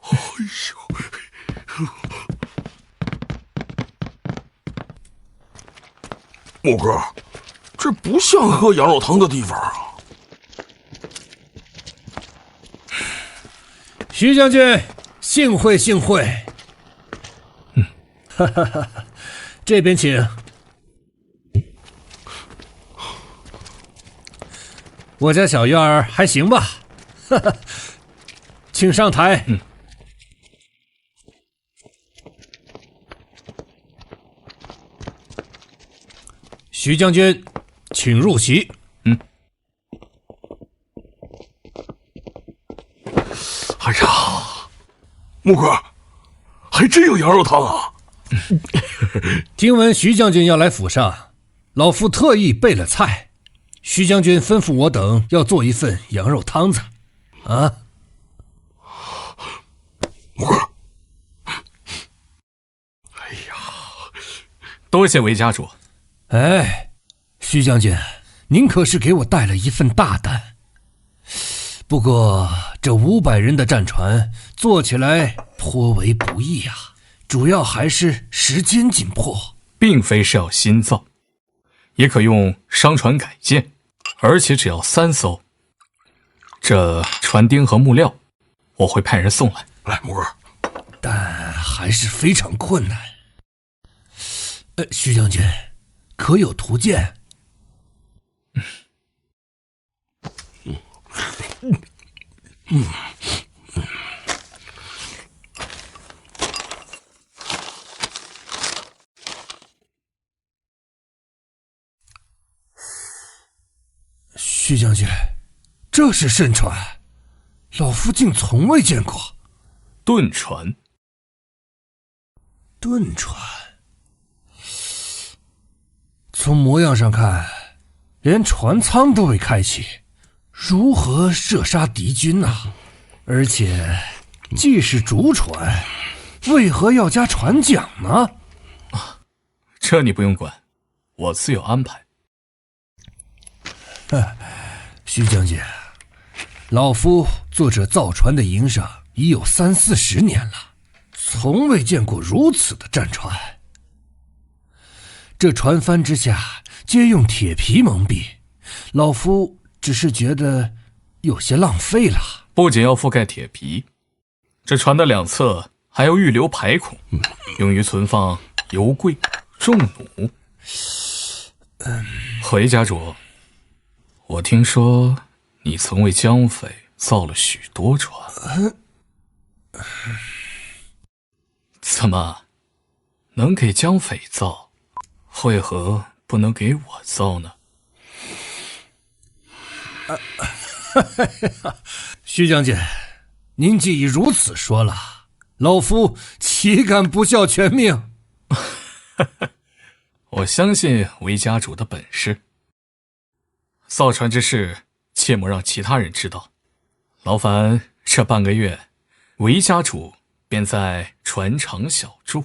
哎呦，木哥，这不像喝羊肉汤的地方啊！徐将军，幸会幸会。哈哈哈，这边请。我家小院儿还行吧？哈哈，请上台。徐将军，请入席。哎呀，木哥，还真有羊肉汤啊！听闻徐将军要来府上，老夫特意备了菜。徐将军吩咐我等要做一份羊肉汤子。啊，木哥，哎呀，多谢韦家主。哎，徐将军，您可是给我带了一份大单。不过这500人的战船做起来颇为不易啊，主要还是时间紧迫。并非是要新造，也可用商船改建，而且只要3艘。这船钉和木料，我会派人送来。来，木哥，但还是非常困难。徐将军，可有图鉴？徐将军，这是甚船？老夫竟从未见过。盾船。盾船，从模样上看，连船舱都未开启，如何射杀敌军啊？而且，既是主船，为何要加船桨呢？这你不用管，我自有安排。徐将军，老夫做这造船的营生已有30-40年了，从未见过如此的战船。这船帆之下皆用铁皮蒙蔽，老夫只是觉得有些浪费了。不仅要覆盖铁皮，这船的2侧还要预留排孔，用于存放油柜、重弩。回家主，我听说你曾为江匪造了许多船，怎么能给江匪造，为何不能给我造呢？徐将军，您既已如此说了，老夫岂敢不效全命？我相信韦家主的本事。造船之事，切莫让其他人知道。劳烦这半个月，韦家主便在船厂小住。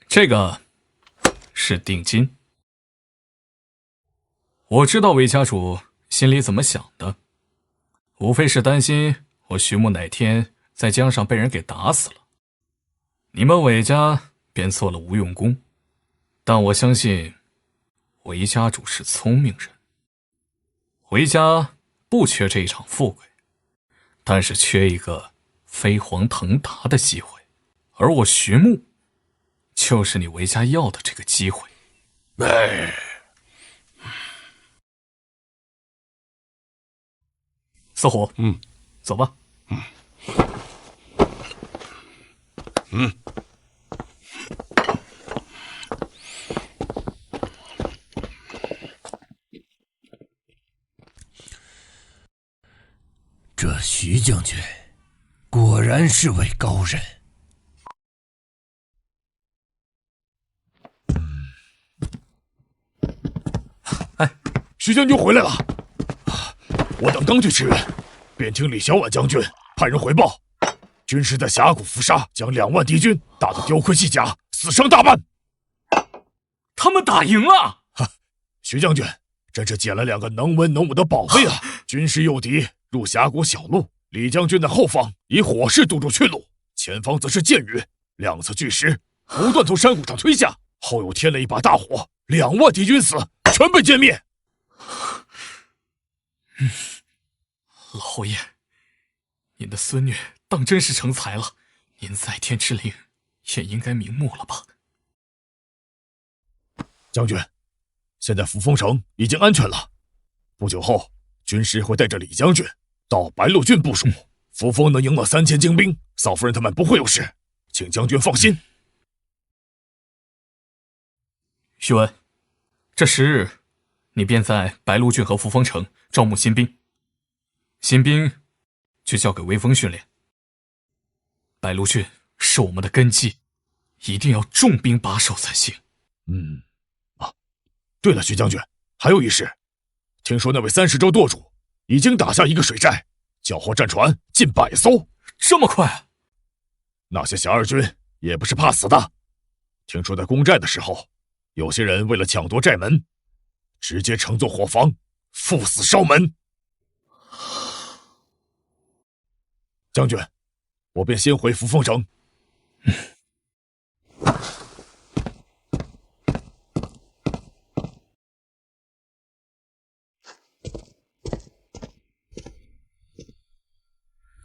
这个是定金。我知道韦家主心里怎么想的，无非是担心我徐木哪天在江上被人给打死了，你们韦家便做了无用功。但我相信韦家主是聪明人，韦家不缺这一场富贵，但是缺一个飞黄腾达的机会，而我徐木就是你韦家要的这个机会。四虎，走吧。这徐将军果然是位高人。徐将军回来了。我等刚去驰援，便听李小婉将军派人回报，军师在峡谷伏杀，将2万敌军打得雕盔弃甲，死伤大半。他们打赢了！徐将军真是捡了2个能文能武的宝贝啊！军师诱敌入峡谷小路，李将军的后方以火势堵住去路，前方则是箭雨，两侧巨石不断从山谷上推下，后又添了一把大火，2万敌军死，全被歼灭。老爷，您的孙女当真是成才了，您在天之灵也应该瞑目了吧？将军，现在扶风城已经安全了，不久后军师会带着李将军到白鹿郡部署，扶风能赢了3000精兵，嫂夫人他们不会有事，请将军放心。徐文，这10日，你便在白鹿郡和扶风城招募新兵，新兵就交给微风训练。白鹿郡是我们的根基，一定要重兵把守才行。对了，徐将军，还有一事，听说那位30州舵主已经打下一个水寨，缴获战船近100艘。这么快？那些小二军也不是怕死的，听说在攻寨的时候，有些人为了抢夺寨门，直接乘坐火房，赴死烧门。将军，我便先回扶风城。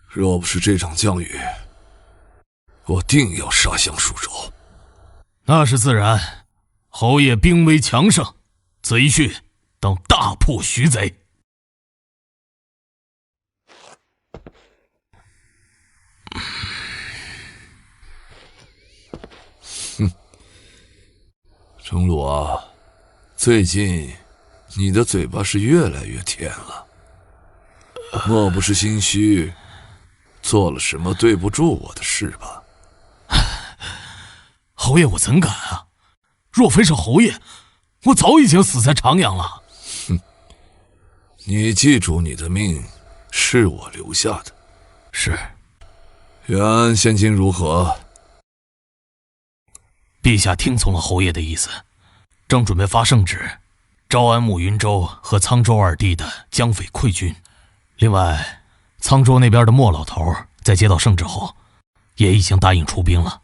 若不是这场降雨，我定要杀向蜀州。那是自然，侯爷兵威强盛，贼讯当大破徐贼。程鲁啊，最近你的嘴巴是越来越甜了，莫不是心虚，做了什么对不住我的事吧？侯爷，我怎敢啊！若非是侯爷，我早已经死在长阳了。你记住，你的命是我留下的。是。远安现今如何？陛下听从了侯爷的意思，正准备发圣旨，招安慕云州和沧州2地的江匪溃军。另外，沧州那边的莫老头在接到圣旨后，也已经答应出兵了。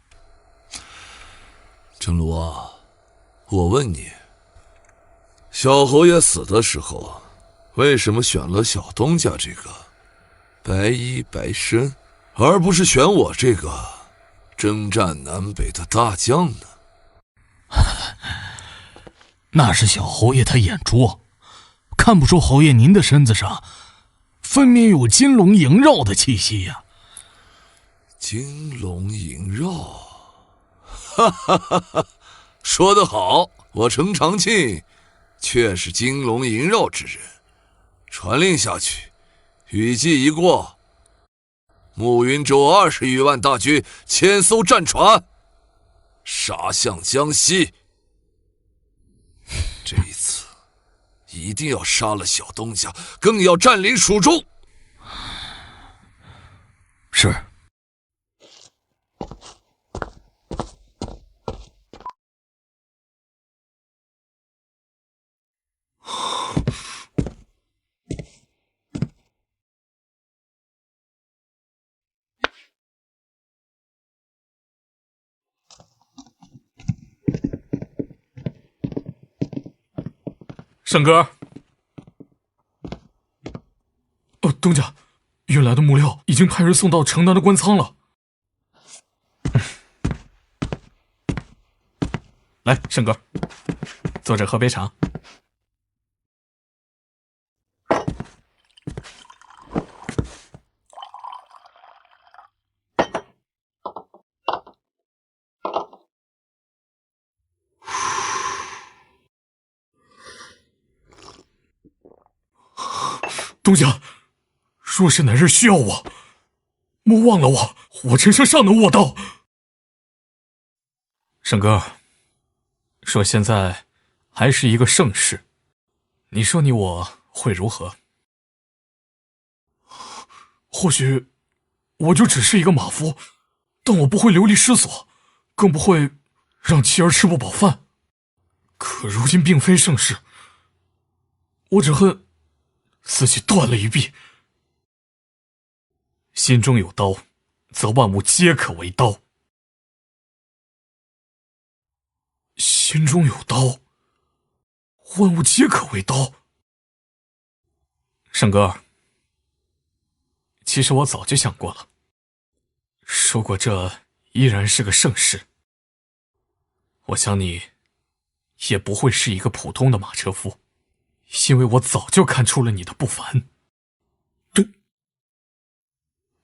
程卢啊，我问你，小侯爷死的时候，为什么选了小东家这个白衣白身，而不是选我这个征战南北的大将呢？那是小侯爷他眼拙，看不出侯爷您的身子上分明有金龙萦绕的气息呀。金龙萦绕，哈哈哈哈！说得好，我程长庆却是金龙萦绕之人。传令下去，雨季一过，慕云州20余万大军，1000艘战船，杀向江西。这一次一定要杀了小东家，更要占领蜀州。是。沈哥，东家，运来的木料已经派人送到城南的官仓了。来，沈哥，坐着喝杯茶。东家，若是哪日需要我，莫忘了我，我陈胜尚能握刀。沈哥，说现在还是一个盛世，你说你我会如何？或许我就只是一个马夫，但我不会流离失所，更不会让妻儿吃不饱饭。可如今并非盛世，我只恨自己断了一臂。心中有刀，则万物皆可为刀。心中有刀，万物皆可为刀。圣哥，其实我早就想过了，如果这依然是个盛世，我想你也不会是一个普通的马车夫，因为我早就看出了你的不凡。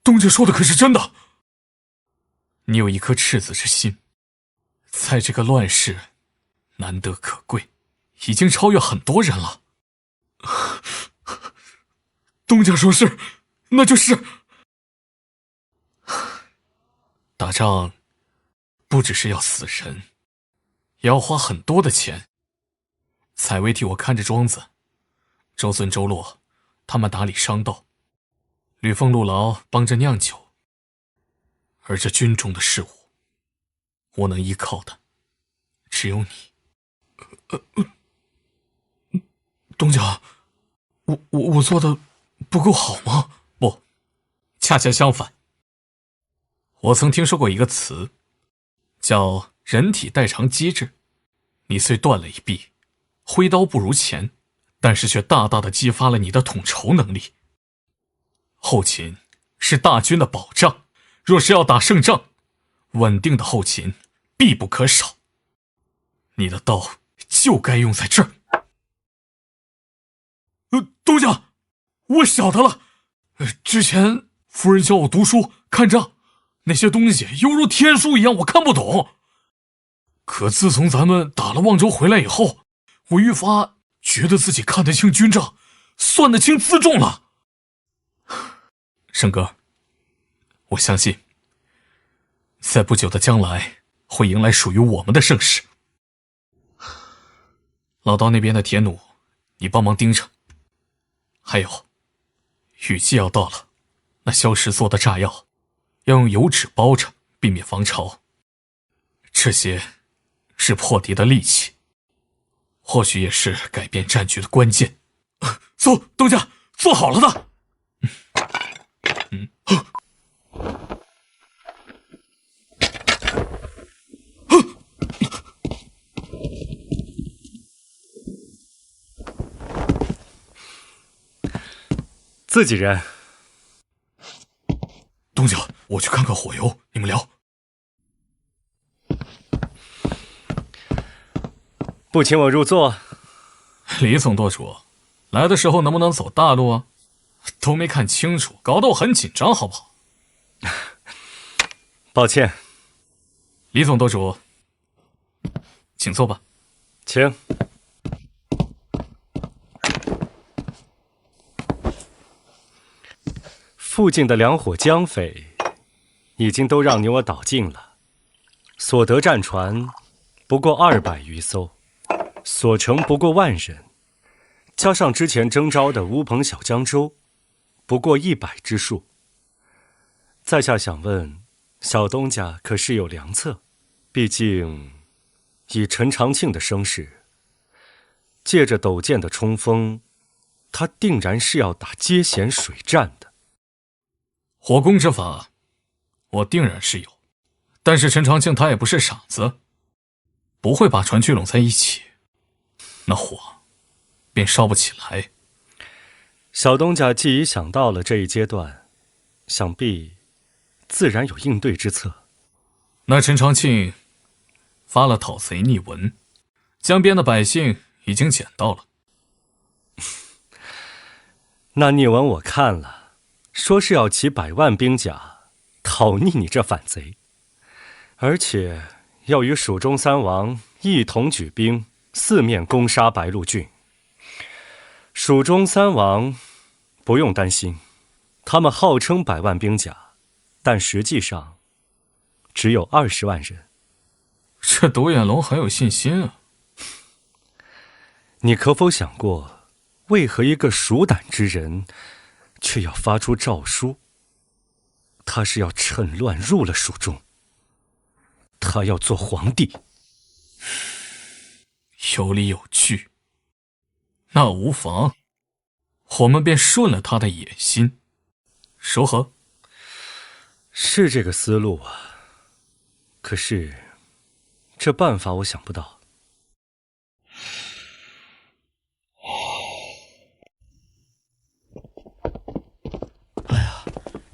东家说的可是真的？你有一颗赤子之心，在这个乱世难得可贵，已经超越很多人了。东家说是，那就是。打仗不只是要死人，也要花很多的钱。采薇替我看着庄子，周孙周洛他们打理商道，吕奉陆劳帮着酿酒，而这军中的事务，我能依靠的只有你。东家，我做的不够好吗？不，恰恰相反。我曾听说过一个词，叫人体代偿机制。你虽断了一臂，挥刀不如前，但是却大大的激发了你的统筹能力。后勤是大军的保障，若是要打胜仗，稳定的后勤必不可少。你的刀就该用在这儿。东家，我晓得了。之前夫人教我读书看账，那些东西犹如天书一样，我看不懂。可自从咱们打了望州回来以后，我愈发觉得自己看得清军账，算得清辎重了。圣哥，我相信在不久的将来会迎来属于我们的盛世。老道那边的铁弩你帮忙盯着，还有雨季要到了，那萧石做的炸药要用油纸包着，避免防潮。这些是破敌的利器，或许也是改变战局的关键。走，东家，做好了的。自己人。东家，我去看看火油，你们聊。不请我入座。李总舵主，来的时候能不能走大路啊？都没看清楚，搞得我很紧张，好不好？抱歉。李总舵主，请坐吧。请。附近的两伙江匪已经都让你我捣尽了，所得战船不过200余艘，所乘不过10000人，加上之前征召的乌篷小江舟，不过100之数。在下想问，小东家可是有良策？毕竟以陈长庆的声势，借着陡剑的冲锋，他定然是要打接弦水战的。火攻之法，我定然是有，但是陈长庆他也不是傻子，不会把船聚拢在一起，那火便烧不起来。小东家既已想到了这一阶段，想必自然有应对之策。那陈长庆发了讨贼逆文，江边的百姓已经捡到了。那逆文我看了，说是要起100万兵甲讨逆你这反贼，而且要与蜀中3王一同举兵四面攻杀白鹿郡。蜀中3王不用担心，他们号称100万兵甲，但实际上只有20万人。这独眼龙很有信心啊。你可否想过，为何一个蜀胆之人却要发出诏书？他是要趁乱入了蜀中，他要做皇帝。有理有据，那无妨，我们便顺了他的野心，如何？是这个思路啊，可是这办法我想不到。哎呀，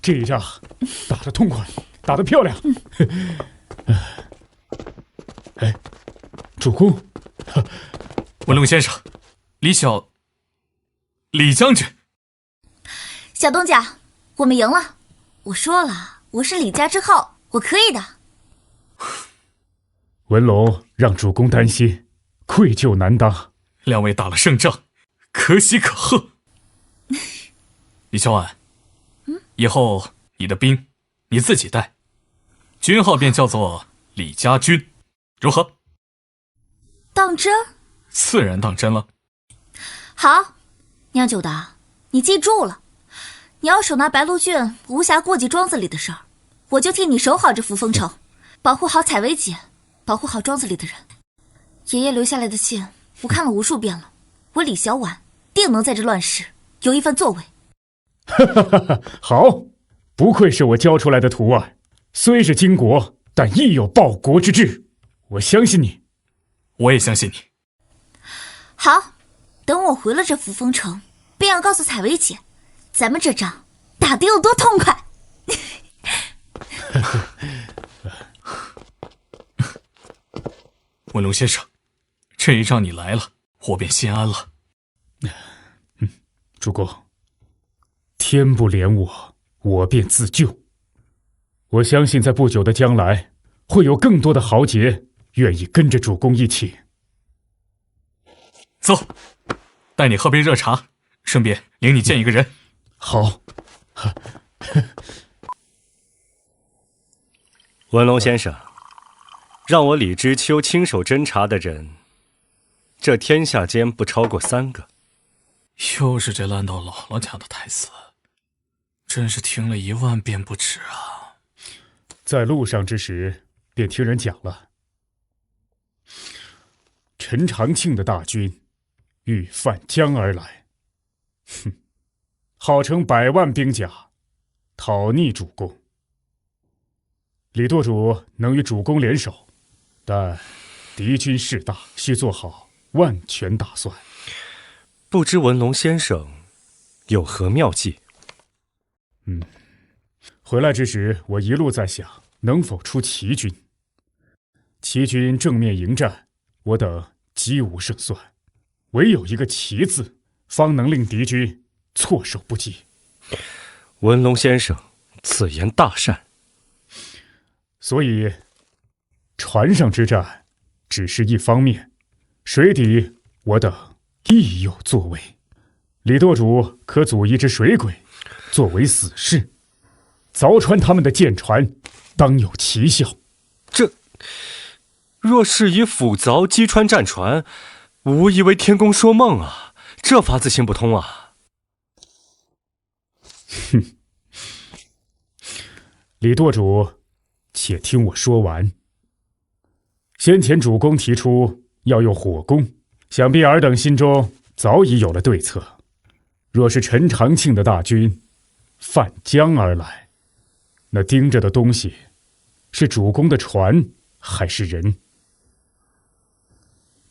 这一仗打得痛快，打得漂亮。哎，主公，文龙先生，李将军，小东家，我们赢了。我说了，我是李家之后，我可以的。文龙让主公担心，愧疚难当。两位打了胜仗，可喜可贺。李小婉，以后你的兵你自己带，军号便叫做李家军，如何？当真？自然当真了。好，酿酒的，你记住了，你要手拿白鹿郡无暇顾及庄子里的事儿，我就替你守好这扶风城，保护好采薇姐，保护好庄子里的人。爷爷留下来的信，我看了无数遍了，我李小婉定能在这乱世有一番作为。好，不愧是我教出来的徒儿，虽是巾帼，但亦有报国之志。我相信你。我也相信你。好，等我回了这扶风城，便要告诉采薇姐，咱们这仗打得有多痛快。文龙先生，这一仗你来了，我便心安了。主公，天不怜我，我便自救。我相信在不久的将来，会有更多的豪杰愿意跟着主公一起。走，带你喝杯热茶，顺便领你见一个人。好。文龙先生，让我李知秋亲手侦查的人，这天下间不超过3个。又是这烂到姥姥家的台词，真是听了1万遍不止啊！在路上之时，便听人讲了，陈长庆的大军欲犯江而来，号称100万兵甲，讨逆主公。李舵主能与主公联手，但敌军势大，需做好万全打算。不知文龙先生有何妙计？回来之时，我一路在想，能否出齐军。齐军正面迎战，我等几无胜算，唯有一个齐字，方能令敌军措手不及。文龙先生此言大善。所以船上之战只是一方面，水底我等亦有作为。李舵主可组一支水鬼作为死士，凿穿他们的舰船，当有奇效。这若是以斧凿击穿战船，无疑为天公说梦啊！这法子行不通啊！李舵主，且听我说完。先前主公提出要用火攻，想必尔等心中早已有了对策。若是陈长庆的大军泛江而来，那盯着的东西是主公的船还是人？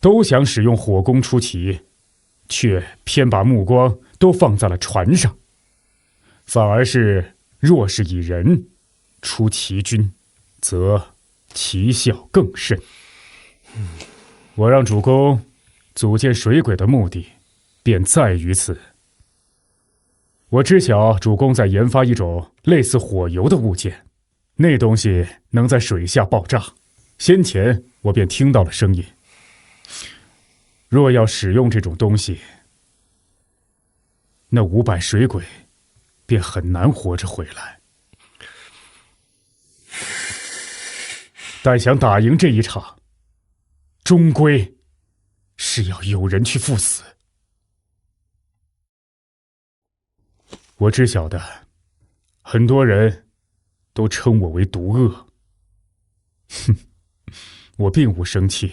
都想使用火攻出奇，却偏把目光都放在了船上，反而是若是以人出奇军，则奇效更甚。我让主公组建水鬼的目的便在于此。我知晓主公在研发一种类似火油的物件，那东西能在水下爆炸。先前我便听到了声音。若要使用这种东西，那500水鬼便很难活着回来。但想打赢这一场，终归是要有人去赴死。我知晓的，很多人都称我为毒恶。我并无生气。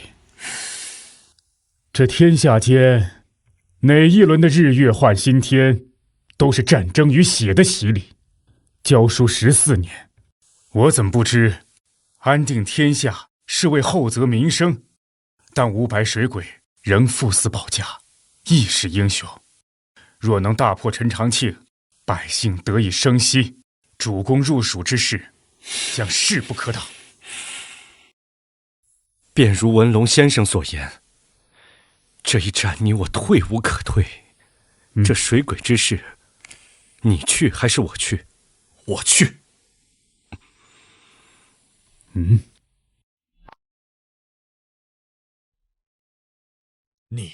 这天下间，哪一轮的日月换新天，都是战争与血的洗礼。教书14年，我怎不知，安定天下是为厚泽民生，但五百水鬼仍赴死保家，亦是英雄。若能大破陈长庆，百姓得以生息，主公入蜀之事将势不可挡。便如文龙先生所言，这一战你我退无可退。这水鬼之事，你去还是我去？我去。你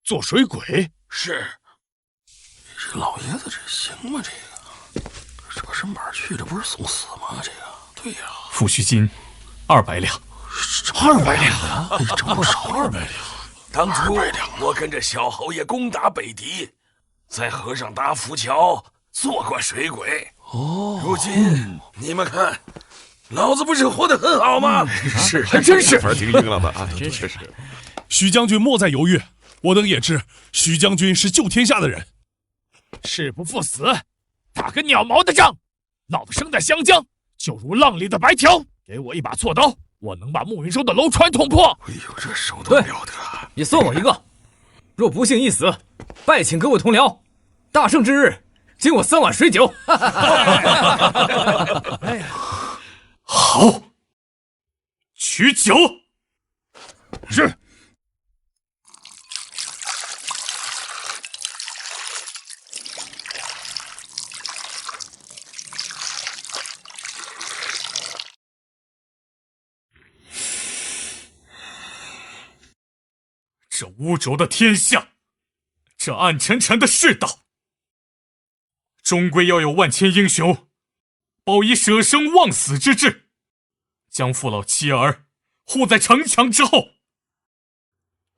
做水鬼？是。这老爷子这行吗？这个身板去，这不是送死吗？这个，对呀。抚恤金200两。200两，这不少200两。当初我跟着小侯爷攻打北狄，在河上搭浮桥，做过水鬼。如今你们看，老子不是活得很好吗？是，还真是。挺硬朗的啊，真是。徐将军莫再犹豫，我等也知徐将军是救天下的人。誓不赴死，打个鸟毛的仗！老子生在湘江，就如浪里的白条。给我一把锉刀，我能把慕云州的楼船捅破。哎呦，这手都了得！你算我一个。若不幸一死，拜请各位同僚，大胜之日，敬我3碗水酒。哎呀，好，取酒。是。这污浊的天下，这暗沉沉的世道，终归要有万千英雄，抱以舍生忘死之志，将父老妻儿护在城墙之后。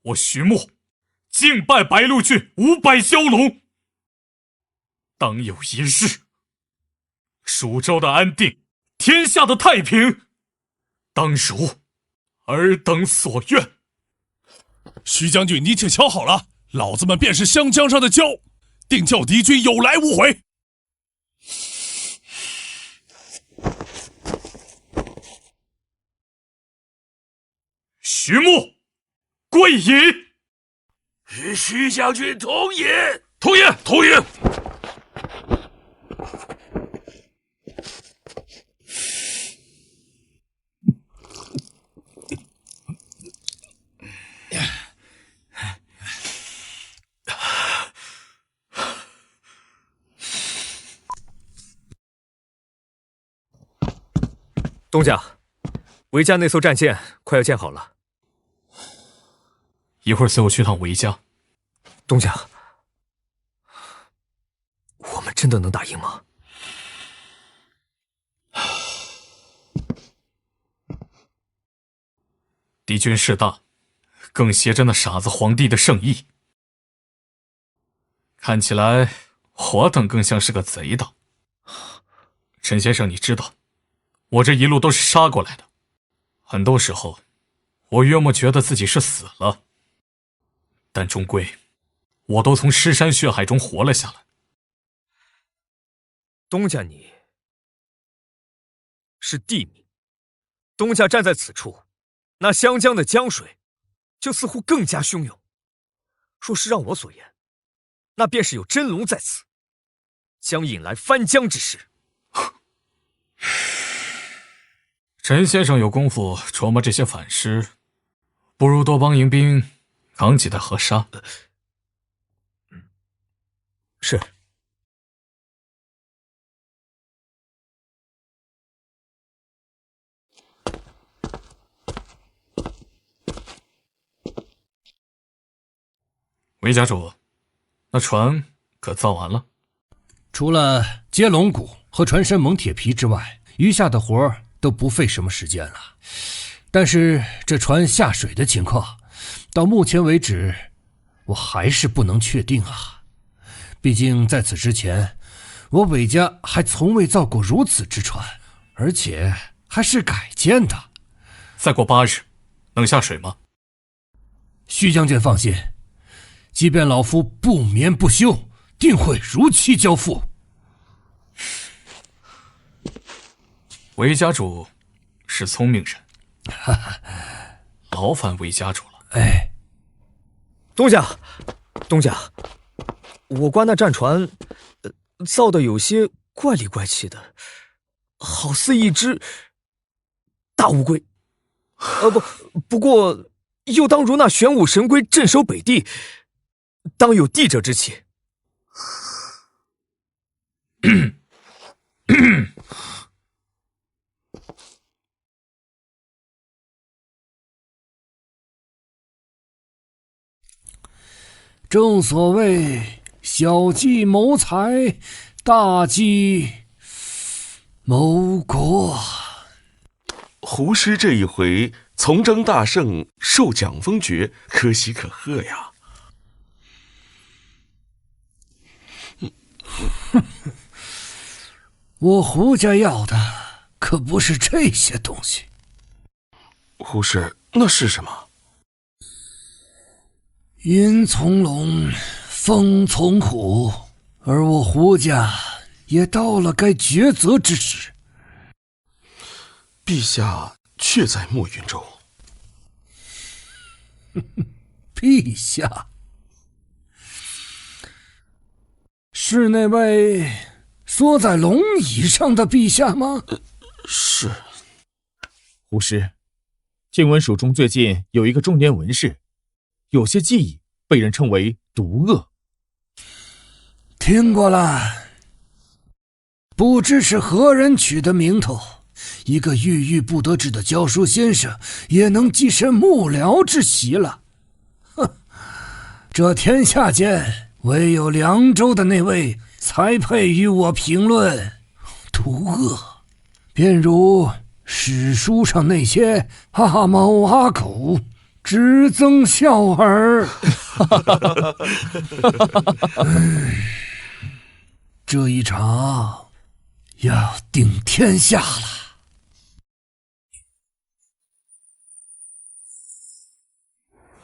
我徐穆敬拜白鹿郡500蛟龙，当有一日，蜀州的安定，天下的太平，当如尔等所愿。徐将军，你且瞧好了，老子们便是湘江上的蛟，定叫敌军有来无回。徐穆，跪饮。与徐将军同饮。同饮，同饮。东家，韦家那艘战舰快要建好了，一会儿随我去趟韦家。东家，我们真的能打赢吗？敌军势大，更携着那傻子皇帝的圣意，看起来我等更像是个贼党。陈先生，你知道，我这一路都是杀过来的，很多时候，我约莫觉得自己是死了，但终归，我都从尸山血海中活了下来。东家，你是帝民，东家站在此处，那湘江的江水就似乎更加汹涌。若是让我所言，那便是有真龙在此，将引来翻江之势。陈先生有功夫琢磨这些反诗，不如多帮迎兵扛几袋河沙。是。韦家主，那船可造完了？除了接龙骨和船身蒙铁皮之外，余下的活儿都不费什么时间了。但是这船下水的情况，到目前为止，我还是不能确定啊。毕竟在此之前，我韦家还从未造过如此之船，而且还是改建的。再过8日，能下水吗？徐将军放心，即便老夫不眠不休，定会如期交付。韦家主是聪明人，劳烦韦家主了。哎，东家，我观那战船，造的有些怪里怪气的，好似一只大乌龟。不过又当如那玄武神龟镇守北地，当有帝者之气。正所谓小计谋财，大计谋国。胡师这一回从征大胜，受奖封爵，可喜可贺呀！我胡家要的可不是这些东西。胡师，那是什么？云从龙，风从虎，而我胡家也到了该抉择之时。陛下却在墨云州。陛下是那位缩在龙椅上的陛下吗？是。胡师，听闻蜀中最近有一个中年文士，有些技艺被人称为毒恶。听过了，不知是何人取的名头，一个郁郁不得志的教书先生也能跻身幕僚之席了。哼，这天下间唯有凉州的那位才配与我评论毒恶，便如史书上那些阿猫阿狗，只增笑耳。这一场要定天下了。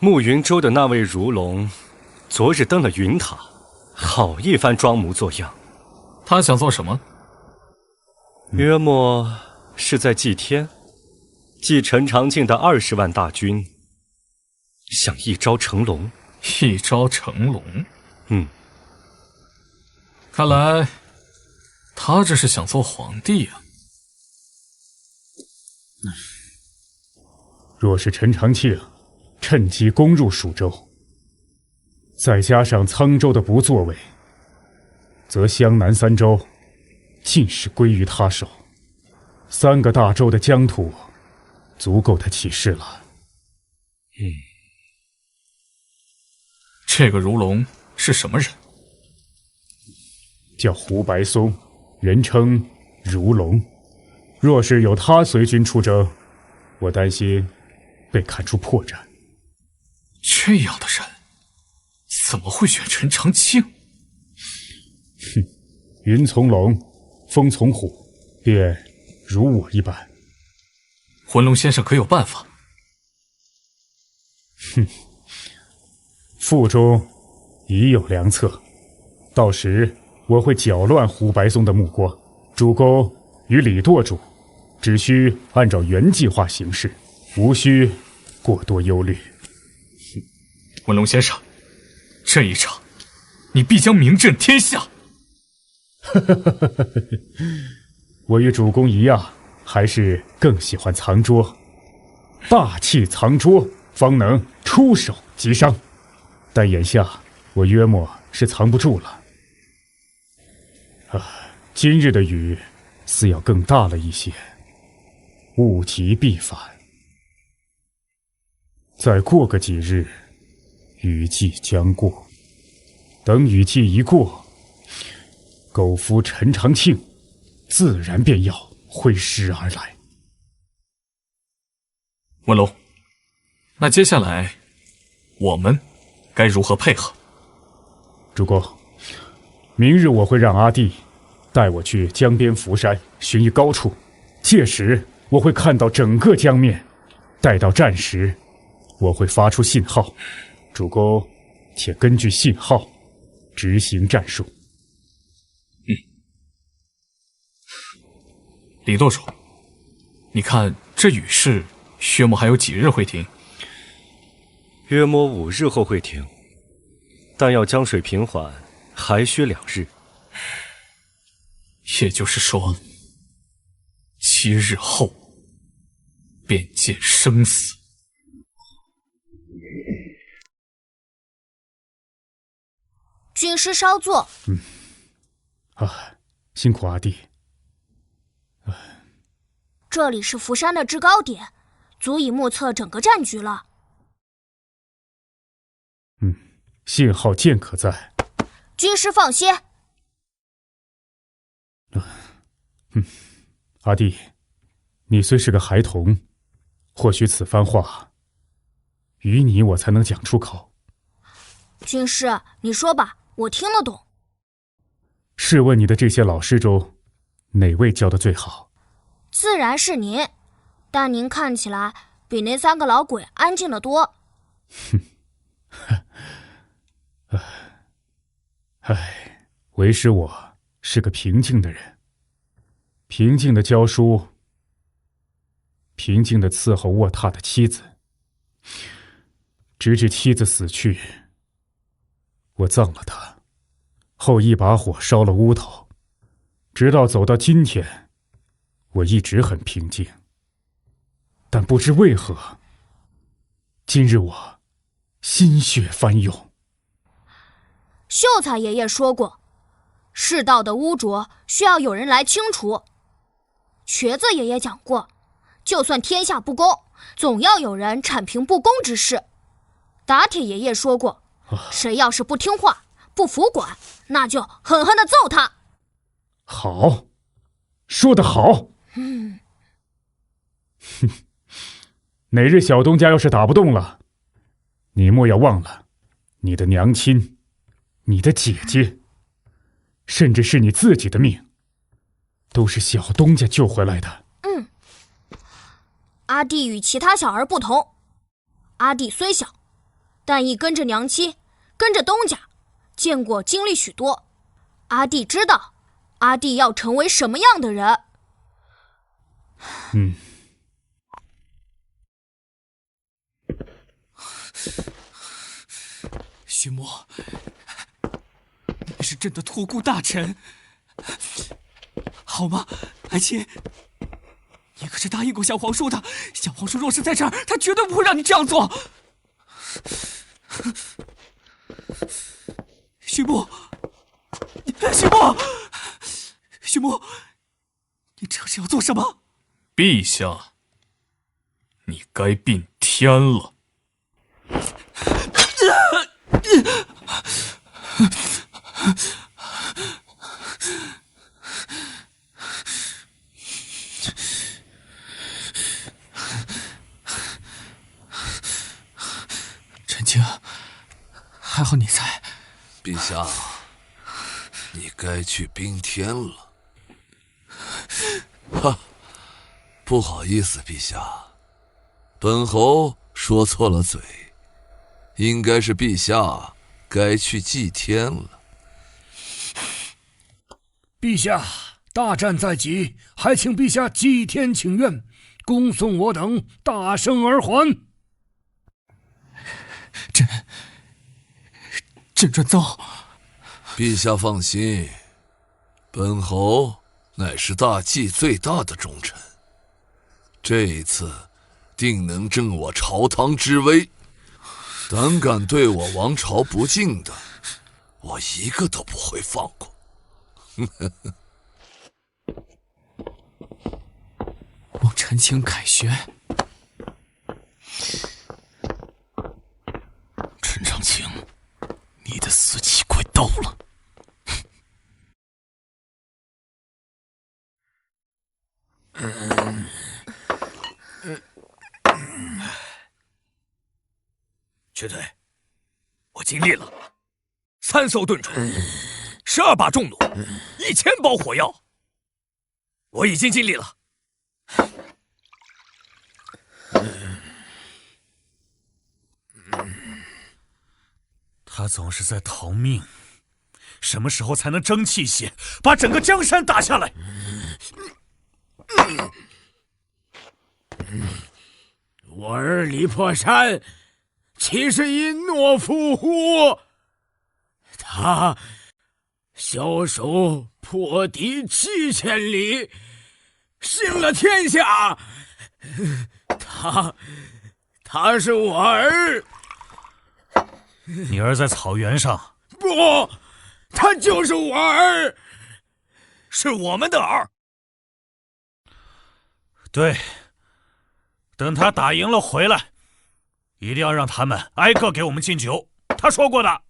暮云州的那位如龙，昨日登了云塔，好一番装模作样。他想做什么？约莫是在祭天，祭陈长庆的20万大军，想一招成龙。一招成龙？看来他这是想做皇帝啊。若是陈长庆趁机攻入蜀州，再加上沧州的不作为，则湘南3州尽是归于他手，3个大州的疆土足够他起事了。这个如龙是什么人？叫胡白松，人称如龙。若是有他随军出征，我担心被看出破绽。这样的人怎么会选陈长庆？云从龙，风从虎，便如我一般。魂龙先生可有办法？腹中已有良策，到时我会搅乱胡白松的目光。主公与李舵主只需按照原计划行事，无需过多忧虑。文龙先生，这一场你必将名震天下。我与主公一样，还是更喜欢藏拙，霸气藏拙，方能出手击伤。但眼下我约莫是藏不住了。今日的雨似要更大了一些，物极必反。再过个几日，雨季将过。等雨季一过，苟夫陈长庆自然便要挥师而来。文龙，那接下来我们该如何配合？主公，明日我会让阿弟带我去江边福山寻一高处，届时我会看到整个江面。待到战时，我会发出信号，主公且根据信号执行战术。李舵主，你看这雨势，薛母还有几日会停？约摸5日后会停，但要江水平缓，还需2日。也就是说，7日后便见生死。军师稍坐。辛苦阿弟。这里是福山的制高点，足以目测整个战局了。信号剑可在。军师放歇。阿弟，你虽是个孩童，或许此番话，于你我才能讲出口。军师，你说吧，我听得懂。试问你的这些老师中，哪位教得最好？自然是您，但您看起来比那3个老鬼安静得多。为师我是个平静的人，平静的教书，平静的伺候卧榻的妻子，直至妻子死去，我葬了她，后一把火烧了屋头，直到走到今天，我一直很平静。但不知为何，今日我心血翻涌。秀才爷爷说过，世道的污浊需要有人来清除。瘸子爷爷讲过，就算天下不公，总要有人铲平不公之事。打铁爷爷说过，谁要是不听话、不服管，那就狠狠地揍他。好，说得好。哪日小东家要是打不动了，你莫要忘了，你的娘亲、你的姐姐，甚至是你自己的命，都是小东家救回来的。阿弟与其他小儿不同，阿弟虽小，但亦跟着娘亲，跟着东家，见过经历许多。阿弟知道，阿弟要成为什么样的人。徐母，你是朕的托孤大臣，好吗？爱卿，你可是答应过小皇叔的，小皇叔若是在这儿，他绝对不会让你这样做。徐母，徐母，徐母，你这是要做什么？陛下，你该并天了。陈清，还好你在。陛下，你该去冰天了。不好意思，陛下，本侯说错了嘴，应该是陛下该去祭天了。陛下，大战在即，还请陛下祭天请愿，恭送我等大胜而还。朕专奏。陛下放心，本侯乃是大计最大的忠臣，这一次定能正我朝堂之威。胆敢对我王朝不敬的，我一个都不会放过。望陈情凯旋。陈长青，你的死期快到了。瘸腿，我尽力了，3艘盾船，12把重弩，1000包火药，我已经尽力了。他总是在逃命，什么时候才能争气些，把整个江山打下来？我儿李破山岂是一懦夫乎？他枭首破敌7000里，兴了天下。他是我儿。你儿在草原上？不，他就是我儿，是我们的儿。对，等他打赢了回来，一定要让他们挨个给我们敬酒。他说过的，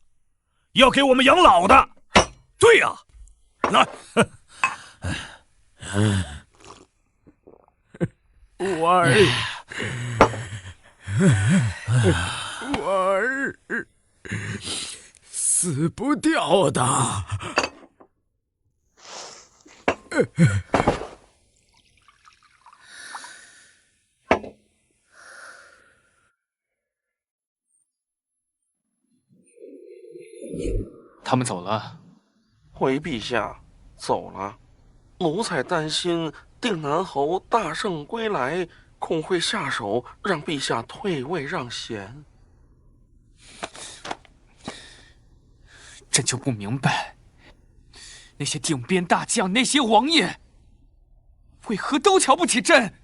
要给我们养老的。对呀，来，我儿，我儿，死不掉的。他们走了。回陛下，走了。奴才担心定南侯大胜归来，恐会下手让陛下退位让贤。朕就不明白，那些定边大将，那些王爷，为何都瞧不起朕？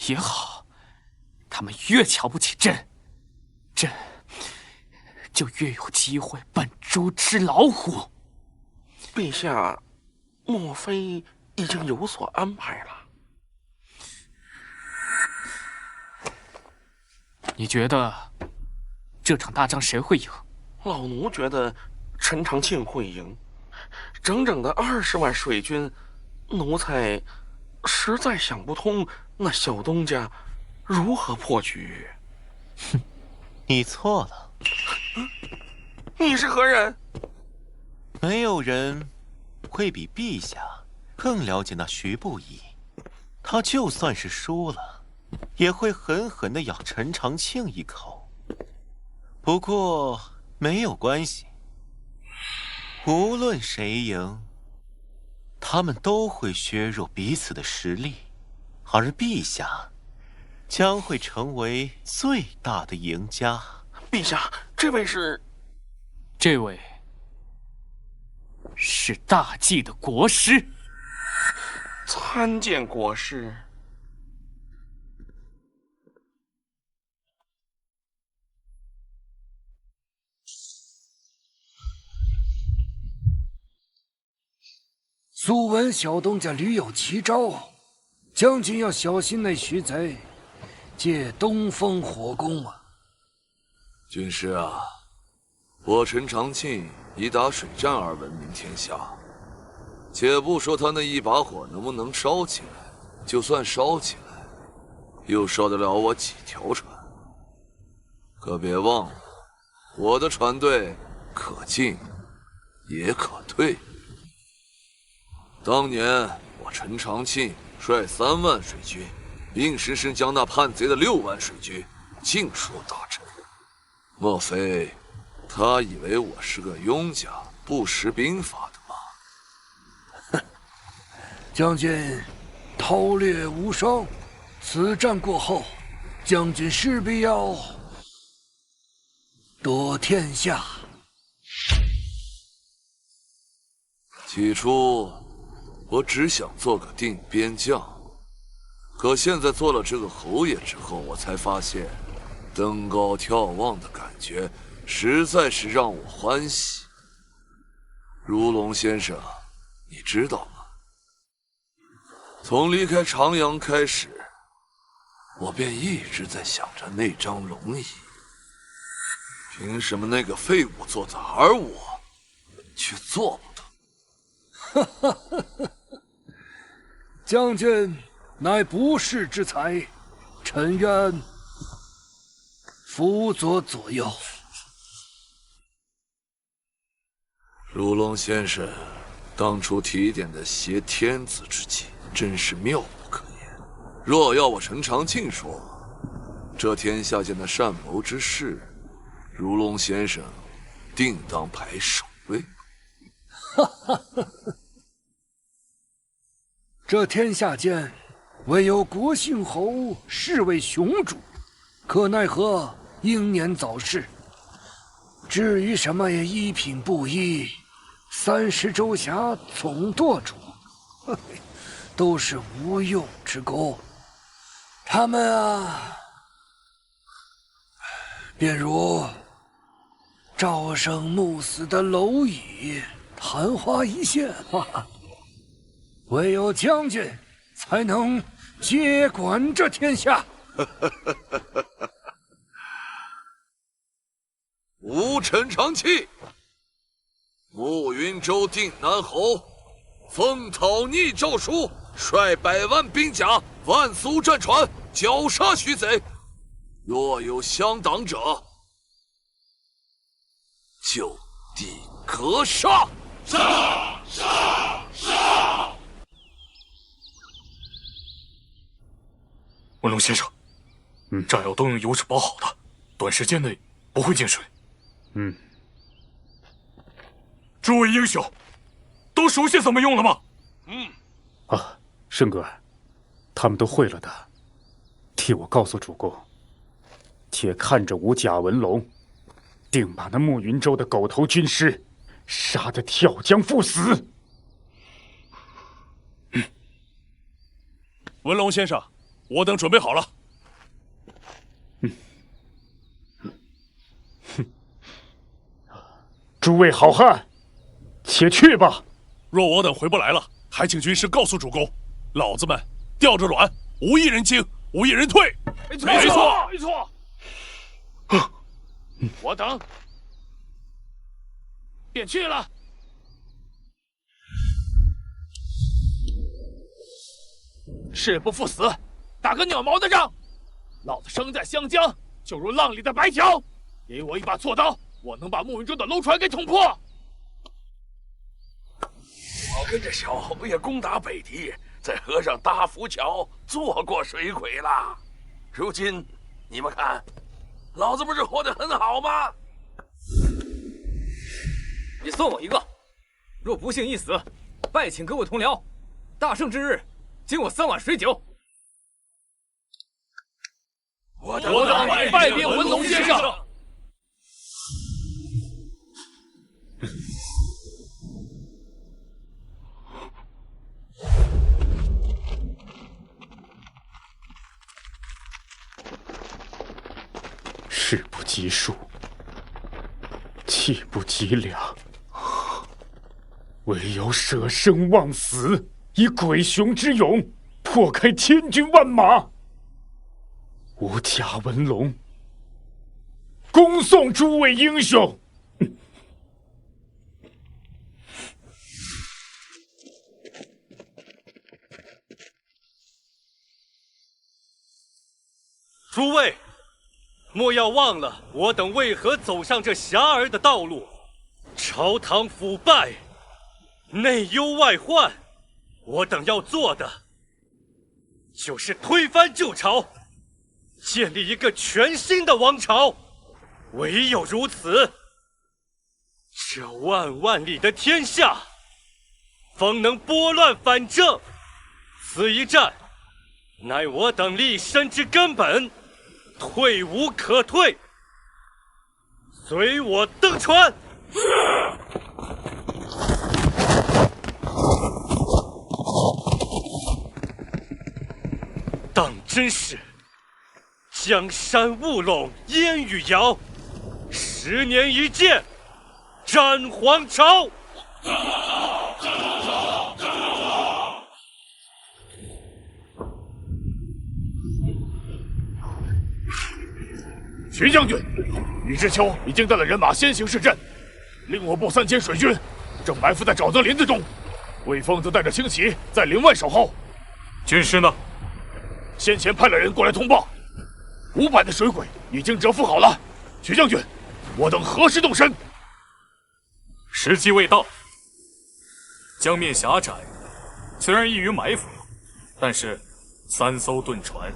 也好，他们越瞧不起朕，朕就越有机会扮猪吃老虎。陛下，莫非已经有所安排了？你觉得这场大仗谁会赢？老奴觉得陈长庆会赢，整整的20万水军，奴才实在想不通那小东家如何破局。哼，你错了。你是何人？没有人会比陛下更了解那徐不疑。他就算是输了，也会狠狠地咬陈长庆一口。不过没有关系，无论谁赢，他们都会削弱彼此的实力，而陛下将会成为最大的赢家。陛下，这位是？这位是大计的国师。参见国师。素闻小东家屡有奇招，将军要小心那徐贼，借东风火攻啊！军师啊，我陈长庆以打水战而闻名天下。且不说他那一把火能不能烧起来，就算烧起来，又烧得了我几条船？可别忘了，我的船队可进也可退。当年我陈长庆率3万水军，硬生生将那叛贼的6万水军尽数打沉。莫非他以为我是个庸家，不识兵法的吗？将军韬略无双，此战过后，将军势必要夺天下。起初我只想做个定边将，可现在做了这个侯爷之后，我才发现登高眺望的感觉实在是让我欢喜。如龙先生，你知道吗？从离开长阳开始，我便一直在想着那张龙椅，凭什么那个废物坐在，而我却做不到？哈哈哈哈！将军乃不世之才，臣愿辅佐左右。如龙先生当初提点的挟天子之计，真是妙不可言。若要我陈长庆说，这天下间的善谋之事，如龙先生定当排首位。哈哈哈哈！这天下间唯有国姓侯视为雄主，可奈何英年早逝。至于什么一品布衣、30州辖总舵主，都是无用之功。他们啊，便如朝生暮死的蝼蚁，昙花一现嘛。唯有将军才能接管这天下。吴陈长气，暮云州定南侯奉讨逆诏书，率100万兵甲万艘战船绞杀徐贼，若有相党者，就地格杀！杀！杀！杀！文龙先生，炸药都用油纸包好的，短时间内不会进水。诸位英雄，都熟悉怎么用了吗？申哥，他们都会了的。替我告诉主公，且看着吴贾文龙，定把那暮云州的狗头军师杀得跳江赴死。文龙先生，我等准备好了。诸位好汉，且去吧。若我等回不来了，还请军师告诉主公，老子们吊着卵，无一人进，无一人退。没错，没错。我等便去了。誓不赴死，打个鸟毛的仗！老子生在湘江，就如浪里的白条。给我一把锉刀，我能把暮云州的楼船给捅破。我跟着小侯爷攻打北狄，在河上搭浮桥，做过水鬼了。如今你们看，老子不是活得很好吗？你送我一个，若不幸一死，拜请各位同僚，大胜之日，敬我3碗水酒。我等拜遍文龙先生。事不及数，气不及两，唯有舍生忘死，以鬼雄之勇破开千军万马。吴贾文龙，恭送诸位英雄。诸位，莫要忘了我等为何走上这遐儿的道路。朝堂腐败，内忧外患，我等要做的就是推翻旧朝，建立一个全新的王朝。唯有如此，这万万里的天下方能拨乱反正。此一战，乃我等立身之根本，退无可退。随我登船。当真是江山雾笼烟雨遥，10年一见战皇朝。徐将军，宇之秋已经带了人马先行示阵，令我部3000水军正埋伏在沼泽林子中，魏峰则带着轻骑在林外守候。军师呢？先前派了人过来通报，500的水鬼已经蛰伏好了。徐将军，我等何时动身？时机未到。江面狭窄，虽然易于埋伏，但是3艘盾船，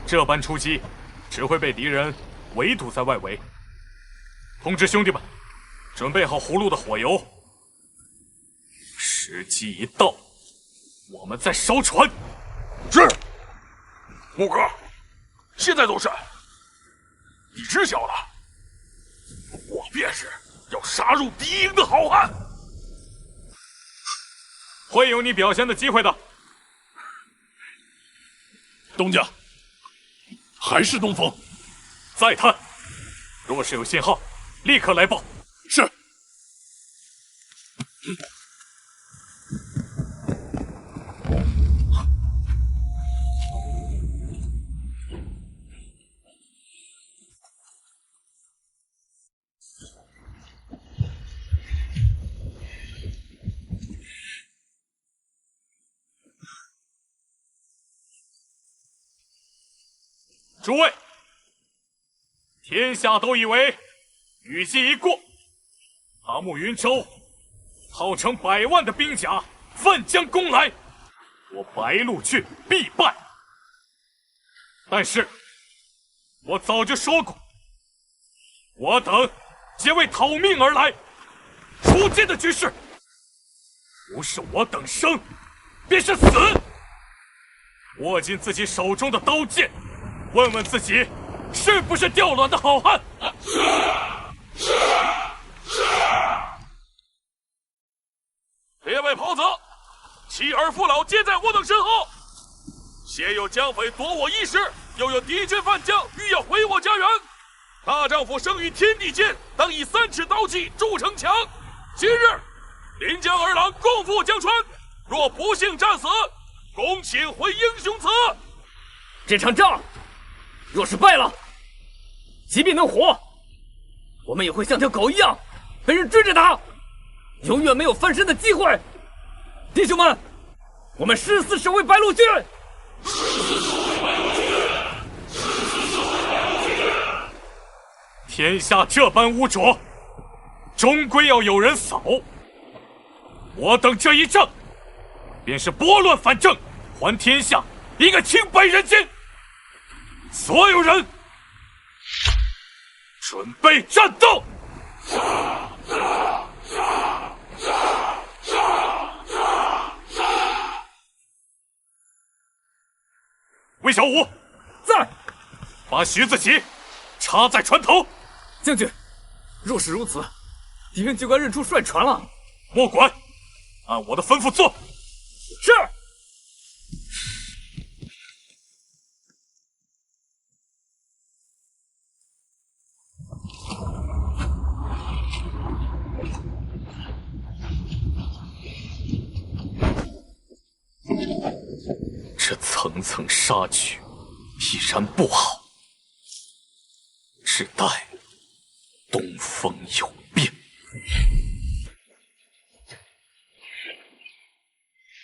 这般出击，只会被敌人围堵在外围。通知兄弟们，准备好葫芦的火油。时机一到，我们再烧船。是。木哥，现在做甚？你知晓了，我便是要杀入敌营的好汉。会有你表现的机会的。东家，还是东风。再探，若是有信号，立刻来报。是。诸位，天下都以为雨季一过，阿木云州号称100万的兵甲奋将攻来，我白鹿郡必败。但是，我早就说过，我等皆为讨命而来，出剑的局势，不是我等生，便是死。握紧自己手中的刀剑，问问自己，是不是掉卵的好汉？列位袍子，妻儿父老皆在我等身后。先有江匪夺我衣食，又有敌军犯将欲要毁我家园。大丈夫生于天地间，当以3尺刀气筑城墙。今日临江二郎共赴江川，若不幸战死，恭请回英雄祠。这场仗若是败了，即便能活，我们也会像条狗一样被人追着打，永远没有翻身的机会。弟兄们，我们誓死守卫白鹿郡。天下这般污浊，终归要有人扫。我等这一仗，便是拨乱反正，还天下一个清白人间。所有人，准备战斗！魏小武在，把徐子淇插在船头。将军，若是如此，敌人就该认出帅船了。莫管，按我的吩咐做。是。这层层杀局必然不好，只待东风有